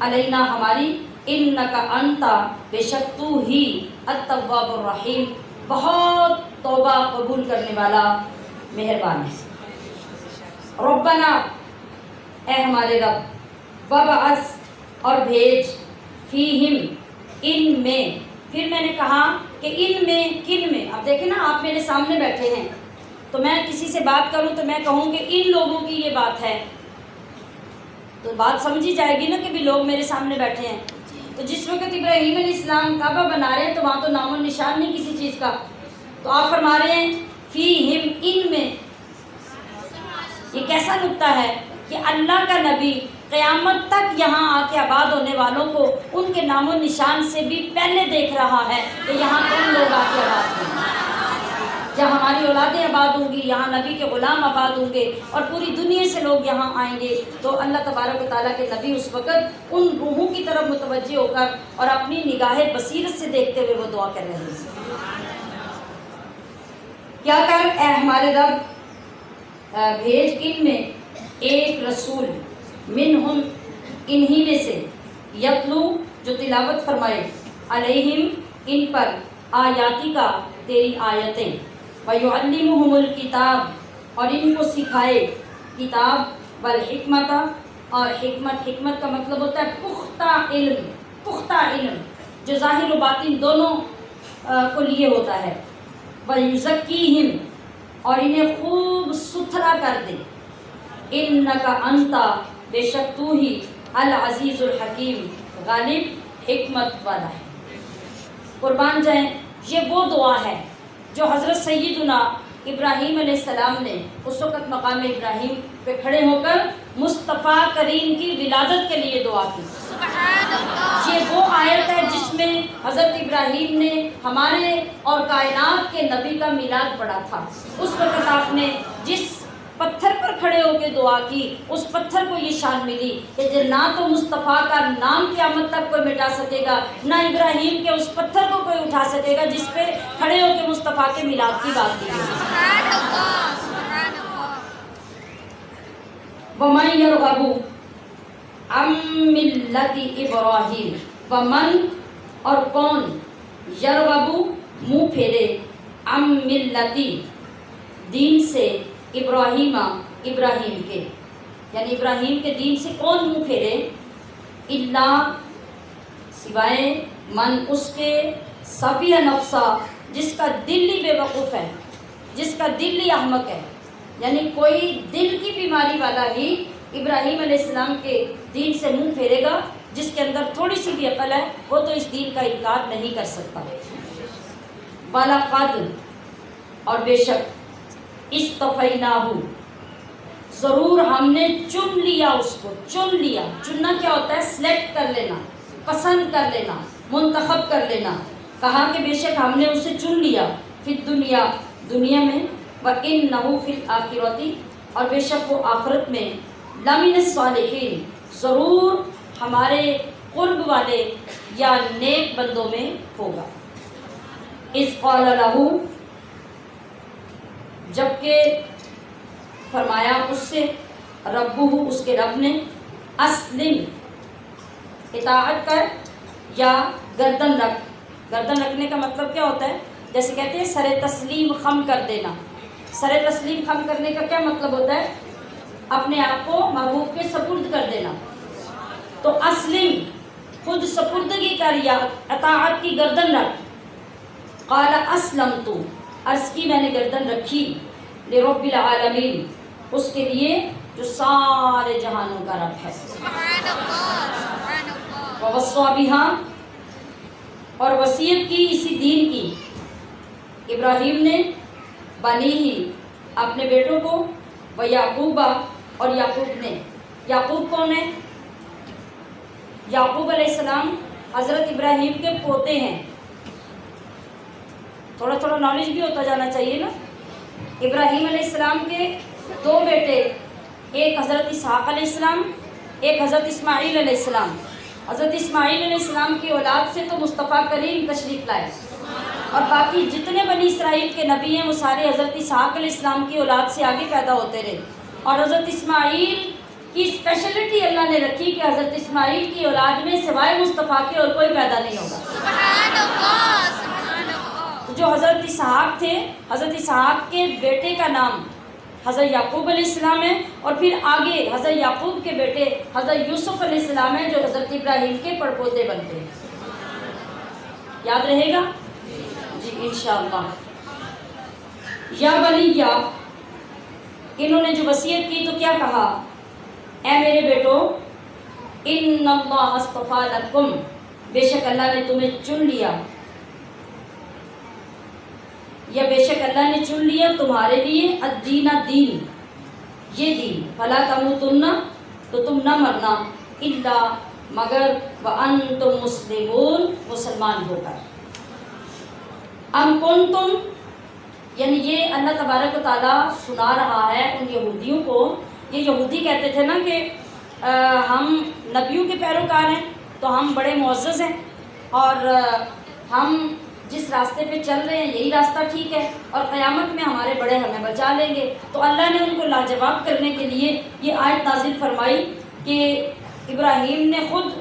S1: علینا ہماری، انکا انتا، بے شک تو ہی، التواب الرحیم، بہت توبہ قبول کرنے والا، مہربان ہے۔ ربنا، اے ہمارے رب، وابعث، اور بھیج، فیہم، ان میں، پھر میں نے کہا کہ ان میں کن میں؟ اب دیکھیں نا، آپ میرے سامنے بیٹھے ہیں، تو میں کسی سے بات کروں تو میں کہوں کہ ان لوگوں کی یہ بات ہے، تو بات سمجھی جائے گی نا کہ بھی لوگ میرے سامنے بیٹھے ہیں۔ تو جس وقت ابراہیم علیہ السلام کعبہ بنا رہے ہیں تو وہاں تو نام و نشان نہیں کسی چیز کا، تو آپ فرما رہے ہیں فیہم، ان میں۔ یہ کیسا نکتہ ہے کہ اللہ کا نبی قیامت تک یہاں آ کے آباد ہونے والوں کو ان کے نام و نشان سے بھی پہلے دیکھ رہا ہے کہ یہاں کون لوگ آ کے آباد ہوں گے۔ جب ہماری اولادیں آباد ہوں گی، یہاں نبی کے غلام آباد ہوں گے، اور پوری دنیا سے لوگ یہاں آئیں گے، تو اللہ تبارک و تعالیٰ کے نبی اس وقت ان روحوں کی طرف متوجہ ہو کر اور اپنی نگاہ بصیرت سے دیکھتے ہوئے وہ دعا کر رہے ہیں۔ کیا کر، اے ہمارے رب، بھیج ان میں ایک رسول، منہم، انہی میں سے، یتلو، جو تلاوت فرمائے، علیہم، ان پر، آیاتی کا، تیری آیتیں، وَيُعَلِّمُهُمُ الْكِتَابَ، اور ان کو سکھائے کتاب، والحکمت، اور حکمت کا مطلب ہوتا ہے پختہ علم جو ظاہر و باطن دونوں کو لیے ہوتا ہے، وَيُزَكِّيهِمْ، اور انہیں خوب ستھرا کر دے، انکا انتا، بے شک تو ہی، العزیز الحکیم، غالب حکمت والا ہے۔ قربان جائیں، یہ وہ دعا ہے جو حضرت سیدنا ابراہیم علیہ السلام نے اس وقت مقام ابراہیم پہ کھڑے ہو کر مصطفیٰ کریم کی ولادت کے لیے دعا کی۔
S2: سبحان اللہ۔
S1: یہ وہ آیت ہے جس میں حضرت ابراہیم نے ہمارے اور کائنات کے نبی کا میلاد پڑھا تھا۔ اس وقت آپ نے جس پتھر پر کھڑے ہو کے دعا کی، اس پتھر کو یہ شان ملی کہ نہ تو مصطفیٰ کا نام قیامت تک کوئی مٹا سکے گا، نہ ابراہیم کے اس پتھر کو کوئی اٹھا سکے گا جس پہ کھڑے ہو کے مصطفیٰ کے میلاد کی بات کی۔
S2: سبحان اللہ، سبحان اللہ۔
S1: وَمَن يَرْغَبُ عَن مِّلَّةِ إِبْرَاهِيمَ، وَمَن، اور کون، یرغبو، منہ پھیرے، عن مِّلَّةِ، دین سے، ابراہیم کے، یعنی ابراہیم کے دین سے کون منہ پھیرے، اللہ، سوائے، من، اس کے، صفیہ نفسا، جس کا دل ہی بے وقوف ہے، جس کا دل ہی احمق ہے، یعنی کوئی دل کی بیماری والا ہی ابراہیم علیہ السلام کے دین سے منہ پھیرے گا جس کے اندر تھوڑی سی بھی عقل ہے وہ تو اس دین کا انکار نہیں کر سکتا۔ وَلَقَدْ اور بے شک اصطفیناہ ضرور ہم نے چن لیا اس کو، چن لیا، چننا کیا ہوتا ہے؟ سلیکٹ کر لینا، پسند کر لینا، منتخب کر لینا۔ کہا کہ بے شک ہم نے اسے چن لیا فی الدنیا، دنیا میں، وَإِنَّهُ فِي الْآخِرَةِ اور بے شک وہ آخرت میں، لَمِنَ الصَّالِحِينَ ضرور ہمارے قرب والے یا نیک بندوں میں ہوگا۔ اِذْ قَالَ لَهُ جبکہ فرمایا اس سے، ربہ اس کے رب نے، اسلم اطاعت کر یا گردن رکھ۔ گردن رکھنے کا مطلب کیا ہوتا ہے؟ جیسے کہتے ہیں سر تسلیم خم کر دینا۔ سر تسلیم خم کرنے کا کیا مطلب ہوتا ہے؟ اپنے آپ کو محبوب کے سپرد کر دینا۔ تو اسلم خود سپردگی کر یا اطاعت کی گردن رکھ۔ قال اسلمت عرض کی میں نے گردن رکھی، لرب العالمین اس کے لیے جو سارے جہانوں کا رب ہے۔
S2: سبحان اللہ، سبحان اللہ۔
S1: ووصى بها اور وصیت کی اسی دین کی، ابراہیم نے، بنی ہی اپنے بیٹوں کو، و یعقوب اور یعقوب نے۔ یعقوب کون ہے؟ یعقوب علیہ السلام حضرت ابراہیم کے پوتے ہیں۔ تھوڑا تھوڑا نالج بھی ہوتا جانا چاہیے نا۔ ابراہیم علیہ السلام کے دو بیٹے، ایک حضرت اسحاق علیہ السلام، ایک حضرت اسماعیل علیہ السلام۔ حضرت اسماعیل علیہ السلام کی اولاد سے تو مصطفیٰ کریم تشریف لائے، اور باقی جتنے بنی اسرائیل کے نبی ہیں وہ سارے حضرت اسحاق علیہ السلام کی اولاد سے آگے پیدا ہوتے رہے۔ اور حضرت اسماعیل کی اسپیشلٹی اللہ نے رکھی کہ حضرت اسماعیل کی اولاد میں سوائے مصطفیٰ کے اور کوئی پیدا نہیں ہوگا۔
S2: سبحان اللہ، سبحان اللہ۔
S1: جو حضرت اسحاق تھے، حضرت اسحاق کے بیٹے کا نام حضرت یعقوب علیہ السلام ہے، اور پھر آگے حضرت یعقوب کے بیٹے حضرت یوسف علیہ السلام ہیں جو حضرت ابراہیم کے پڑپوتے بنتے ہیں۔ یاد رہے گا؟ جی انشاءاللہ۔ یا بنیا انہوں نے جو وصیت کی تو کیا کہا؟ اے میرے بیٹو، ان اللہ اصطفیٰ لکم بے شک اللہ نے تمہیں چن لیا، یا بے شک اللہ نے چن لیا تمہارے لیے، الدین دین، یہ دین، فلا تموتن تو تم نہ مرنا، الا مگر وانتم مسلمون مسلمان ہو کر۔ ام کنتم یعنی یہ اللہ تبارک و تعالیٰ سنا رہا ہے ان یہودیوں کو۔ یہ یہودی کہتے تھے نا کہ ہم نبیوں کے پیروکار ہیں تو ہم بڑے معزز ہیں، اور ہم جس راستے پہ چل رہے ہیں یہی راستہ ٹھیک ہے، اور قیامت میں ہمارے بڑے ہمیں بچا لیں گے۔ تو اللہ نے ان کو لاجواب کرنے کے لیے یہ آیت نازل فرمائی کہ ابراہیم نے خود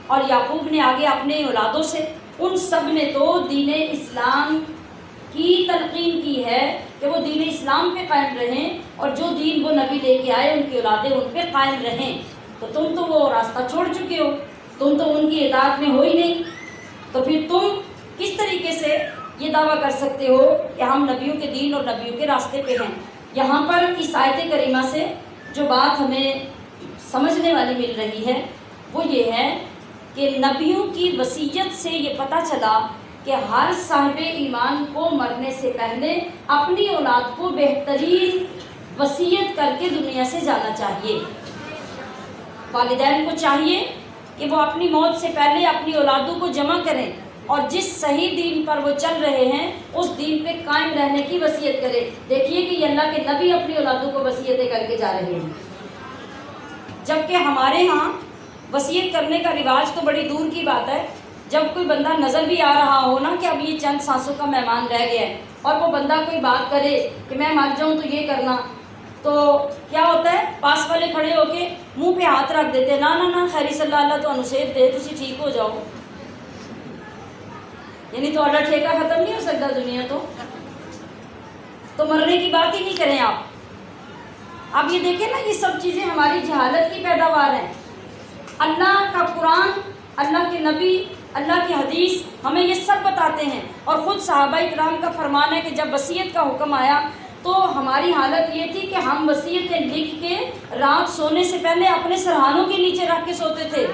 S1: اور یعقوب نے آگے اپنے اولادوں سے، ان سب نے تو دین اسلام کی تلقین کی ہے کہ وہ دین اسلام پہ قائم رہیں، اور جو دین وہ نبی لے کے آئے ان کی اولادیں ان پہ قائم رہیں۔ تو تم تو وہ راستہ چھوڑ چکے ہو، تم تو ان کی اطاعت میں ہو ہی نہیں، تو پھر تم کس طریقے سے یہ دعویٰ کر سکتے ہو کہ ہم نبیوں کے دین اور نبیوں کے راستے پہ ہیں؟ یہاں پر اس آیت کریمہ سے جو بات ہمیں سمجھنے والی مل رہی ہے وہ یہ ہے کہ نبیوں کی وصیت سے یہ پتہ چلا کہ ہر صاحب ایمان کو مرنے سے پہلے اپنی اولاد کو بہترین وصیت کر کے دنیا سے جانا چاہیے۔ والدین کو چاہیے کہ وہ اپنی موت سے پہلے اپنی اولادوں کو جمع کریں، اور جس صحیح دین پر وہ چل رہے ہیں اس دین پہ قائم رہنے کی وصیت کرے۔ دیکھیے کہ یہ اللہ کے نبی اپنی اولادوں کو وصیتیں کر کے جا رہے ہیں، جبکہ ہمارے ہاں وصیت کرنے کا رواج تو بڑی دور کی بات ہے۔ جب کوئی بندہ نظر بھی آ رہا ہو نا کہ اب یہ چند سانسوں کا مہمان رہ گیا ہے، اور وہ بندہ کوئی بات کرے کہ میں مر جاؤں تو یہ کرنا، تو کیا ہوتا ہے؟ پاس والے کھڑے ہو کے منہ پہ ہاتھ رکھ دیتے، نا نا نا خیری صلی اللہ تو انوسیب دے تسی ٹھیک ہو جاؤ۔ یعنی تو اللہ ٹھیکہ ختم نہیں ہو سکتا دنیا تو مرنے کی بات ہی نہیں کریں آپ۔ اب یہ دیکھیں نا، یہ سب چیزیں ہماری جہالت کی پیداوار ہیں۔ اللہ کا قرآن، اللہ کے نبی، اللہ کی حدیث ہمیں یہ سب بتاتے ہیں، اور خود صحابہ کرام کا فرمان ہے کہ جب وصیت کا حکم آیا تو ہماری حالت یہ تھی کہ ہم وصیتیں لکھ کے رات سونے سے پہلے اپنے سرہانوں کے نیچے رکھ کے سوتے تھے۔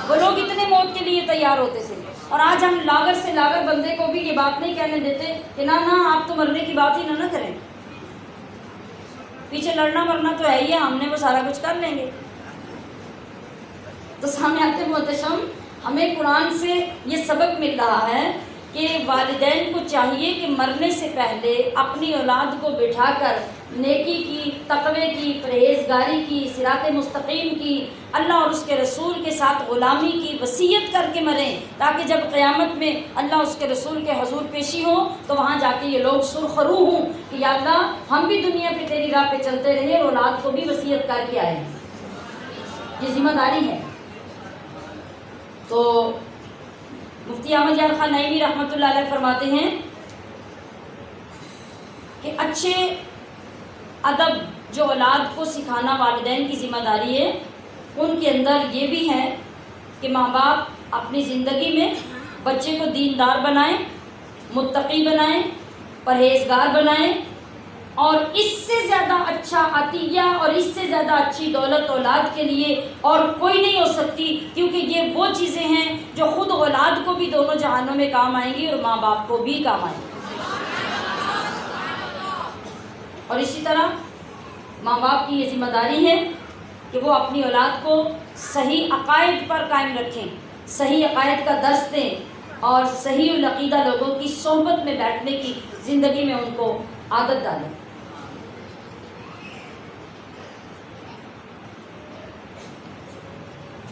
S1: وہ لوگ اتنے موت کے لیے تیار ہوتے تھے، اور آج ہم لاغر سے لاغر بندے کو بھی یہ بات نہیں کہنے دیتے کہ نہ آپ تو مرنے کی بات ہی نہ کریں، پیچھے لڑنا مرنا تو ہے ہی ہے، ہم نے وہ سارا کچھ کر لیں گے۔ تو سامعین محتشم، ہمیں قرآن سے یہ سبق مل رہا ہے کہ والدین کو چاہیے کہ مرنے سے پہلے اپنی اولاد کو بٹھا کر نیکی کی، تقوی کی، پرہیزگاری کی، صراط مستقیم کی، اللہ اور اس کے رسول کے ساتھ غلامی کی وصیت کر کے مریں، تاکہ جب قیامت میں اللہ اس کے رسول کے حضور پیشی ہو تو وہاں جا کے یہ لوگ سرخرو ہوں کہ یا اللہ ہم بھی دنیا پہ تیری راہ پہ چلتے رہے اور اولاد کو بھی وصیت کر کے آئے۔ یہ ذمہ داری ہے۔ تو مفتی احمد یار خان نعیمی رحمۃ اللہ علیہ فرماتے ہیں کہ اچھے ادب جو اولاد کو سکھانا والدین کی ذمہ داری ہے، ان کے اندر یہ بھی ہے کہ ماں باپ اپنی زندگی میں بچے کو دیندار بنائیں، متقی بنائیں، پرہیزگار بنائیں، اور اس سے زیادہ اچھا عطیہ اور اس سے زیادہ اچھی دولت اولاد کے لیے اور کوئی نہیں ہو سکتی، کیونکہ یہ وہ چیزیں ہیں جو خود اولاد کو بھی دونوں جہانوں میں کام آئیں گی اور ماں باپ کو بھی کام آئیں گی۔ اور اسی طرح ماں باپ کی یہ ذمہ داری ہے کہ وہ اپنی اولاد کو صحیح عقائد پر قائم رکھیں، صحیح عقائد کا درس دیں، اور صحیح العقیدہ لوگوں کی صحبت میں بیٹھنے کی زندگی میں ان کو عادت ڈالیں۔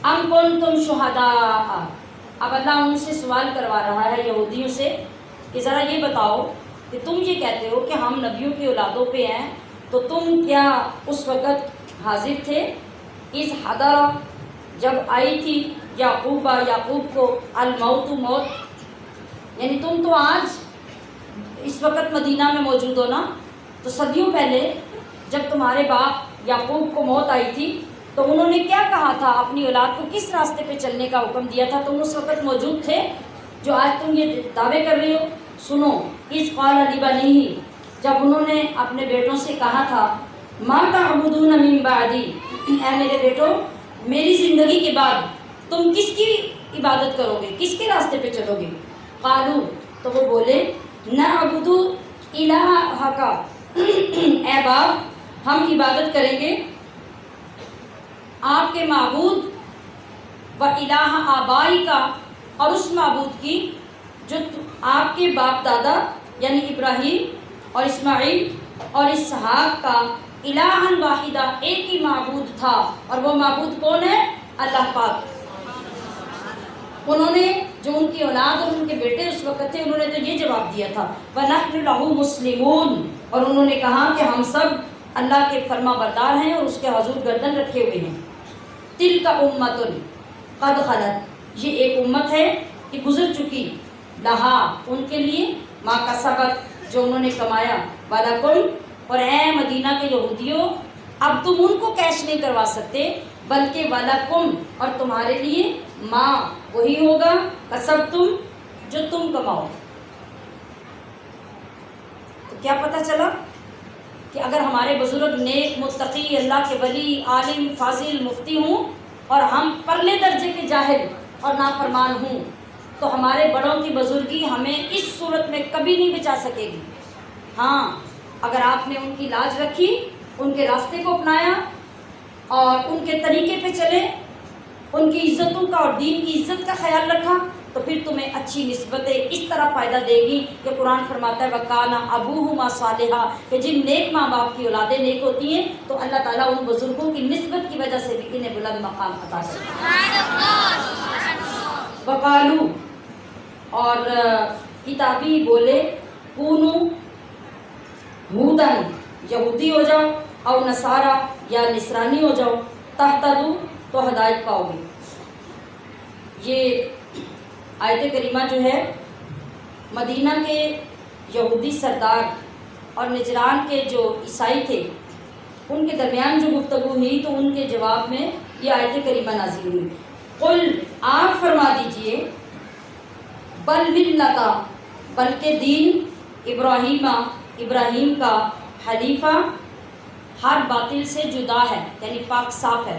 S1: ام کنتم شہداء، اب اللہ ان سے سوال کروا رہا ہے یہودیوں سے کہ ذرا یہ بتاؤ کہ تم یہ کہتے ہو کہ ہم نبیوں کی اولادوں پہ ہیں، تو تم کیا اس وقت حاضر تھے اس حضر، جب آئی تھی یعقوب کو الموت، موت، یعنی تم تو آج اس وقت مدینہ میں موجود ہو نا، تو صدیوں پہلے جب تمہارے باپ یعقوب کو موت آئی تھی تو انہوں نے کیا کہا تھا، اپنی اولاد کو کس راستے پہ چلنے کا حکم دیا تھا، تم اس وقت موجود تھے جو آج تم یہ دعوے کر رہے ہو۔ سنو، اس قال لبنیہ، جب انہوں نے اپنے بیٹوں سے کہا تھا ما تعبدون من بعدی، اے میرے بیٹوں میری زندگی کے بعد تم کس کی عبادت کرو گے، کس کے راستے پہ چلو گے؟ قالو، تو وہ بولے نعبد الہک، اے باپ ہم عبادت کریں گے آپ کے معبود و الہ آبائی کا، اور اس معبود کی جو آپ کے باپ دادا یعنی ابراہیم اور اسماعیل اور اسحاق کا الہً واحدہ، ایک ہی معبود تھا، اور وہ معبود کون ہے؟ اللہ پاک۔ انہوں نے جو ان کی اولاد اور ان کے بیٹے اس وقت تھے، انہوں نے تو یہ جواب دیا تھا وَنَحْنُ لَهُ مُسْلِمُونَ، اور انہوں نے کہا کہ ہم سب اللہ کے فرما بردار ہیں اور اس کے حضور گردن رکھے ہوئے ہیں۔ تِلْكَ أُمَّةٌ قَدْ خَلَتْ، یہ ایک امت ہے کہ گزر چکی، لہا ان کے لیے، ما کسبت جو انہوں نے کمایا، وَلَكُمْ، اور اے مدینہ کے یہودیوں اب تم ان کو کیش نہیں کروا سکتے، بلکہ وَلَكُمْ، اور تمہارے لیے، ما وہی ہوگا، کسبتم جو تم کماؤ۔ تو کیا پتہ چلا کہ اگر ہمارے بزرگ نیک، متقی، اللہ کے ولی، عالم، فاضل، مفتی ہوں اور ہم پرلے درجے کے جاہل اور نافرمان ہوں، تو ہمارے بڑوں کی بزرگی ہمیں اس صورت میں کبھی نہیں بچا سکے گی۔ ہاں، اگر آپ نے ان کی لاج رکھی، ان کے راستے کو اپنایا اور ان کے طریقے پہ چلے، ان کی عزتوں کا اور دین کی عزت کا خیال رکھا، تو پھر تمہیں اچھی نسبتیں اس طرح فائدہ دے گی کہ قرآن فرماتا ہے وَكَانَ أَبُوهُمَا صَالِحًا، کہ جن نیک ماں باپ کی اولادیں نیک ہوتی ہیں تو اللہ تعالیٰ ان بزرگوں کی نسبت کی وجہ سے بھی انہیں بلند مقام عطا کرتا ہے۔ وَقَالُوا، اور کتابی بولے، کونو ہودن، یہودی ہو جاؤ، او نصارا، یا نصرانی ہو جاؤ، تہتدو، تو ہدایت پاؤ گے۔ یہ آیت کریمہ جو ہے مدینہ کے یہودی سردار اور نجران کے جو عیسائی تھے ان کے درمیان جو گفتگو ہوئی، تو ان کے جواب میں یہ آیت کریمہ نازل ہوئی۔ قل، آپ فرما دیجئے، بل ملت، بلکہ دین ابراہیم کا حنیفہ، ہر باطل سے جدا ہے، یعنی پاک صاف ہے،